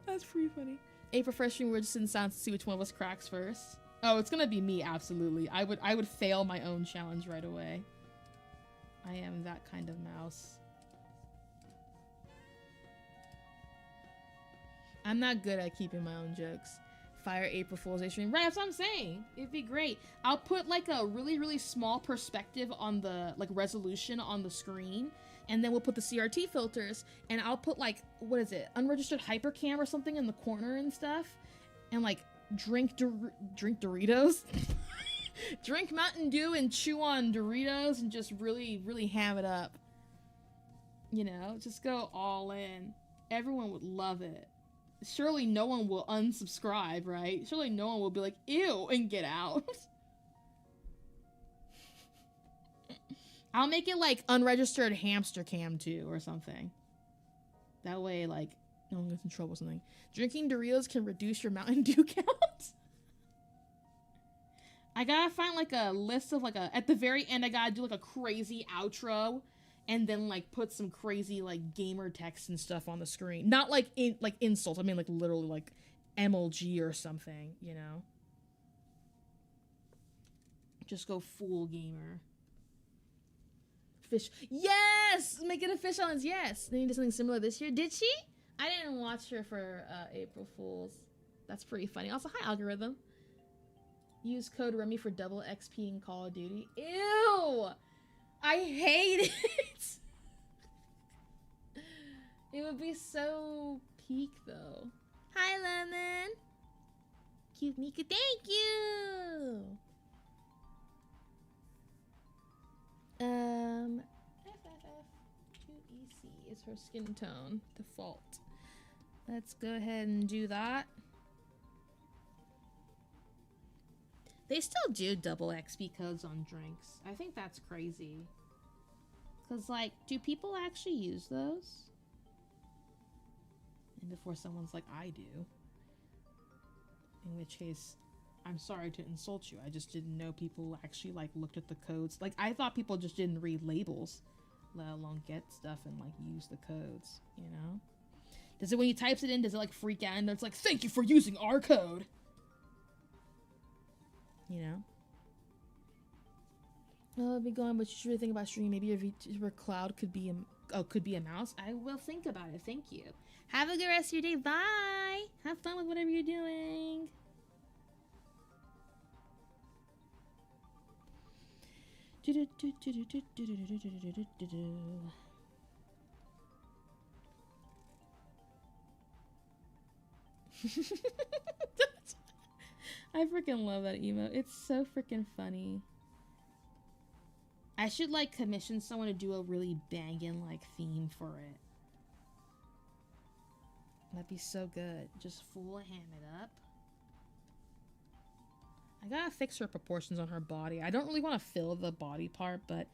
That's pretty funny. April first stream, we're just in silence to see which one of us cracks first. Oh, it's gonna be me, absolutely. I would fail my own challenge right away. I am that kind of mouse. I'm not good at keeping my own jokes. Fire April Fool's Day stream. Right, that's what I'm saying. It'd be great. I'll put like a really, really small perspective on the like resolution on the screen, and then we'll put the CRT filters, and I'll put like, what is it? Unregistered hypercam or something in the corner and stuff, and like drink Doritos. Drink Mountain Dew and chew on Doritos and just really, really ham it up. You know, just go all in. Everyone would love it. Surely no one will unsubscribe, right? Surely no one will be like, ew, and get out. I'll make it like unregistered hamster cam too or something. That way, like, no one gets in trouble or something. Drinking Doritos can reduce your Mountain Dew count. I gotta find like a list of like at the very end, I gotta do like a crazy outro and then like put some crazy like gamer text and stuff on the screen. Not like insults. I mean like literally like MLG or something, you know? Just go full gamer. Fish. Yes! Make it a fish challenge. Yes. They did something similar this year. Did she? I didn't watch her for April Fools. That's pretty funny. Also, hi, algorithm. Use code Remi for double XP in Call of Duty. Ew! I hate it! It would be so peak, though. Hi, Lemon! Cute Mika, thank you! FFF2EC is her skin tone, default. Let's go ahead and do that. They still do double XP codes on drinks. I think that's crazy. Cause like, do people actually use those? And before someone's like, I do. In which case, I'm sorry to insult you. I just didn't know people actually like looked at the codes. Like I thought people just didn't read labels, let alone get stuff and like use the codes, you know? Does it, when he types it in, does it like freak out and it's like, thank you for using our code? You know? Oh, I'll be going, but you should really think about streaming. Maybe your VTuber cloud could be a mouse. I will think about it. Thank you. Have a good rest of your day. Bye. Have fun with whatever you're doing. I freaking love that emote. It's so freaking funny. I should like commission someone to do a really banging like theme for it. That'd be so good. Just full ham it up. I gotta fix her proportions on her body. I don't really want to fill the body part, but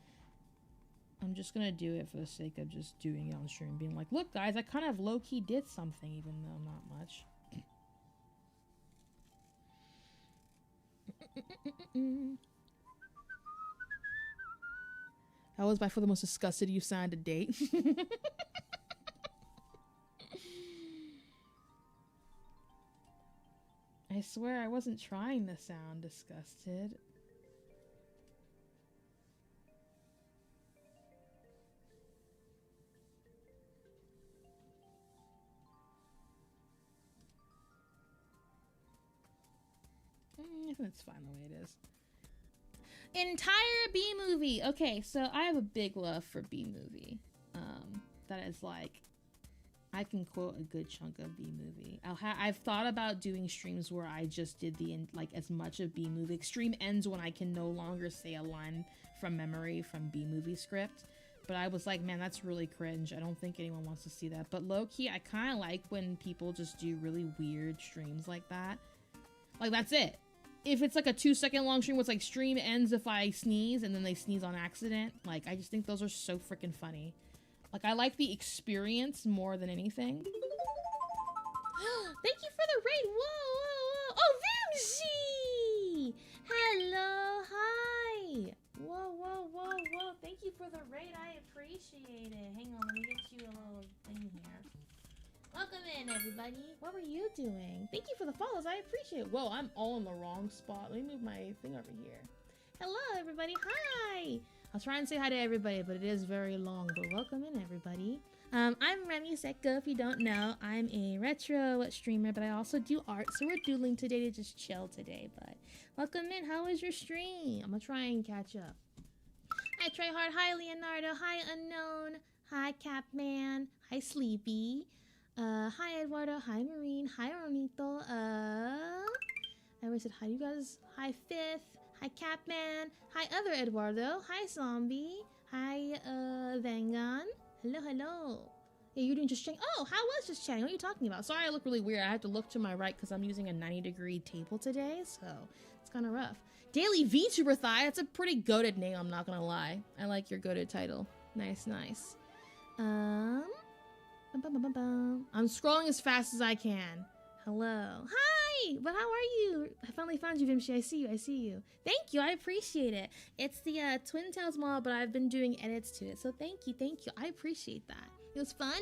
I'm just gonna do it for the sake of just doing it on stream. Being like, look guys, I kind of low-key did something, even though not much. That was by far the most disgusted you signed to date. I swear I wasn't trying to sound disgusted. I think it's fine the way it is. Entire B movie. Okay, so I have a big love for B movie. That is like, I can quote a good chunk of B movie. I've thought about doing streams where I just did like as much of B movie. Stream ends when I can no longer say a line from memory from B movie script. But I was like, man, that's really cringe. I don't think anyone wants to see that. But low-key, I kind of like when people just do really weird streams like that. Like, that's it. If it's like a 2-second long stream where it's like stream ends if I sneeze and then they sneeze on accident, like I just think those are so freaking funny. Like I like the experience more than anything. Thank you for the raid. Whoa. Oh, Vimsy! Hello, hi. Whoa. Thank you for the raid. I appreciate it. Hang on, let me get you a little thing here. Welcome in, everybody. What were you doing? Thank you for the follows. I appreciate it. Whoa, I'm all in the wrong spot. Let me move my thing over here. Hello, everybody. Hi. I'll try and say hi to everybody, but it is very long. But welcome in, everybody. I'm Remi Secco. If you don't know, I'm a retro streamer, but I also do art. So we're doodling today to just chill today. But welcome in. How was your stream? I'm gonna try and catch up. Hi, Tryhard. Hi, Leonardo. Hi, Unknown. Hi, Capman. Hi, Sleepy. Hi, Eduardo. Hi, Marine. Hi, Ronito. I always said hi, you guys. Hi, Fifth. Hi, Capman. Hi, other Eduardo. Hi, Zombie. Hi, Vangon. Hello. Yeah, you're doing just chatting. Oh, how was just chatting? What are you talking about? Sorry, I look really weird. I have to look to my right because I'm using a 90-degree table today, so it's kind of rough. Daily VTuber Thigh. That's a pretty goated name, I'm not gonna lie. I like your goated title. Nice. I'm scrolling as fast as I can. Hello. Hi! But how are you? I finally found you, Vimshi. I see you. Thank you. I appreciate it. It's the Twin Tails model, but I've been doing edits to it. So thank you. I appreciate that. It was fun.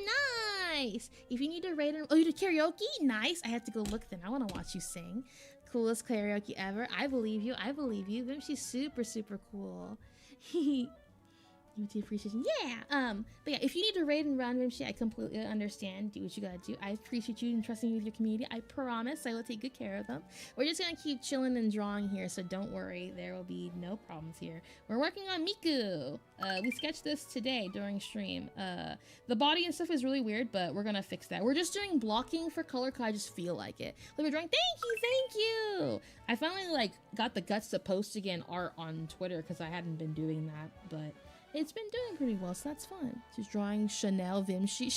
Nice! If you need to rate and... Oh, you did karaoke? Nice. I have to go look then. I want to watch you sing. Coolest karaoke ever. I believe you. Vimshi's super cool. You do appreciate it. Yeah. But yeah, if you need to raid and run Vimshi, I completely understand. Do what you gotta do. I appreciate you and trusting me with your community. I promise I will take good care of them. We're just gonna keep chilling and drawing here, so don't worry. There will be no problems here. We're working on Miku. We sketched this today during stream. The body and stuff is really weird, but we're gonna fix that. We're just doing blocking for color because I just feel like it. We're drawing. Thank you. I finally got the guts to post again art on Twitter because I hadn't been doing that, but it's been doing pretty well, so that's fun. Just drawing Chanel Vimshi.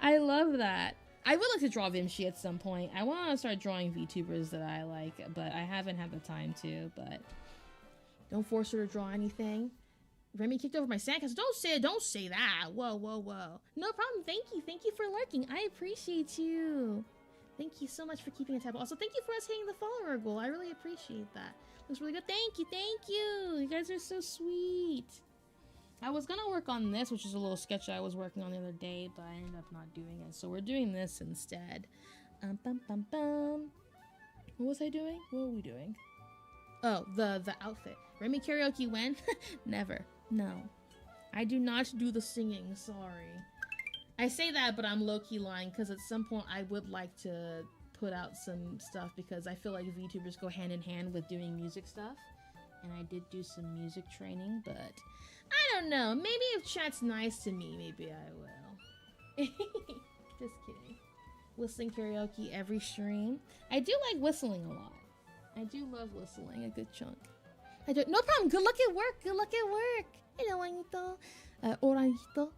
I love that. I would like to draw Vimshi at some point. I want to start drawing VTubers that I like, but I haven't had the time to, but don't force her to draw anything. Remi kicked over my sandcastle. Don't say that. Whoa. No problem. Thank you for lurking. I appreciate you. Thank you so much for keeping a tab. Also, thank you for us hitting the follower goal. I really appreciate that. Looks really good. Thank you. You guys are so sweet. I was gonna work on this, which is a little sketch I was working on the other day, but I ended up not doing it. So we're doing this instead. What was I doing? What were we doing? Oh, the outfit. Remi karaoke when? Never. No. I do not do the singing. Sorry. I say that, but I'm low-key lying because at some point I would like to put out some stuff because I feel like VTubers go hand in hand with doing music stuff, and I did do some music training, but I don't know. Maybe if chat's nice to me, maybe I will. Just kidding. Whistling karaoke every stream. I do like whistling a lot. I do love whistling a good chunk. No problem. Good luck at work. Hello, Juanito. Oranito.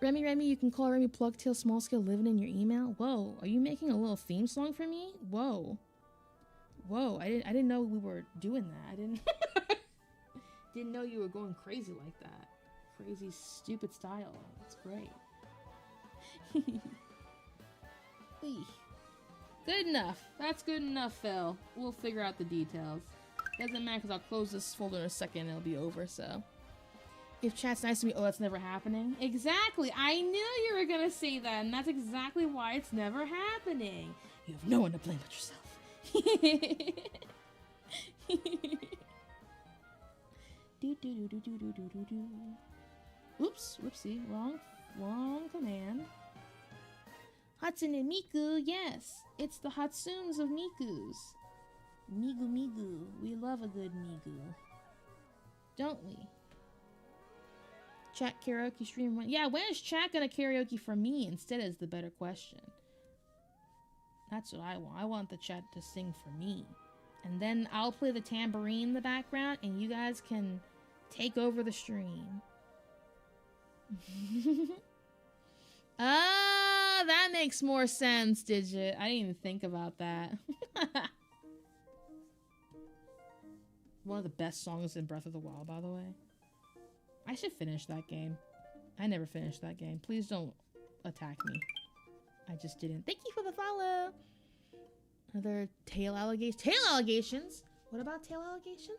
Remi, you can call Remi Plugtail Small Scale Living in your email. Whoa, are you making a little theme song for me? Whoa, I didn't know we were doing that. I didn't know you were going crazy like that. Crazy, stupid style. That's great. Good enough. That's good enough, Phil. We'll figure out the details. Doesn't matter because I'll close this folder in a second and it'll be over, so. If chat's nice to me, oh, that's never happening. Exactly. I knew you were gonna say that, and that's exactly why it's never happening. You have no one to blame but yourself. Oops, whoopsie, wrong command. Hatsune Miku, yes, it's the Hatsunes of Mikus. Migu, we love a good Migu, don't we? Chat karaoke stream one. Yeah, when is chat gonna karaoke for me instead is the better question. That's what I want. I want the chat to sing for me. And then I'll play the tambourine in the background and you guys can take over the stream. Ah, that makes more sense, Digit. I didn't even think about that. One of the best songs in Breath of the Wild, by the way. I should finish that game. I never finished that game. Please don't attack me. I just didn't. Thank you for the follow. Another tail allegation. Tail allegations? What about tail allegations?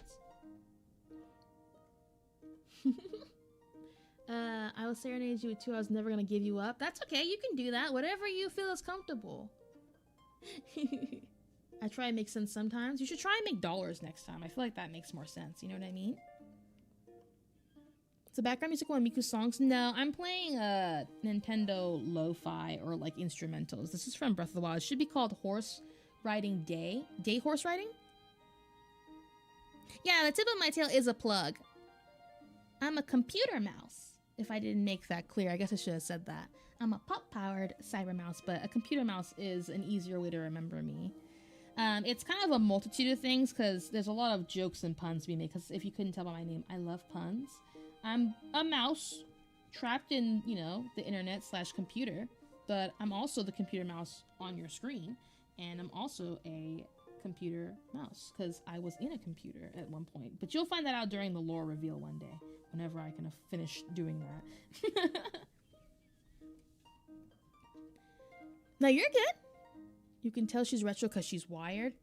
I will serenade you with 2 hours, never gonna give you up. That's okay, you can do that. Whatever you feel is comfortable. I try and make sense sometimes. You should try and make dollars next time. I feel like that makes more sense. You know what I mean? It's the background music on Miku's songs. No, I'm playing Nintendo lo-fi or like instrumentals. This is from Breath of the Wild. It should be called Horse Riding Day. Day horse riding? Yeah, the tip of my tail is a plug. I'm a computer mouse. If I didn't make that clear, I guess I should have said that. I'm a pop-powered cyber mouse, but a computer mouse is an easier way to remember me. It's kind of a multitude of things because there's a lot of jokes and puns being made. Because if you couldn't tell by my name, I love puns. I'm a mouse trapped in, you know, the internet / computer, but I'm also the computer mouse on your screen, and I'm also a computer mouse because I was in a computer at one point. But you'll find that out during the lore reveal one day, whenever I can finish doing that. No, you're good. You can tell she's retro because she's wired.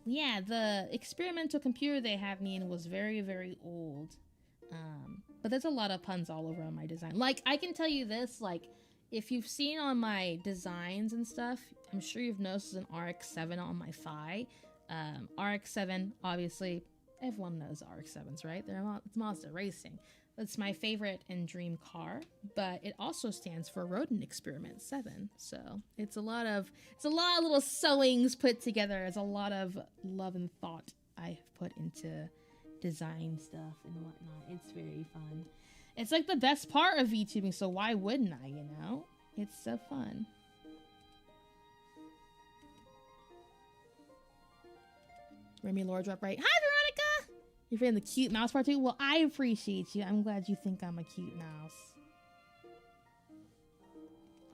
Yeah, the experimental computer they have me in was very, very old. But there's a lot of puns all over on my design. Like, I can tell you this, like, if you've seen on my designs and stuff, I'm sure you've noticed an RX-7 on my thigh. RX-7, obviously, everyone knows RX-7s, right? It's Mazda Racing. It's my favorite and dream car, but it also stands for Rodent Experiment 7. So it's a lot of little sewings put together. It's a lot of love and thought I've put into design stuff and whatnot. It's very fun. It's like the best part of VTubing, so why wouldn't I, you know? It's so fun. Remi lore drop right. Hi, Veronica! You're feeling the cute mouse part too? Well, I appreciate you. I'm glad you think I'm a cute mouse.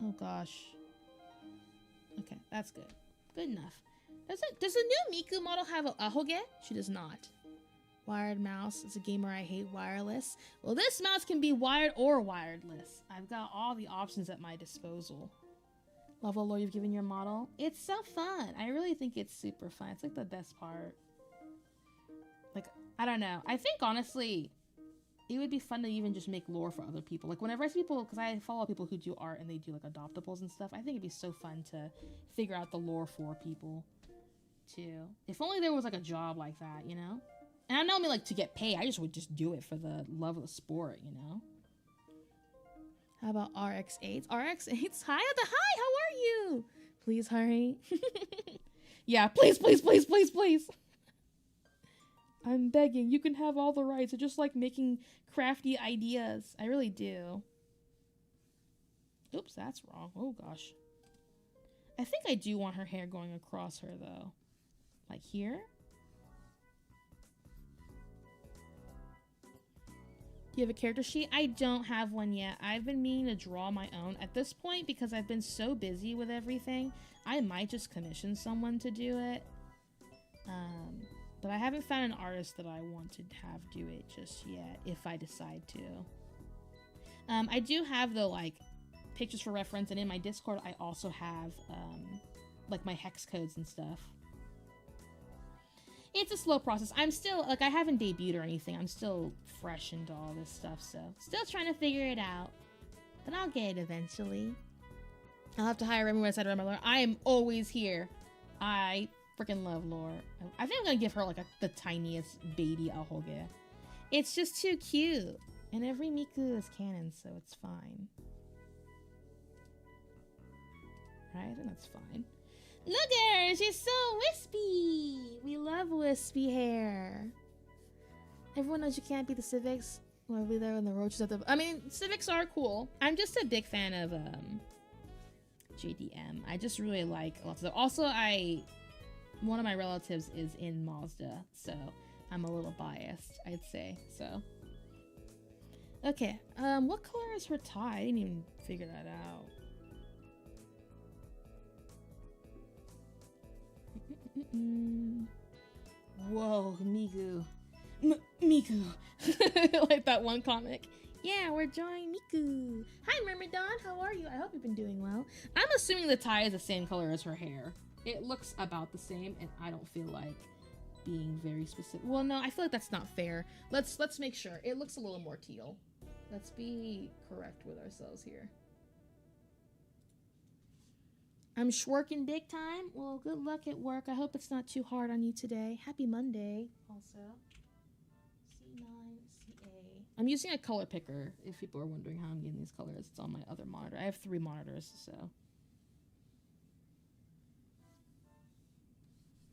Oh gosh. Okay, that's good. Good enough. Does the new Miku model have a ahoge? She does not. Wired mouse. As a gamer, I hate wireless. Well, this mouse can be wired or wireless. I've got all the options at my disposal. Love the lore you've given your model. It's so fun. I really think it's super fun. It's like the best part. Like, I don't know. I think, honestly, it would be fun to even just make lore for other people. Like, whenever I see people, because I follow people who do art and they do, like, adoptables and stuff, I think it'd be so fun to figure out the lore for people, too. If only there was, like, a job like that, you know? And I don't mean, like, to get paid. I just would just do it for the love of the sport, you know? How about RX-8s? RX-8s? Hi, hi, how are you? Please hurry. Yeah, please, please, please, please, please. I'm begging. You can have all the rights. I just like making crafty ideas. I really do. Oops, that's wrong. Oh, gosh. I think I do want her hair going across her, though. Like here? Do you have a character sheet? I don't have one yet. I've been meaning to draw my own. At this point, because I've been so busy with everything, I might just commission someone to do it. But I haven't found an artist that I want to have do it just yet, if I decide to. I do have, though, like, pictures for reference, and in my Discord, I also have, like, my hex codes and stuff. It's a slow process. I'm still, like, I haven't debuted or anything. I'm still fresh into all this stuff, so still trying to figure it out. But I'll get it eventually. I'll have to hire Remi when I decide to run my lore. I am always here. I freaking love lore. I think I'm gonna give her, like, the tiniest baby ahoge. It's just too cute. And every Miku is canon, so it's fine. Right? I think that's fine. Look at her! She's so wispy! We love wispy hair. Everyone knows you can't beat the Civics. We'll be there when the roaches at the... I mean, Civics are cool. I'm just a big fan of JDM. I just really like lots of... Also, one of my relatives is in Mazda, so I'm a little biased, I'd say. So, okay. What color is her tie? I didn't even figure that out. Whoa, Miku. Miku. Like that one comic. Yeah, we're drawing Miku. Hi, Myrmidon. How are you? I hope you've been doing well. I'm assuming the tie is the same color as her hair. It looks about the same, and I don't feel like being very specific. Well, no, I feel like that's not fair. Let's make sure. It looks a little more teal. Let's be correct with ourselves here. I'm working big time. Well, good luck at work. I hope it's not too hard on you today. Happy Monday, also. C9, CA. I'm using a color picker, if people are wondering how I'm getting these colors. It's on my other monitor. I have 3 monitors, so.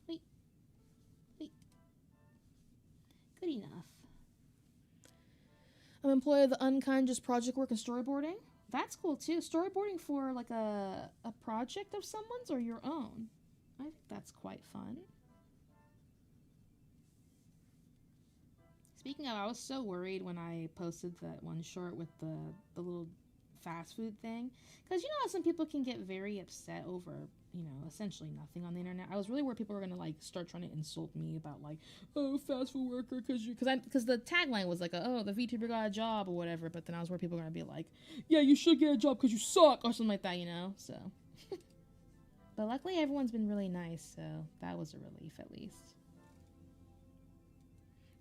Wait. Good enough. I'm employee of the unconscious project work and storyboarding. That's cool too. Storyboarding for like a project of someone's or your own. I think that's quite fun. Speaking of, I was so worried when I posted that one short with the little fast food thing. Because you know how some people can get very upset over, you know, essentially nothing on the internet. I was really worried people were going to like start trying to insult me about like, oh, fast food worker, because the tagline was like, oh, the VTuber got a job or whatever. But then I was worried people were going to be like, yeah, you should get a job because you suck or something like that, you know? So. But luckily everyone's been really nice, so that was a relief at least.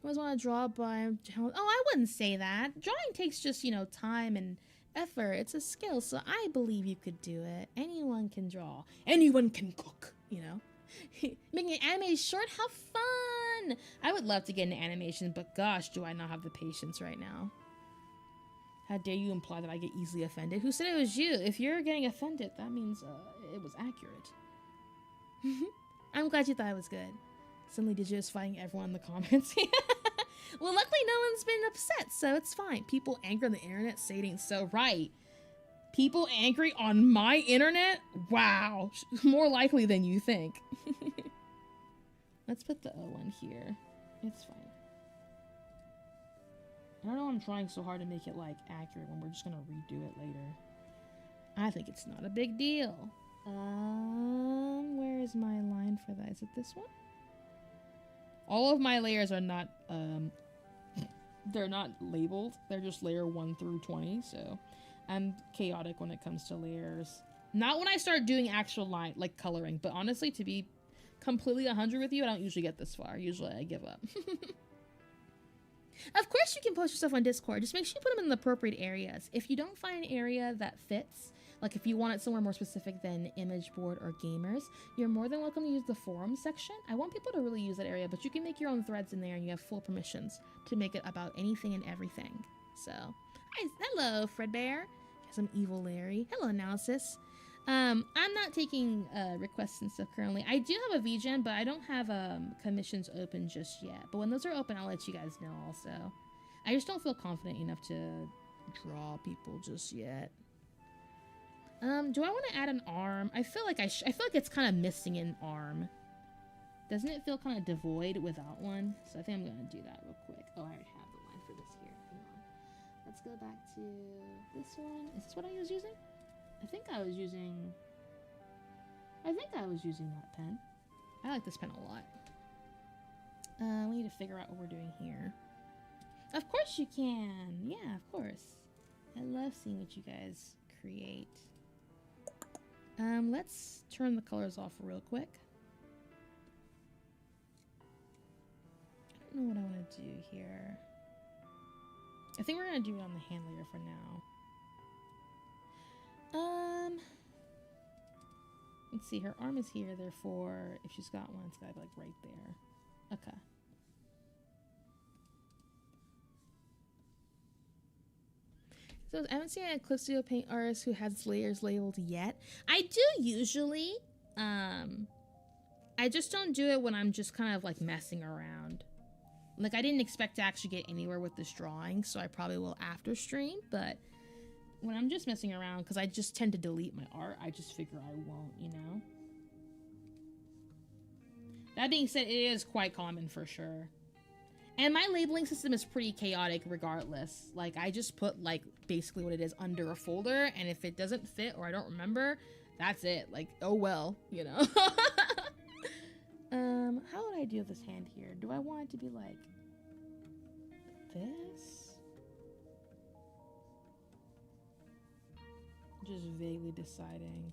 I always want to draw by... Oh, I wouldn't say that. Drawing takes just, you know, time and effort. It's a skill, so I believe you could do it. Anyone can draw. Anyone can cook, you know? Making an animated short? How fun! I would love to get into animation, but gosh, do I not have the patience right now. How dare you imply that I get easily offended? Who said it was you? If you're getting offended, that means it was accurate. I'm glad you thought it was good. Suddenly did you just fighting everyone in the comments? Well, luckily no one's been upset, so it's fine. People angry on the internet say it ain't so. Right. People angry on my internet? Wow. More likely than you think. Let's put the O one here. It's fine. I don't know why I'm trying so hard to make it, like, accurate when we're just gonna redo it later. I think it's not a big deal. Where is my line for that? Is it this one? All of my layers are not, they're not labeled. They're just layer 1 through 20, so I'm chaotic when it comes to layers. Not when I start doing actual line, like coloring, but honestly, to be completely 100 with you, I don't usually get this far. Usually I give up. Of course you can post your stuff on Discord. Just make sure you put them in the appropriate areas. If you don't find an area that fits, like if you want it somewhere more specific than image board or gamers, you're more than welcome to use the forum section. I want people to really use that area, but you can make your own threads in there and you have full permissions to make it about anything and everything. So, hello, Fredbear. Some evil Larry. Hello, Analysis. I'm not taking requests and stuff currently. I do have a VGen, but I don't have commissions open just yet. But when those are open, I'll let you guys know also. I just don't feel confident enough to draw people just yet. Do I want to add an arm? I feel like I feel like it's kind of missing an arm. Doesn't it feel kind of devoid without one? So I think I'm gonna do that real quick. Oh, I already have the line for this here. Hang on. Let's go back to this one. Is this what I was using? I think I was using that pen. I like this pen a lot. We need to figure out what we're doing here. Of course you can. Yeah, of course. I love seeing what you guys create. Let's turn the colors off real quick. I don't know what I want to do here. I think we're going to do it on the hand layer for now. Let's see, her arm is here, therefore, if she's got one, it's gotta be like right there. Okay. So I haven't seen an Eclipsio paint artist who has layers labeled yet. I do usually. I just don't do it when I'm just kind of like messing around. Like I didn't expect to actually get anywhere with this drawing, so I probably will after stream, but when I'm just messing around, because I just tend to delete my art, I just figure I won't, you know? That being said, it is quite common for sure. And my labeling system is pretty chaotic regardless. Like, I just put, like, basically what it is under a folder, and if it doesn't fit or I don't remember, that's it. Like, oh well, you know? How would I do this hand here? Do I want it to be, like, this? Just vaguely deciding.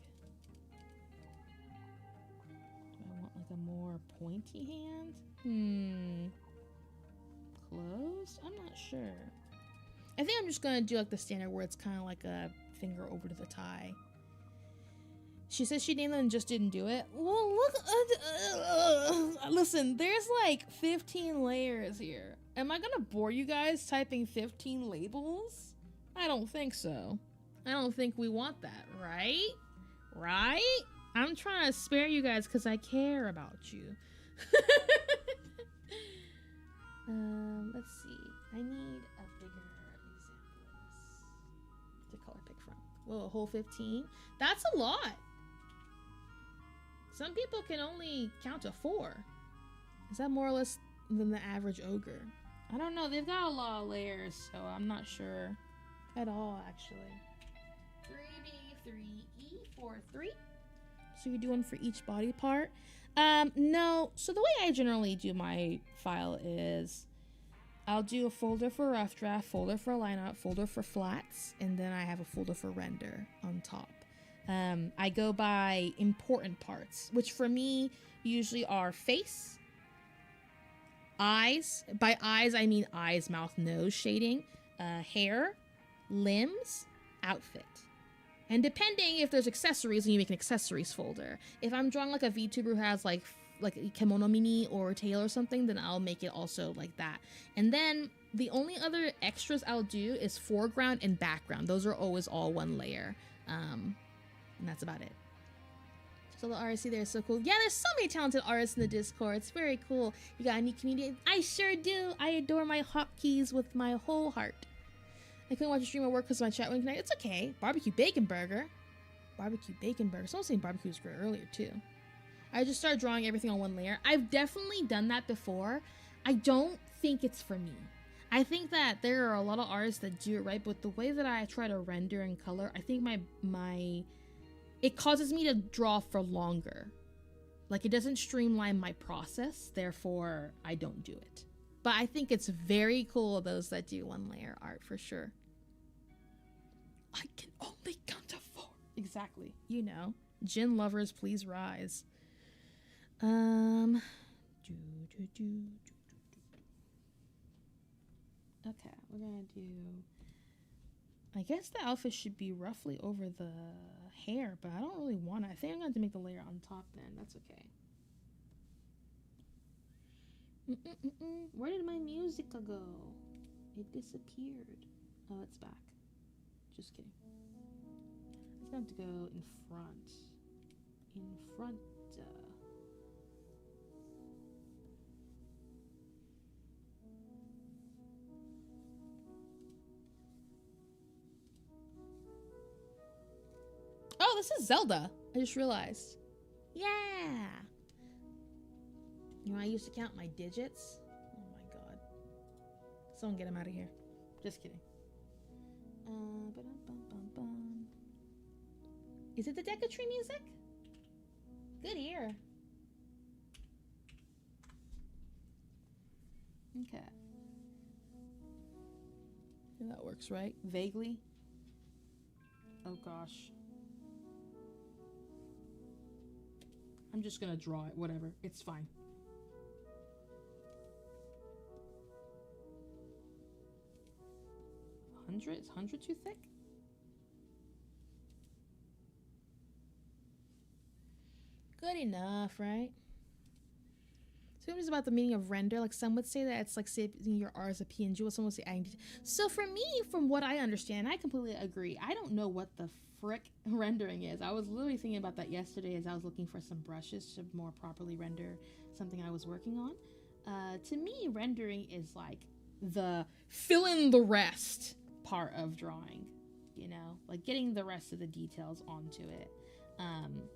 Do I want like a more pointy hand? Close? I'm not sure. I think I'm just gonna do like the standard where it's kind of like a finger over to the tie. She says she named them and just didn't do it. Well, look, listen, there's like 15 layers here. Am I gonna bore you guys typing 15 labels? I don't think so. I don't think we want that, right? Right? I'm trying to spare you guys because I care about you. Let's see. I need a bigger example of this to color pick from. Whoa, a whole 15? That's a lot. Some people can only count to 4. Is that more or less than the average ogre? I don't know. They've got a lot of layers, so I'm not sure at all, actually. 3D3E43. So you're doing for each body part? No. So the way I generally do my file is I'll do a folder for rough draft, folder for lineup, folder for flats, and then I have a folder for render on top. I go by important parts, which for me usually are face, eyes. By eyes, I mean eyes, mouth, nose shading, hair, limbs, outfit. And depending if there's accessories, then you make an accessories folder. If I'm drawing like a VTuber who has like a kimono mini or tail or something, then I'll make it also like that. And then the only other extras I'll do is foreground and background. Those are always all one layer. And that's about it. So the artists there is so cool. Yeah, there's so many talented artists in the Discord. It's very cool. You got a new community. I sure do. I adore my hotkeys with my whole heart. I couldn't watch a stream at work because my chat wouldn't connect. It's okay. Barbecue bacon burger. Barbecue bacon burger. Someone was saying barbecue was great earlier too. I just started drawing everything on one layer. I've definitely done that before. I don't think it's for me. I think that there are a lot of artists that do it right, but the way that I try to render and color, I think it causes me to draw for longer. Like, it doesn't streamline my process, therefore I don't do it. But I think it's very cool, those that do one layer art, for sure. I can only count to 4. Exactly. You know. Gin lovers, please rise. Okay, we're gonna do... I guess the outfit should be roughly over the hair, but I don't really want it. I think I'm going to make the layer on top then. That's okay. Where did my music go? It disappeared. Oh, it's back. Just kidding. It's going to go in front. In front. Oh, this is Zelda. I just realized. Yeah. You know, I used to count my digits. Oh my god. Someone get him out of here. Just kidding. Is it the Decatree music? Good ear. Okay. Yeah, that works, right? Vaguely. Oh gosh. I'm just gonna draw it, whatever. It's fine. Is 100 too thick? Good enough, right? So it was about the meaning of render. Like, some would say that it's like saving your R as a PNG, while someone would say adding. So for me, from what I understand, I completely agree. I don't know what the frick rendering is. I was literally thinking about that yesterday as I was looking for some brushes to more properly render something I was working on. To me, rendering is like the fill in the rest part of drawing, you know, like getting the rest of the details onto it.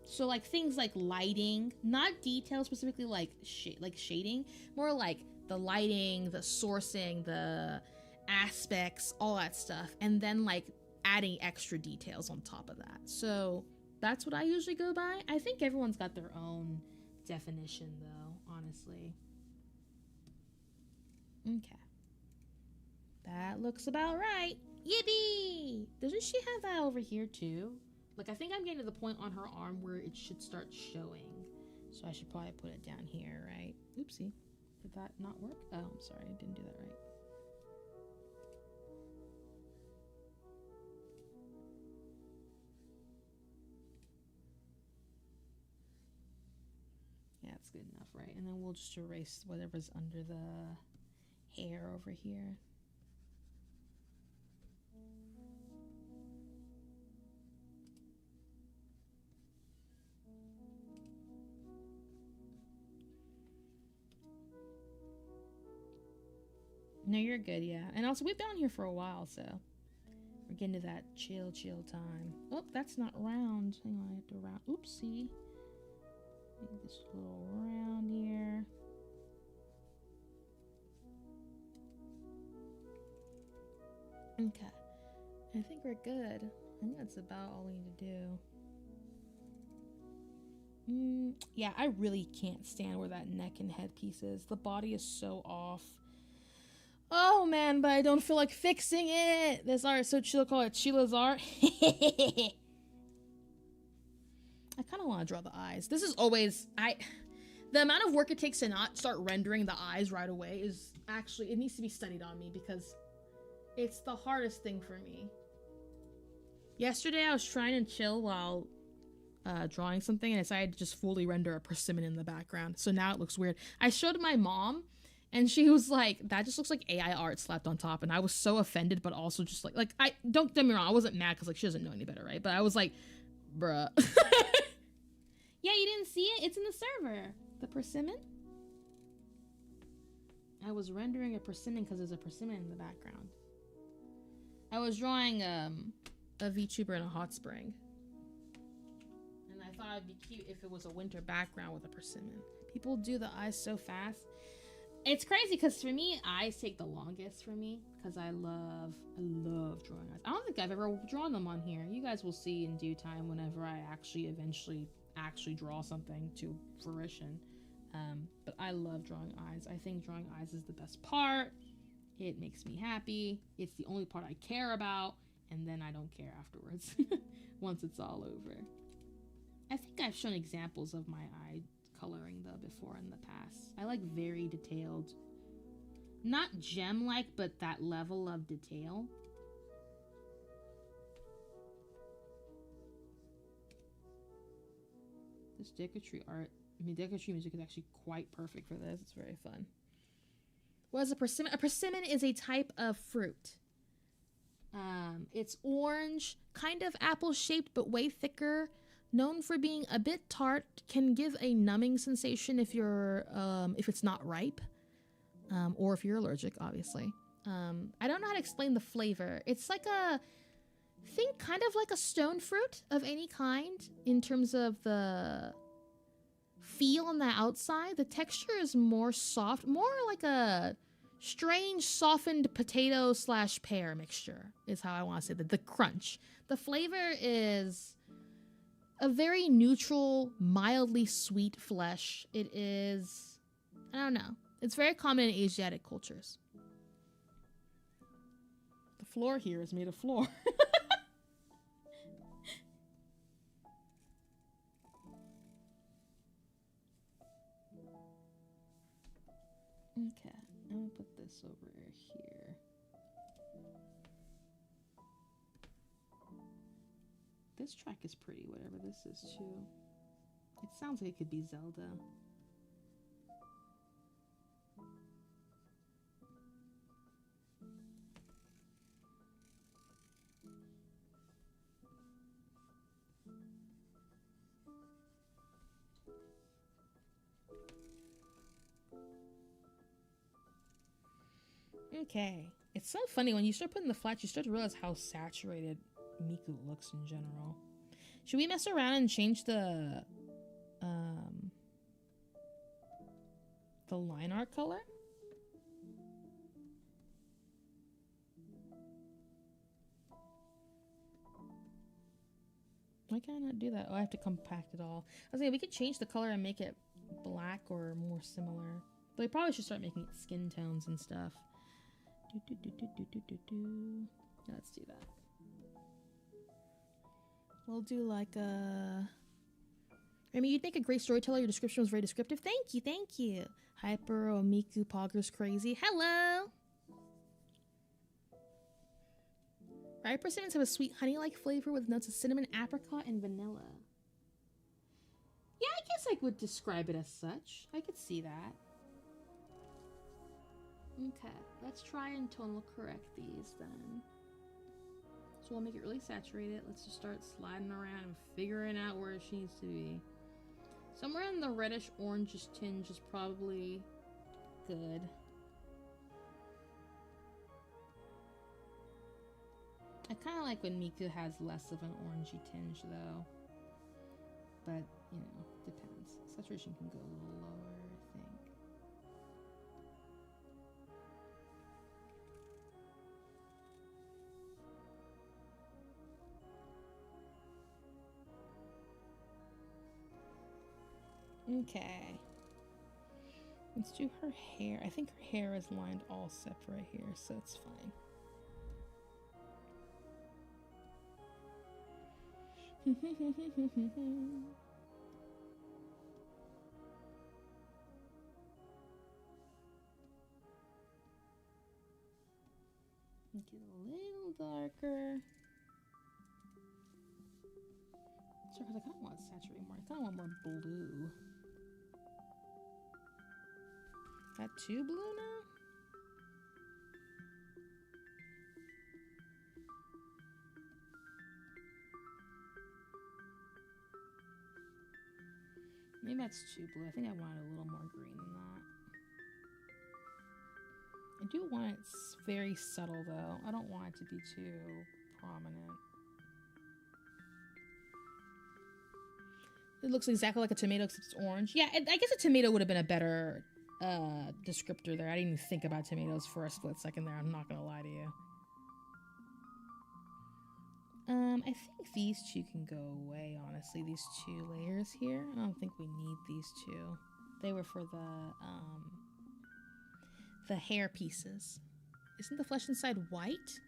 So like things like lighting, not details specifically like shading, more like the lighting, the sourcing, the aspects, all that stuff, and then like adding extra details on top of that. So that's what I usually go by. I think everyone's got their own definition though, honestly. Okay. That looks about right. Yippee! Doesn't she have that over here too? Like, I think I'm getting to the point on her arm where it should start showing. So I should probably put it down here, right? Oopsie. Did that not work? Oh, I'm sorry. I didn't do that right. Yeah, it's good enough, right? And then we'll just erase whatever's under the hair over here. No, you're good, yeah. And also, we've been on here for a while, so we're getting to that chill time. Oh, that's not round. Hang on, I have to round. Oopsie. Make this little round here. Okay. I think we're good. I think that's about all we need to do. Yeah, I really can't stand where that neck and headpiece is. The body is so off. Oh man, but I don't feel like fixing it. This art, so she'll call it Sheila's art. I kind of want to draw the eyes. This is always, the amount of work it takes to not start rendering the eyes right away is actually, it needs to be studied on me because it's the hardest thing for me. Yesterday I was trying to chill while drawing something and I decided to just fully render a persimmon in the background. So now it looks weird. I showed my mom and she was like, that just looks like AI art slapped on top. And I was so offended, but also just like I don't get me wrong, I wasn't mad because like she doesn't know any better, right? But I was like, bruh. Yeah, you didn't see it? It's in the server. The persimmon? I was rendering a persimmon because there's a persimmon in the background. I was drawing a VTuber in a hot spring. And I thought it'd be cute if it was a winter background with a persimmon. People do the eyes so fast. It's crazy because for me, eyes take the longest for me because I love drawing eyes. I don't think I've ever drawn them on here. You guys will see in due time whenever I eventually draw something to fruition. But I love drawing eyes. I think drawing eyes is the best part. It makes me happy. It's the only part I care about, and then I don't care afterwards once it's all over. I think I've shown examples of my eye coloring though before in the past. I like very detailed, not gem-like, but that level of detail. This Decatry music is actually quite perfect for this. It's very fun. What is a persimmon? A persimmon is a type of fruit. It's orange, kind of apple-shaped, but way thicker. Known for being a bit tart, can give a numbing sensation if it's not ripe, or if you're allergic, obviously. I don't know how to explain the flavor. It's like think kind of like a stone fruit of any kind in terms of the feel on the outside. The texture is more soft, more like a strange softened potato / pear mixture is how I want to say that. The crunch. The flavor is a very neutral, mildly sweet flesh. It is, I don't know. It's very common in Asiatic cultures. The floor here is made of floor. Okay, I'm gonna put this over here. This track is pretty, whatever this is too. It sounds like it could be Zelda. Okay. It's so funny when you start putting the flats, you start to realize how saturated Miku looks in general. Should we mess around and change the line art color? Why can't I not do that? Oh, I have to compact it all. I was thinking we could change the color and make it black or more similar. But we probably should start making it skin tones and stuff. Let's do that. We'll do like a... Remi, you'd make a great storyteller. Your description was very descriptive. Thank you, thank you. Hyper Omiku Poggers Crazy. Hello! Ripe persimmons have a sweet honey-like flavor with notes of cinnamon, apricot, and vanilla. Yeah, I guess I would describe it as such. I could see that. Okay, let's try and tonal correct these then. So we'll make it really saturated. Let's just start sliding around and figuring out where she needs to be. Somewhere in the reddish orangish tinge is probably good. I kind of like when Miku has less of an orangey tinge though. But, you know, depends. Saturation can go a little lower, I think. Okay. Let's do her hair. I think her hair is lined all separate here, so it's fine. Make it a little darker. Sure, because I kind of want to saturate more. I kind of want more blue. Got too blue now? Maybe that's too blue. I think I wanted a little more green than that. I do want it very subtle though. I don't want it to be too prominent. It looks exactly like a tomato except it's orange. Yeah, I guess a tomato would have been a better descriptor there. I didn't even think about tomatoes for a split second there. I'm not gonna lie to you. I think these two can go away, honestly. These two layers here. I don't think we need these two. They were for the hair pieces. Isn't the flesh inside white?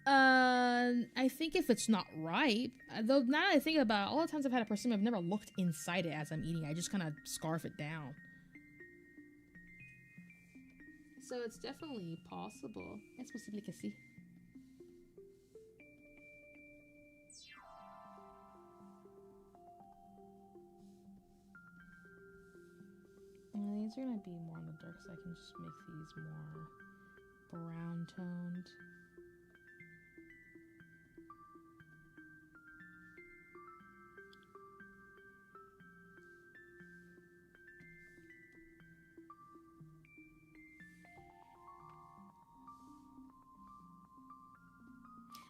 I think if it's not ripe, though now that I think about it, all the times I've had a persimmon, I've never looked inside it as I'm eating. I just kind of scarf it down. So it's definitely possible. Es posible que sí. These are going to be more on the dark side. I can just make these more brown toned.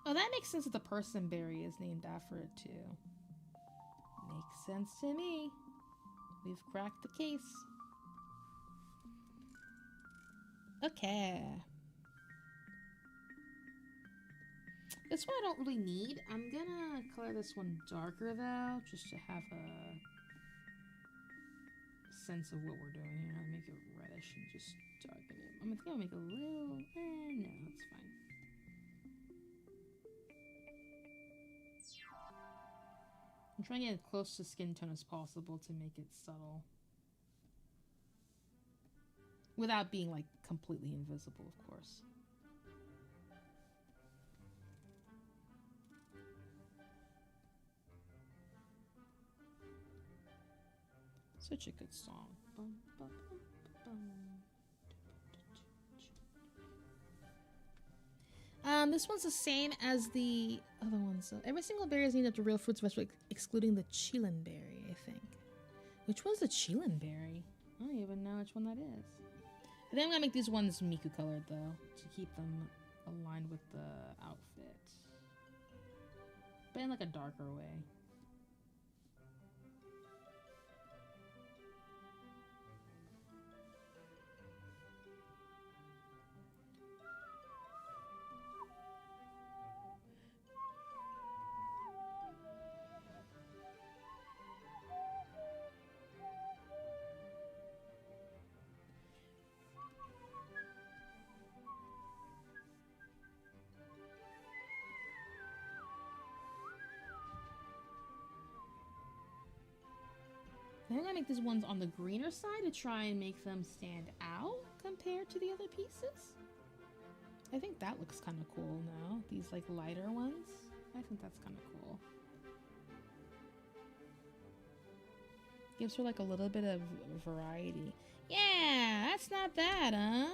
Oh, that makes sense that the personberry is named after it too. Makes sense to me. We've cracked the case. Okay. This one I don't really need. I'm gonna color this one darker though, just to have a sense of what we're doing here. I'll make it reddish and just darken it. I think I'll make a little, no, it's fine. I'm trying to get as close to skin tone as possible to make it subtle. Without being, like, completely invisible, of course. Such a good song. This one's the same as the other ones. So every single berry is named after real fruits, excluding the chilin berry, I think. Which one's the chilin berry? I don't even know which one that is. I think I'm gonna make these ones Miku colored though, to keep them aligned with the outfit. But in like a darker way. I think I'm gonna make these ones on the greener side to try and make them stand out compared to the other pieces. I think that looks kind of cool now. These like lighter ones. I think that's kind of cool. Gives her like a little bit of variety. Yeah, that's not bad, huh?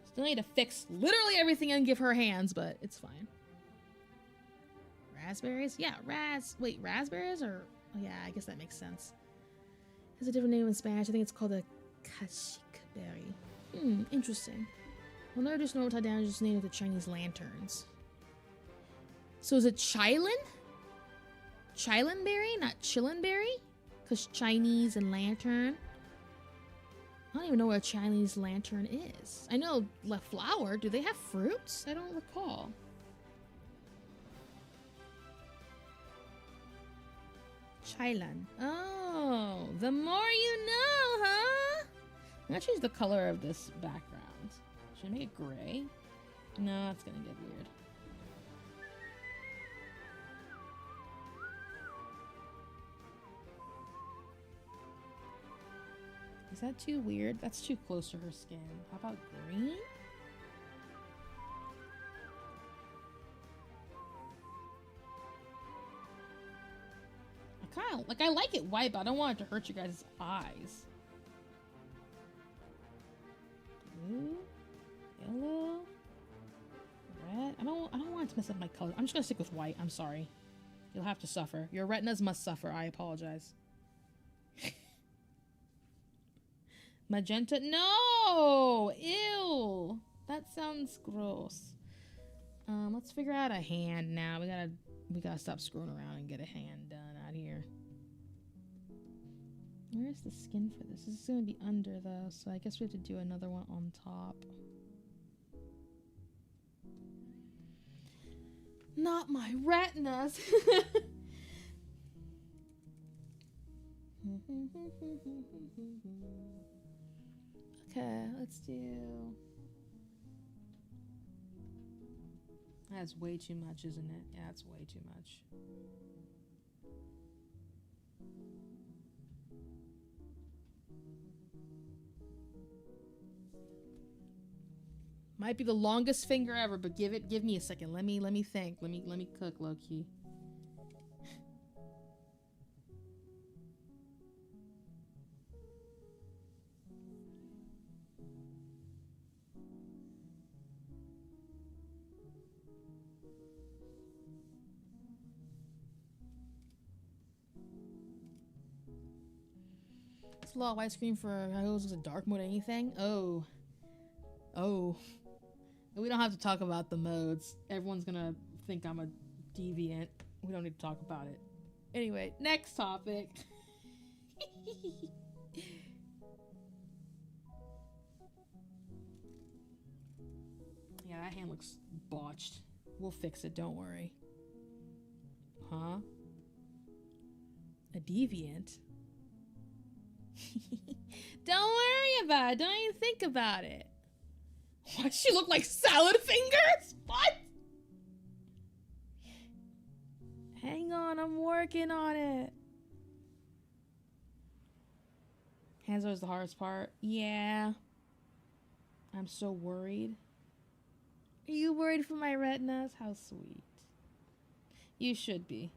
Still need to fix literally everything and give her hands, but it's fine. Raspberries? Yeah, raspberries or... Oh yeah, I guess that makes sense. There's a different name in Spanish. I think it's called a cacique berry. Interesting. Well, no, just normal down, just named it the Chinese lanterns. So is it Chilan? Chilan berry, not chillin berry? Because Chinese and lantern. I don't even know what a Chinese lantern is. I know the flower. Do they have fruits? I don't recall. Chilan. Oh, the more you know, huh? I'm gonna change the color of this background. Should I make it gray? No, that's gonna get weird. Is that too weird? That's too close to her skin. How about green? I like it white, but I don't want it to hurt you guys' eyes. Blue, yellow, red. I don't want it to mess up my color. I'm just gonna stick with white. I'm sorry. You'll have to suffer. Your retinas must suffer. I apologize. Magenta? No! Ew! That sounds gross. Let's figure out a hand now. We gotta stop screwing around and get a hand done out here. Where's the skin for this? This is gonna be under though, so I guess we have to do another one on top. Not my retinas! Okay, let's do... That's way too much, isn't it? Yeah, it's way too much. Might be the longest finger ever, but give me a second. Let me think. Let me cook low key. It's a lot of widescreen for a dark mode or anything. Oh. We don't have to talk about the modes. Everyone's gonna think I'm a deviant. We don't need to talk about it. Anyway, next topic. Yeah, that hand looks botched. We'll fix it, don't worry. Huh? A deviant? Don't worry about it. Don't even think about it. Why does she look like salad fingers? What? Hang on, I'm working on it. Hands are the hardest part. Yeah. I'm so worried. Are you worried for my retinas? How sweet. You should be.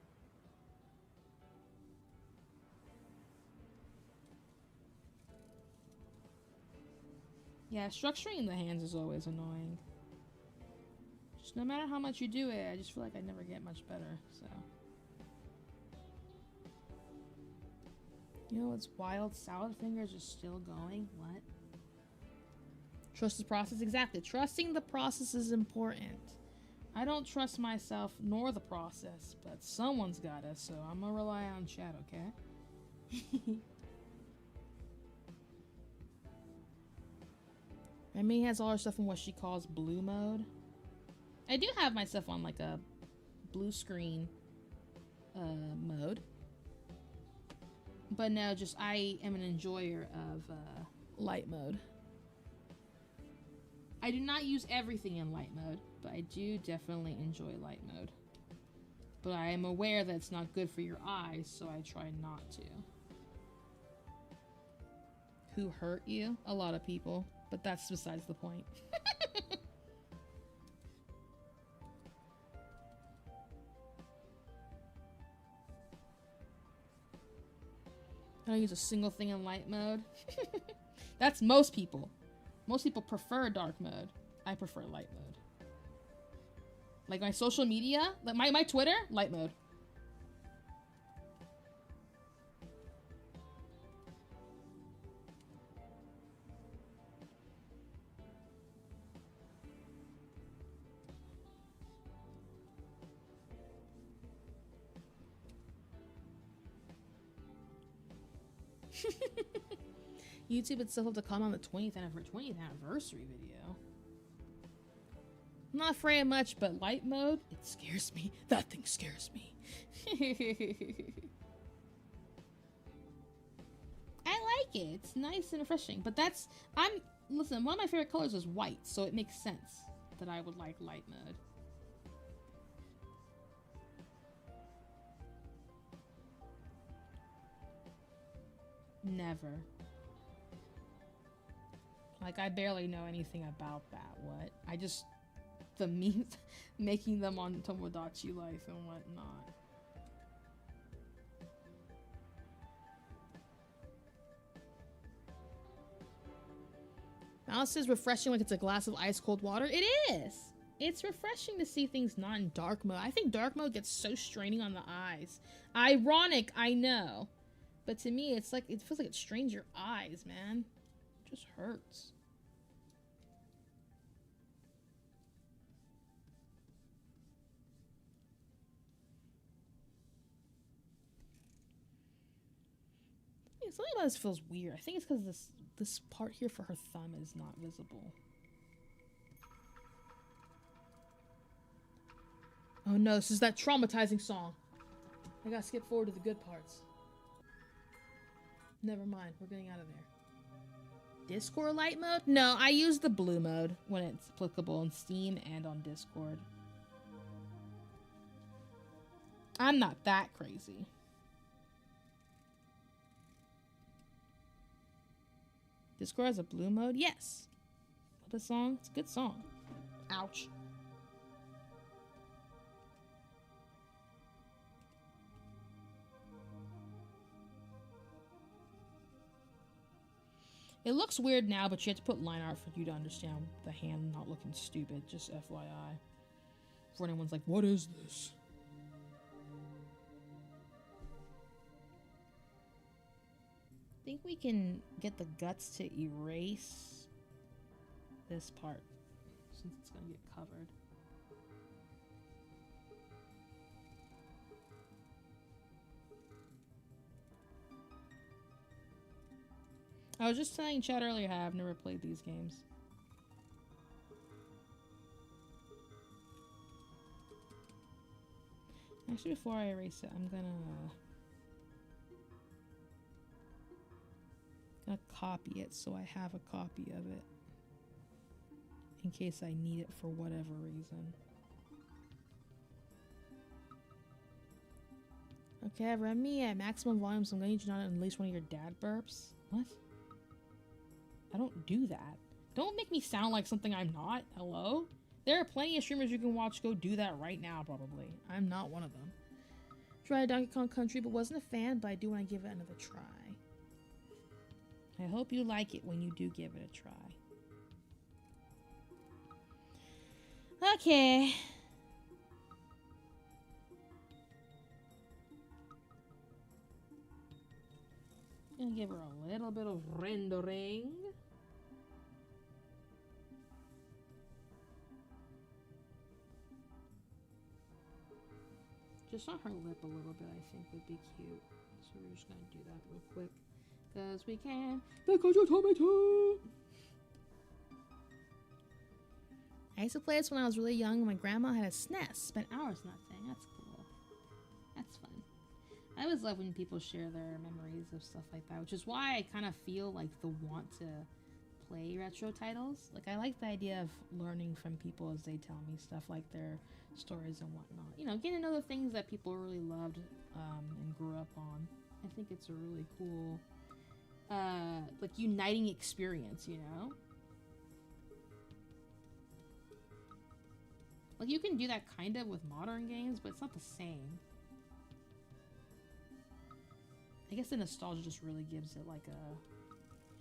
Yeah, structuring the hands is always annoying. Just no matter how much you do it, I just feel like I never get much better, so. You know what's wild? Salad fingers are still going. What? Trust the process. Exactly. Trusting the process is important. I don't trust myself nor the process, but someone's got us, so I'm gonna rely on chat, okay? Remi has all her stuff in what she calls blue mode. I do have my stuff on like a blue screen mode. But no, just I am an enjoyer of light mode. I do not use everything in light mode, but I do definitely enjoy light mode. But I am aware that it's not good for your eyes, so I try not to. Who hurt you? A lot of people, but that's besides the point. I don't use a single thing in light mode. That's most people. Most people prefer dark mode. I prefer light mode. Like my social media, like my Twitter, light mode. YouTube itself have to come on the 20th anniversary video. I'm not afraid of much, but light mode, it scares me. That thing scares me. I like it. It's nice and refreshing. But listen, one of my favorite colors is white, so it makes sense that I would like light mode. Never. Like, I barely know anything about that. What? I just... The memes, making them on Tomodachi Life and whatnot. Alice is refreshing like it's a glass of ice cold water. It is! It's refreshing to see things not in dark mode. I think dark mode gets so straining on the eyes. Ironic, I know. But to me, it's like, it feels like it strains your eyes, man. It just hurts. Yeah, something about this feels weird. I think it's because this part here for her thumb is not visible. Oh no, this is that traumatizing song. I gotta skip forward to the good parts. Never mind, we're getting out of there. Discord light mode? No, I use the blue mode when it's applicable in Steam and on Discord. I'm not that crazy. Discord has a blue mode? Yes. What a song? It's a good song. Ouch. It looks weird now, but you have to put line art for you to understand the hand not looking stupid, just FYI. For anyone's like, what is this? I think we can get the guts to erase this part, since it's gonna get covered. I was just telling Chad earlier how I've never played these games. Actually, before I erase it, I'm gonna copy it so I have a copy of it in case I need it for whatever reason. Okay, Remi at maximum volume, so I'm going to need you to not unleash one of your dad burps. What? I don't do that. Don't make me sound like something I'm not. Hello? There are plenty of streamers you can watch go do that right now, probably. I'm not one of them. Tried Donkey Kong Country, but wasn't a fan, but I do want to give it another try. I hope you like it when you do give it a try. Okay. Gonna give her a little bit of rendering. Just on her lip a little bit, I think would be cute. So we're just gonna do that real quick. Because we can. Because you told me to! I used to play this when I was really young and my grandma had a SNES. Spent hours on that thing. That's cool. That's fun. I always love when people share their memories of stuff like that, which is why I kind of feel like the want to play retro titles. Like, I like the idea of learning from people as they tell me stuff, like their stories and whatnot. You know, getting to know the things that people really loved and grew up on. I think it's a really cool like uniting experience, you know? Like you can do that kind of with modern games, but it's not the same. I guess the nostalgia just really gives it like a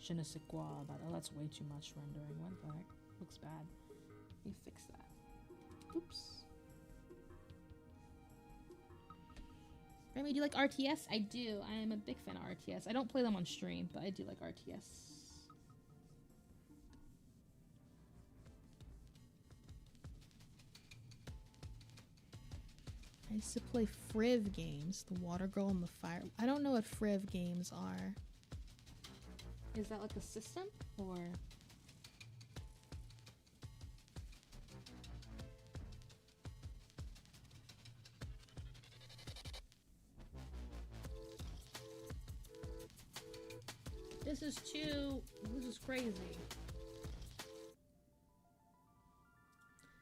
je ne sais quoi about, oh, that's way too much rendering. What the heck? Looks bad. Let me fix that. Oops. Remi, do you like RTS? I do. I am a big fan of RTS. I don't play them on stream, but I do like RTS. I used to play Friv games, the Water Girl and the Fire. I don't know what Friv games are. Is that like a system or? This is crazy.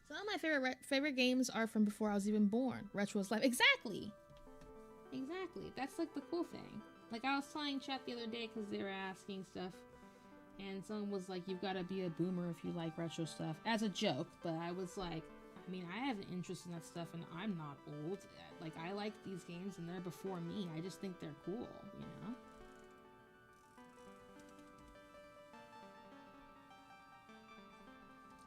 Some of my favorite games are from before I was even born. Retro's life. Exactly. That's like the cool thing. Like I was telling chat the other day because they were asking stuff, and someone was like, "You've got to be a boomer if you like retro stuff," as a joke. But I was like, I mean, I have an interest in that stuff, and I'm not old. Like I like these games, and they're before me. I just think they're cool, you know.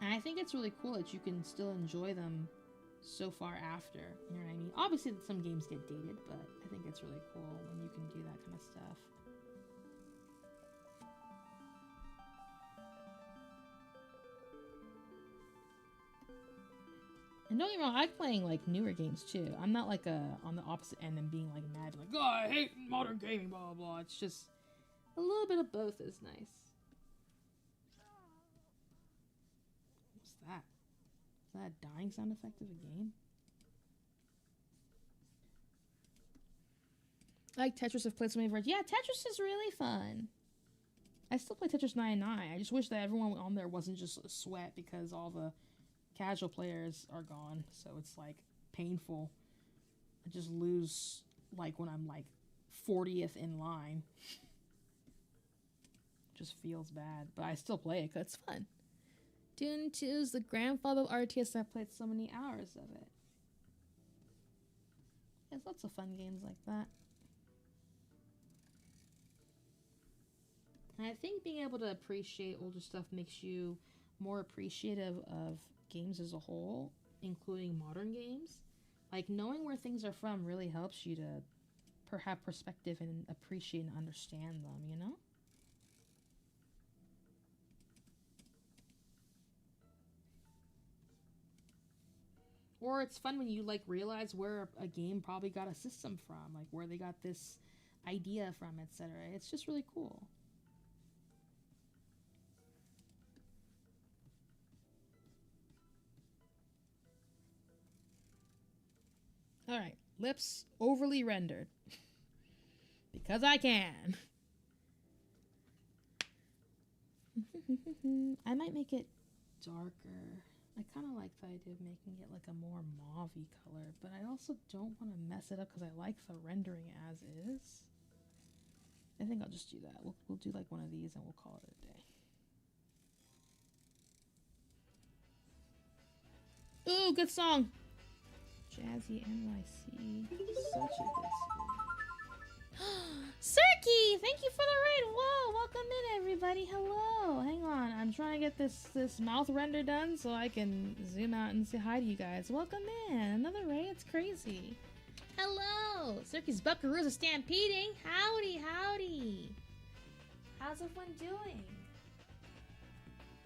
And I think it's really cool that you can still enjoy them so far after, you know what I mean? Obviously some games get dated, but I think it's really cool when you can do that kind of stuff. And don't get me wrong, I like playing like newer games too. I'm not like on the opposite end and being like mad, like, oh, I hate modern gaming, blah, blah, blah. It's just a little bit of both is nice. That? Is that a dying sound effect of a game? I like Tetris. I've played so many versions. Yeah, Tetris is really fun. I still play Tetris 99. I just wish that everyone on there wasn't just a sweat because all the casual players are gone. So it's like painful. I just lose like when I'm like 40th in line. Just feels bad. But I still play it because it's fun. Dune 2 is the grandfather of RTS. I've played so many hours of it. There's lots of fun games like that. And I think being able to appreciate older stuff makes you more appreciative of games as a whole, including modern games. Like, knowing where things are from really helps you to have perspective and appreciate and understand them, you know? Or it's fun when you like realize where a game probably got a system from, like where they got this idea from, etc. It's just really cool. All right, lips overly rendered because I can. I might make it darker. I kind of like the idea of making it like a more mauve-y color, but I also don't want to mess it up because I like the rendering as is. I think I'll just do that. We'll do like one of these and we'll call it a day. Ooh, good song! Jazzy NYC. Such a good song. Sirky, thank you for the raid. Whoa, welcome in everybody. Hello. Hang on, I'm trying to get this mouth render done so I can zoom out and say hi to you guys. Welcome in. Another raid. It's crazy. Hello. Sirky's buckaroos are stampeding. Howdy, howdy. How's everyone doing?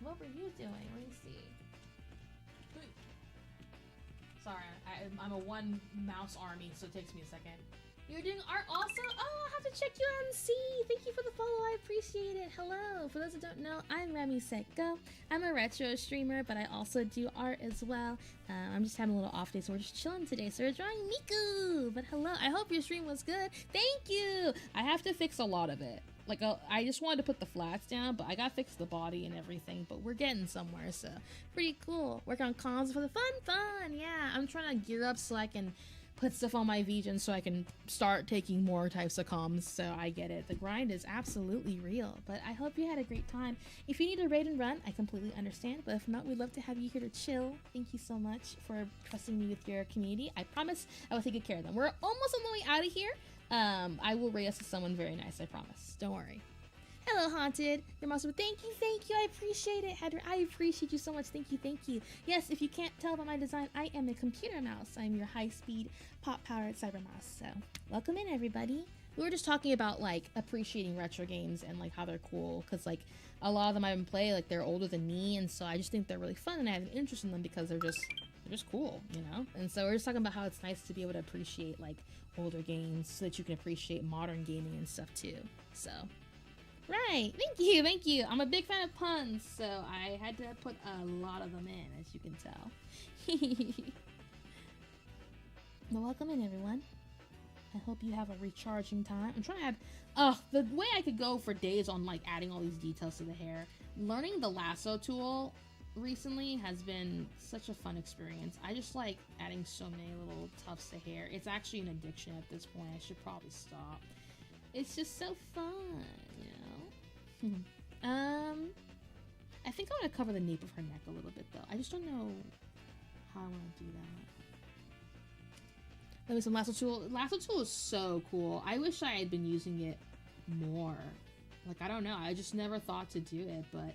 What were you doing? Let me see. Sorry, I'm a one mouse army, so it takes me a second. You're doing art also? Oh, I'll have to check you out and see. Thank you for the follow. I appreciate it. Hello. For those that don't know, I'm Remi Go. I'm a retro streamer, but I also do art as well. I'm just having a little off day, so we're just chilling today. So we're drawing Miku. But hello. I hope your stream was good. Thank you. I have to fix a lot of it. Like, I just wanted to put the flats down, but I gotta fix the body and everything. But we're getting somewhere, so pretty cool. Work on comms for the fun. Yeah, I'm trying to gear up so I can put stuff on my VGen so I can start taking more types of comms, so I get it. The grind is absolutely real, but I hope you had a great time. If you need a raid and run, I completely understand, but if not, we'd love to have you here to chill. Thank you so much for trusting me with your community. I promise I will take good care of them. We're almost on the way out of here. I will raid us to someone very nice, I promise. Don't worry. Hello, Haunted. You're awesome. Thank you. I appreciate it, Heather. I appreciate you so much. Thank you. Yes, if you can't tell by my design, I am a computer mouse. I'm your high-speed, pop-powered cyber mouse. So, welcome in, everybody. We were just talking about, like, appreciating retro games and, like, how they're cool. Because, like, a lot of them I've been playing, like, they're older than me. And so I just think they're really fun. And I have an interest in them because they're just cool, you know? And so we're just talking about how it's nice to be able to appreciate, like, older games so that you can appreciate modern gaming and stuff, too. So... Right, thank you. I'm a big fan of puns, so I had to put a lot of them in, as you can tell. Well, welcome in, everyone. I hope you have a recharging time. I'm trying to add, the way I could go for days on, like, adding all these details to the hair. Learning the lasso tool recently has been such a fun experience. I just like adding so many little tufts of hair. It's actually an addiction at this point. I should probably stop. It's just so fun, you know? I think I want to cover the nape of her neck a little bit, though. I just don't know how I want to do that. Let me some lasso tool. Lasso tool is so cool. I wish I had been using it more. Like, I don't know. I just never thought to do it, but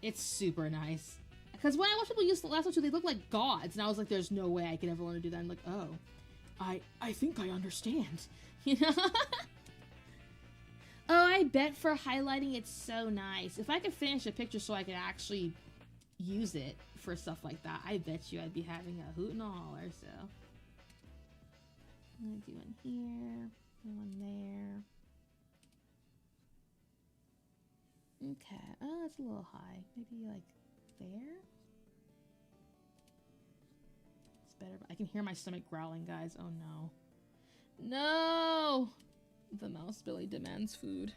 it's super nice. Because when I watch people use the lasso tool, they look like gods, and I was like, there's no way I could ever want to do that. I'm like, oh, I think I understand. You know? Oh, I bet for highlighting it's so nice. If I could finish a picture so I could actually use it for stuff like that, I bet you I'd be having a hoot and a holler, so. I'm gonna do one here, one there. Okay, oh, that's a little high. Maybe like there? It's better, but I can hear my stomach growling, guys. Oh no. No! The mouse belly demands food.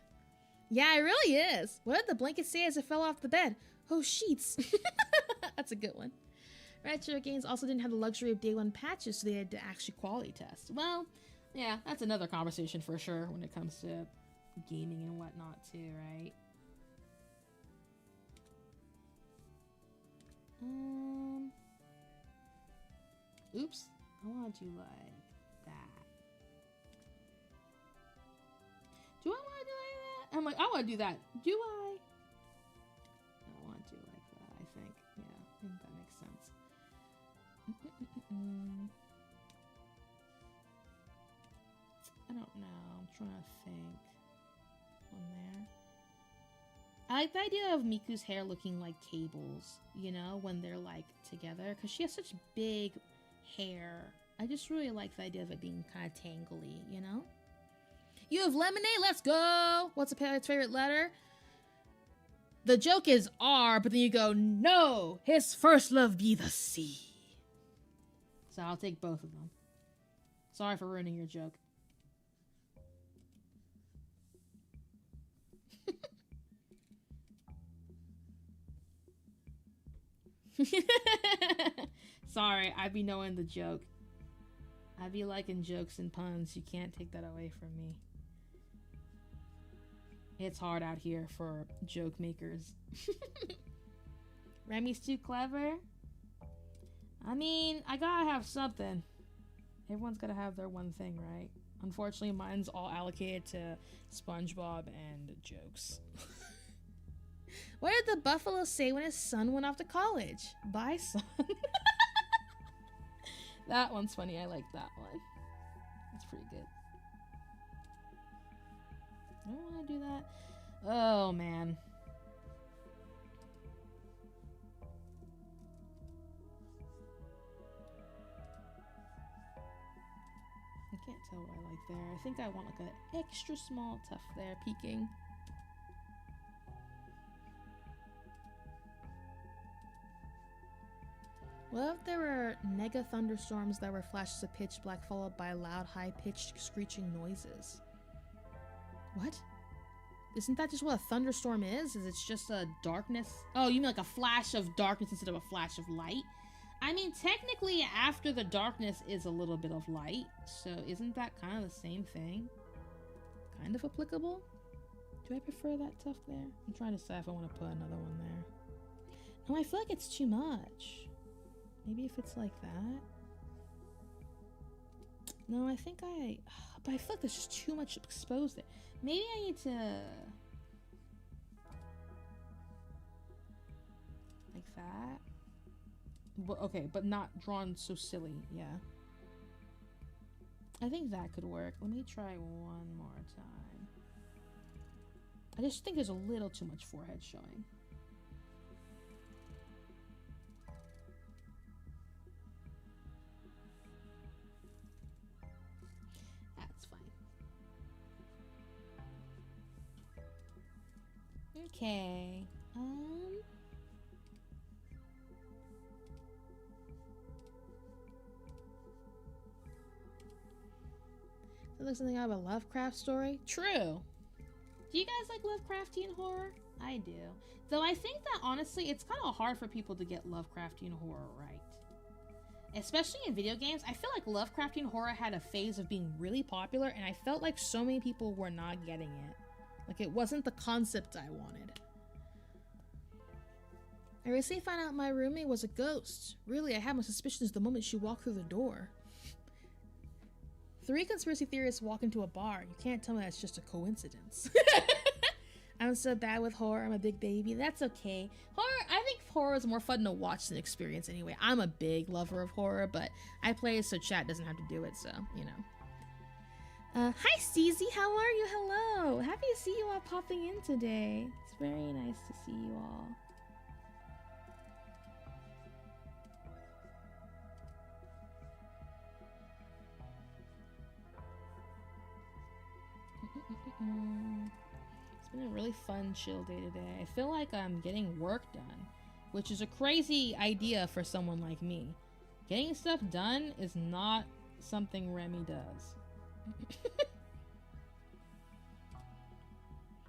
Yeah, it really is. What did the blanket say as it fell off the bed? Oh, sheets. That's a good one. Retro games also didn't have the luxury of day one patches, so they had to actually quality test. Well, yeah, that's another conversation for sure when it comes to gaming and whatnot too, right? Oops. I want to do like that. Do I want to do like that? I'm like, I want to do that. Do I? I want to do like that, I think. Yeah, I think that makes sense. I don't know. I'm trying to think. On there. I like the idea of Miku's hair looking like cables, you know, when they're like together. Because she has such big hair. I just really like the idea of it being kind of tangly, you know? You have lemonade? Let's go! What's a parrot's favorite letter? The joke is R, but then you go, no! His first love be the C. So I'll take both of them. Sorry for ruining your joke. Sorry, I be knowing the joke. I be liking jokes and puns. You can't take that away from me. It's hard out here for joke makers. Remi's too clever? I mean, I gotta have something. Everyone's gotta have their one thing, right? Unfortunately, mine's all allocated to SpongeBob and jokes. What did the buffalo say when his son went off to college? Bye, son. That one's funny. I like that one. That's pretty good. I don't want to do that. Oh, man. I can't tell what I like there. I think I want like an extra small tuft there peeking. What if there were mega thunderstorms that were flashes of pitch black followed by loud, high-pitched screeching noises? What? Isn't that just what a thunderstorm is? Is it just a darkness? Oh, you mean like a flash of darkness instead of a flash of light? I mean, technically, after the darkness is a little bit of light, so isn't that kind of the same thing? Kind of applicable? Do I prefer that tuft there? I'm trying to decide if I want to put another one there. No, I feel like it's too much. Maybe if it's like that. No, I think but I feel like there's just too much exposed there. Maybe I need to... like that. But, okay, but not drawn so silly, yeah. I think that could work. Let me try one more time. I just think there's a little too much forehead showing. That's fine. Okay. It looks something out of a Lovecraft story. True. Do you guys like Lovecraftian horror? I do. Though I think that honestly, it's kind of hard for people to get Lovecraftian horror right. Especially in video games. I feel like Lovecraftian horror had a phase of being really popular, and I felt like so many people were not getting it. Like, it wasn't the concept I wanted. I recently found out my roommate was a ghost. Really, I had my suspicions the moment she walked through the door. 3 conspiracy theorists walk into a bar. You can't tell me that's just a coincidence. I'm so bad with horror. I'm a big baby. That's okay. Horror, I think horror is more fun to watch than experience anyway. I'm a big lover of horror, but I play so chat doesn't have to do it, so, you know. Hi, Steezy. How are you? Hello. Happy to see you all popping in today. It's very nice to see you all. It's been a really fun, chill day today. I feel like I'm getting work done, which is a crazy idea for someone like me. Getting stuff done is not something Remi does.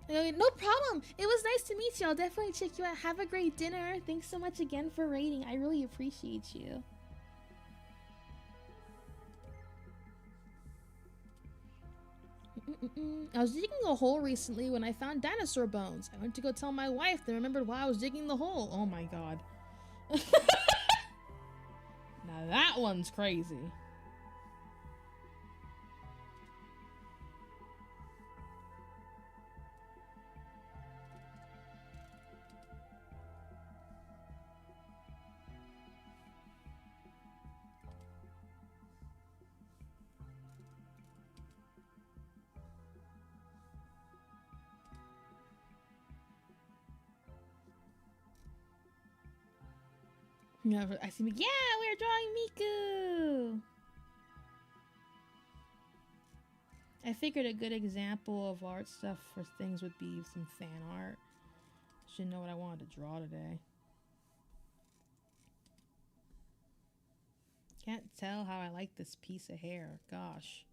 No problem. It was nice to meet you. I'll definitely check you out. Have a great dinner. Thanks so much again for raiding. I really appreciate you. I was digging a hole recently when I found dinosaur bones. I went to go tell my wife, then remembered why I was digging the hole. Oh my god. Now that one's crazy. Yeah, I see. Yeah, we're drawing Miku. I figured a good example of art stuff for things would be some fan art. Should know what I wanted to draw today. Can't tell how I like this piece of hair. Gosh.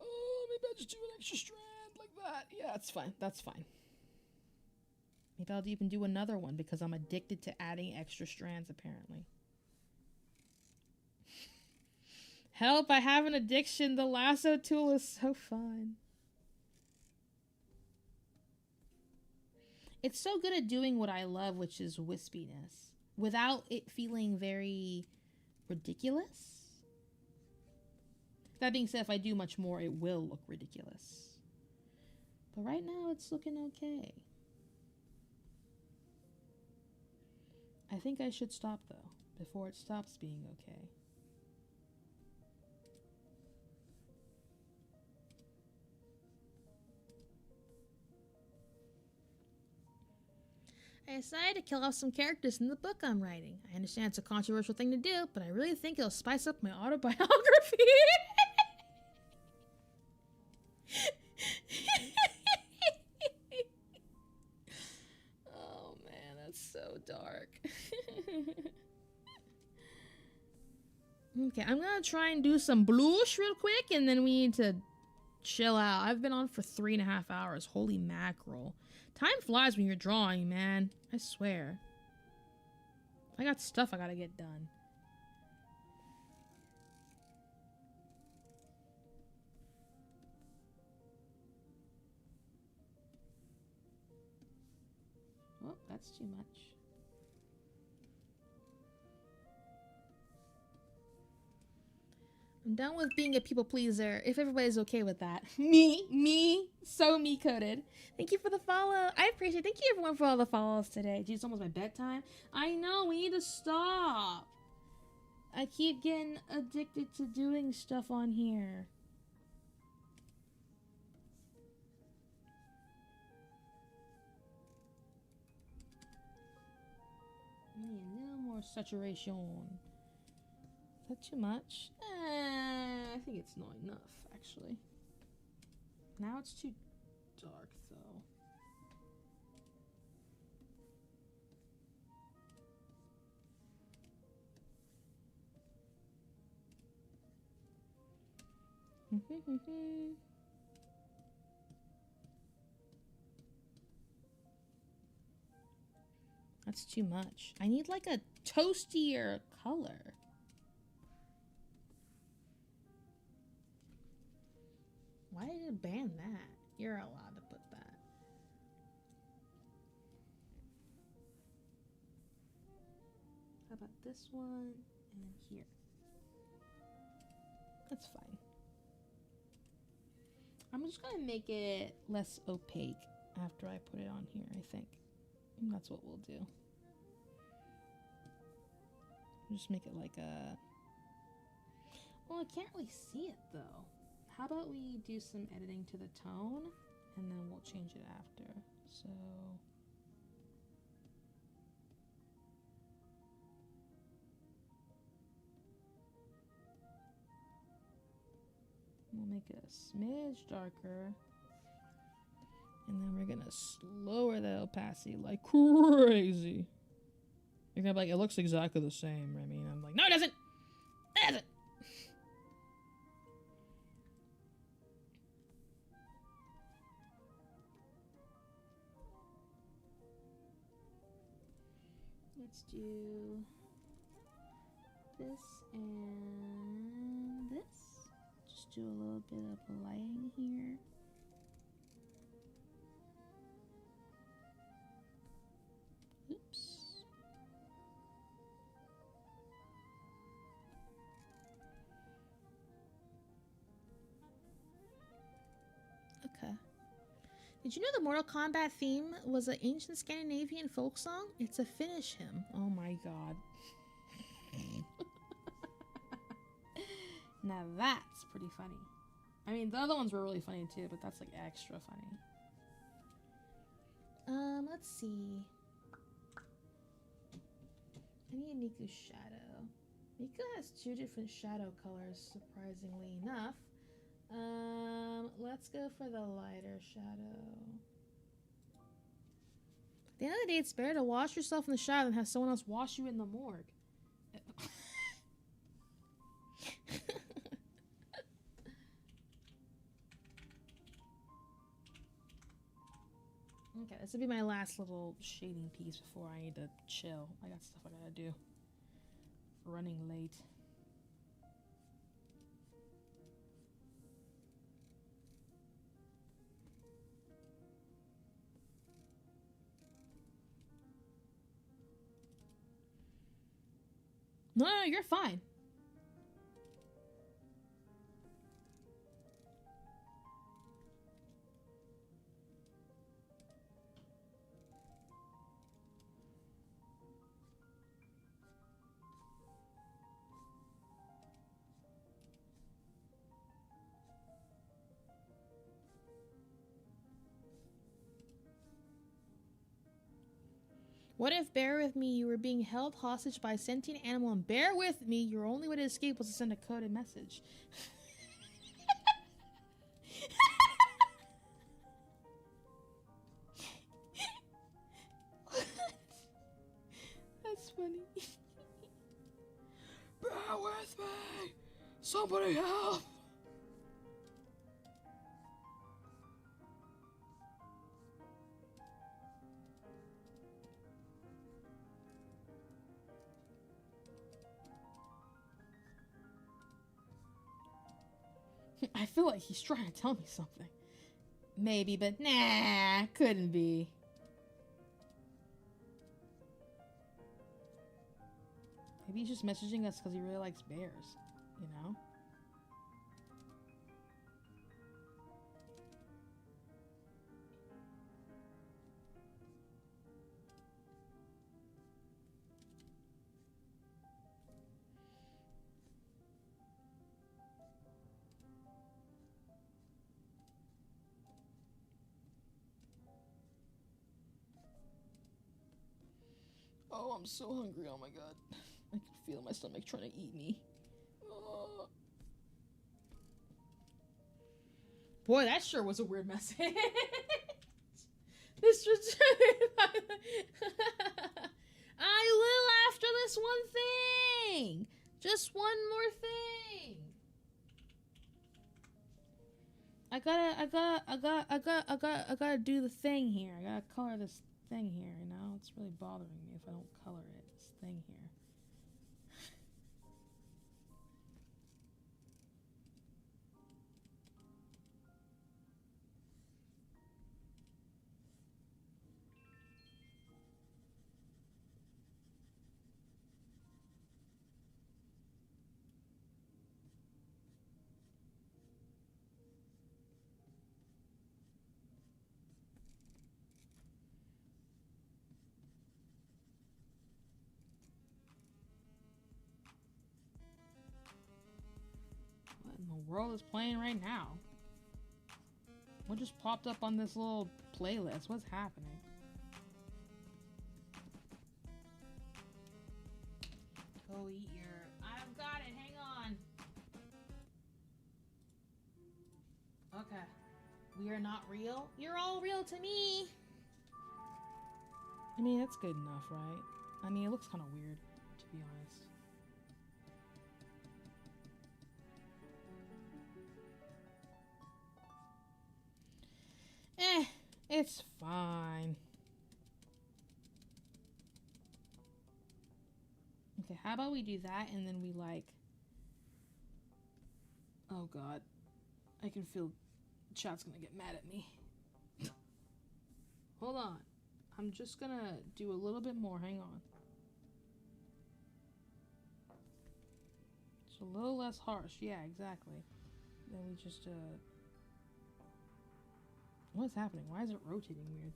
Oh, maybe I'll just do an extra strand like that. Yeah, that's fine. That's fine. Maybe I'll even do another one because I'm addicted to adding extra strands, apparently. Help, I have an addiction. The lasso tool is so fun. It's so good at doing what I love, which is wispiness, without it feeling very ridiculous. That being said, if I do much more, it will look ridiculous. But right now, it's looking okay. I think I should stop, though, before it stops being okay. I decided to kill off some characters in the book I'm writing. I understand it's a controversial thing to do, but I really think it'll spice up my autobiography. Oh man, that's so dark. Okay, I'm gonna try and do some blush real quick, and then we need to chill out. I've been on for 3.5 hours. Holy mackerel. Time flies when you're drawing, man. I swear. I got stuff I gotta get done. Oh, that's too much. I'm done with being a people pleaser, if everybody's okay with that. Me, so me coded. Thank you for the follow. I appreciate it. Thank you everyone for all the follows today. Geez, it's almost my bedtime. I know, we need to stop. I keep getting addicted to doing stuff on here. I need a little more saturation. Is that too much? I think it's not enough, actually. Now it's too dark, though. That's too much. I need like a toastier color. Why did it ban that? You're allowed to put that. How about this one and then here? That's fine. I'm just gonna make it less opaque after I put it on here, I think. And that's what we'll do. Just make it like a... Well, I can't really see it though. How about we do some editing to the tone and then we'll change it after. So we'll make it a smidge darker. And then we're gonna lower the opacity like crazy. You're gonna be like, it looks exactly the same, Remi. And I'm like, no, it doesn't! It doesn't! Let's do this and this. Just do a little bit of lighting here. Oops. Okay. Did you know the Mortal Kombat theme was an ancient Scandinavian folk song? It's a Finnish hymn. Oh my god. Now that's pretty funny. I mean, the other ones were really funny too, but that's like extra funny. Let's see. I need Miku's shadow. Miku has 2 different shadow colors, surprisingly enough. Let's go for the lighter shadow. At the end of the day, it's better to wash yourself in the shower than have someone else wash you in the morgue. Okay, this will be my last little shading piece before I need to chill. I got stuff I gotta do. Running late. No, you're fine. What if, bear with me, you were being held hostage by a sentient animal, and bear with me, your only way to escape was to send a coded message? That's funny. Bear with me! Somebody help! I feel like he's trying to tell me something. Maybe, but nah, couldn't be. Maybe he's just messaging us because he really likes bears, you know? Oh, I'm so hungry. Oh my god. I can feel my stomach trying to eat me. Oh. Boy, that sure was a weird message. This was I will after this one thing. Just one more thing. I gotta do the thing here. I gotta color this thing here, you know? It's really bothering me if I don't color it. This thing here. What in the world is playing right now? What just popped up on this little playlist? What's happening? Go eat your... I've got it, hang on. Okay. We are not real? You're all real to me! I mean, that's good enough, right? I mean, it looks kind of weird, to be honest. It's fine. Okay, how about we do that and then we like... Oh god. I can feel chat's gonna get mad at me. Hold on. I'm just gonna do a little bit more. Hang on. It's a little less harsh. Yeah, exactly. Then we just, What is happening? Why is it rotating weird?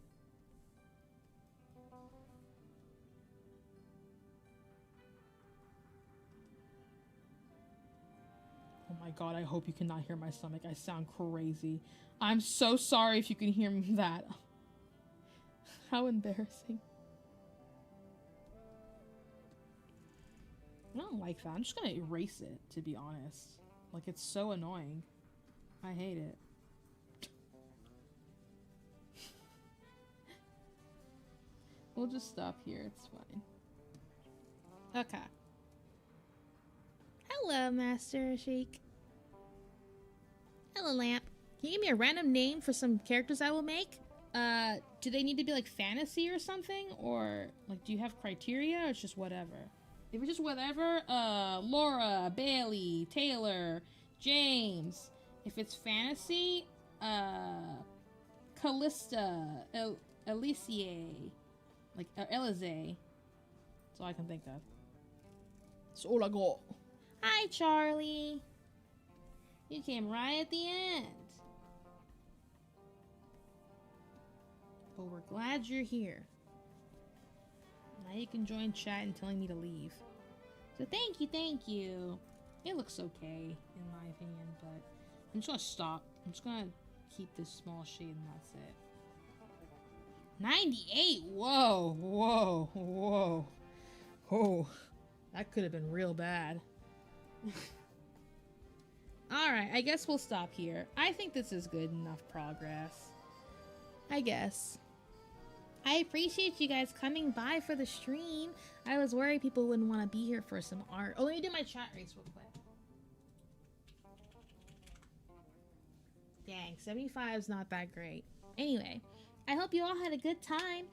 Oh my god, I hope you cannot hear my stomach. I sound crazy. I'm so sorry if you can hear that. How embarrassing. I don't like that. I'm just gonna erase it, to be honest. Like, it's so annoying. I hate it. We'll just stop here. It's fine. Okay. Hello, Master Sheik. Hello, Lamp. Can you give me a random name for some characters I will make? Do they need to be like fantasy or something? Or like, do you have criteria or it's just whatever? If it's just whatever, Laura, Bailey, Taylor, James. If it's fantasy, Callista, Alicia, like Elize. That's all I can think of. That's all I got. Hi, Charlie. You came right at the end. But we're glad you're here. Now you can join chat and telling me to leave. So thank you, thank you. It looks okay, in my opinion, but I'm just gonna stop. I'm just gonna keep this small shade and that's it. 98! Whoa, whoa, whoa. Oh, that could have been real bad. Alright, I guess we'll stop here. I think this is good enough progress. I guess. I appreciate you guys coming by for the stream. I was worried people wouldn't want to be here for some art. Oh, let me do my chat race real quick. Dang, 75 is not that great. Anyway, I hope you all had a good time.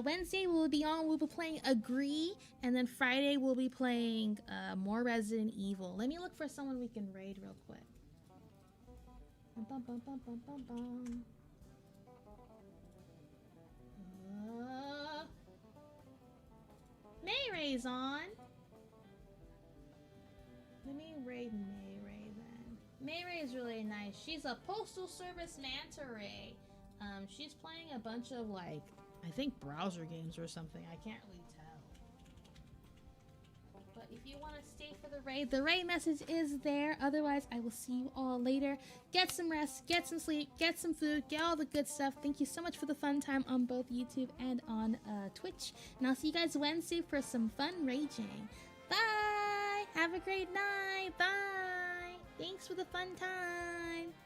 Wednesday we'll be playing Agree, and then Friday we'll be playing more Resident Evil. Let me look for someone we can raid real quick. Bum, bum, bum, bum, bum, bum, bum. Mayray's on. Let me raid Mayray then. Mayray is really nice. She's a postal service manta ray. She's playing a bunch of like, I think browser games or something. I can't really tell. But if you want to stay for the raid message is there. Otherwise, I will see you all later. Get some rest, get some sleep, get some food, get all the good stuff. Thank you so much for the fun time on both YouTube and on Twitch. And I'll see you guys Wednesday for some fun raging. Bye! Have a great night! Bye! Thanks for the fun time!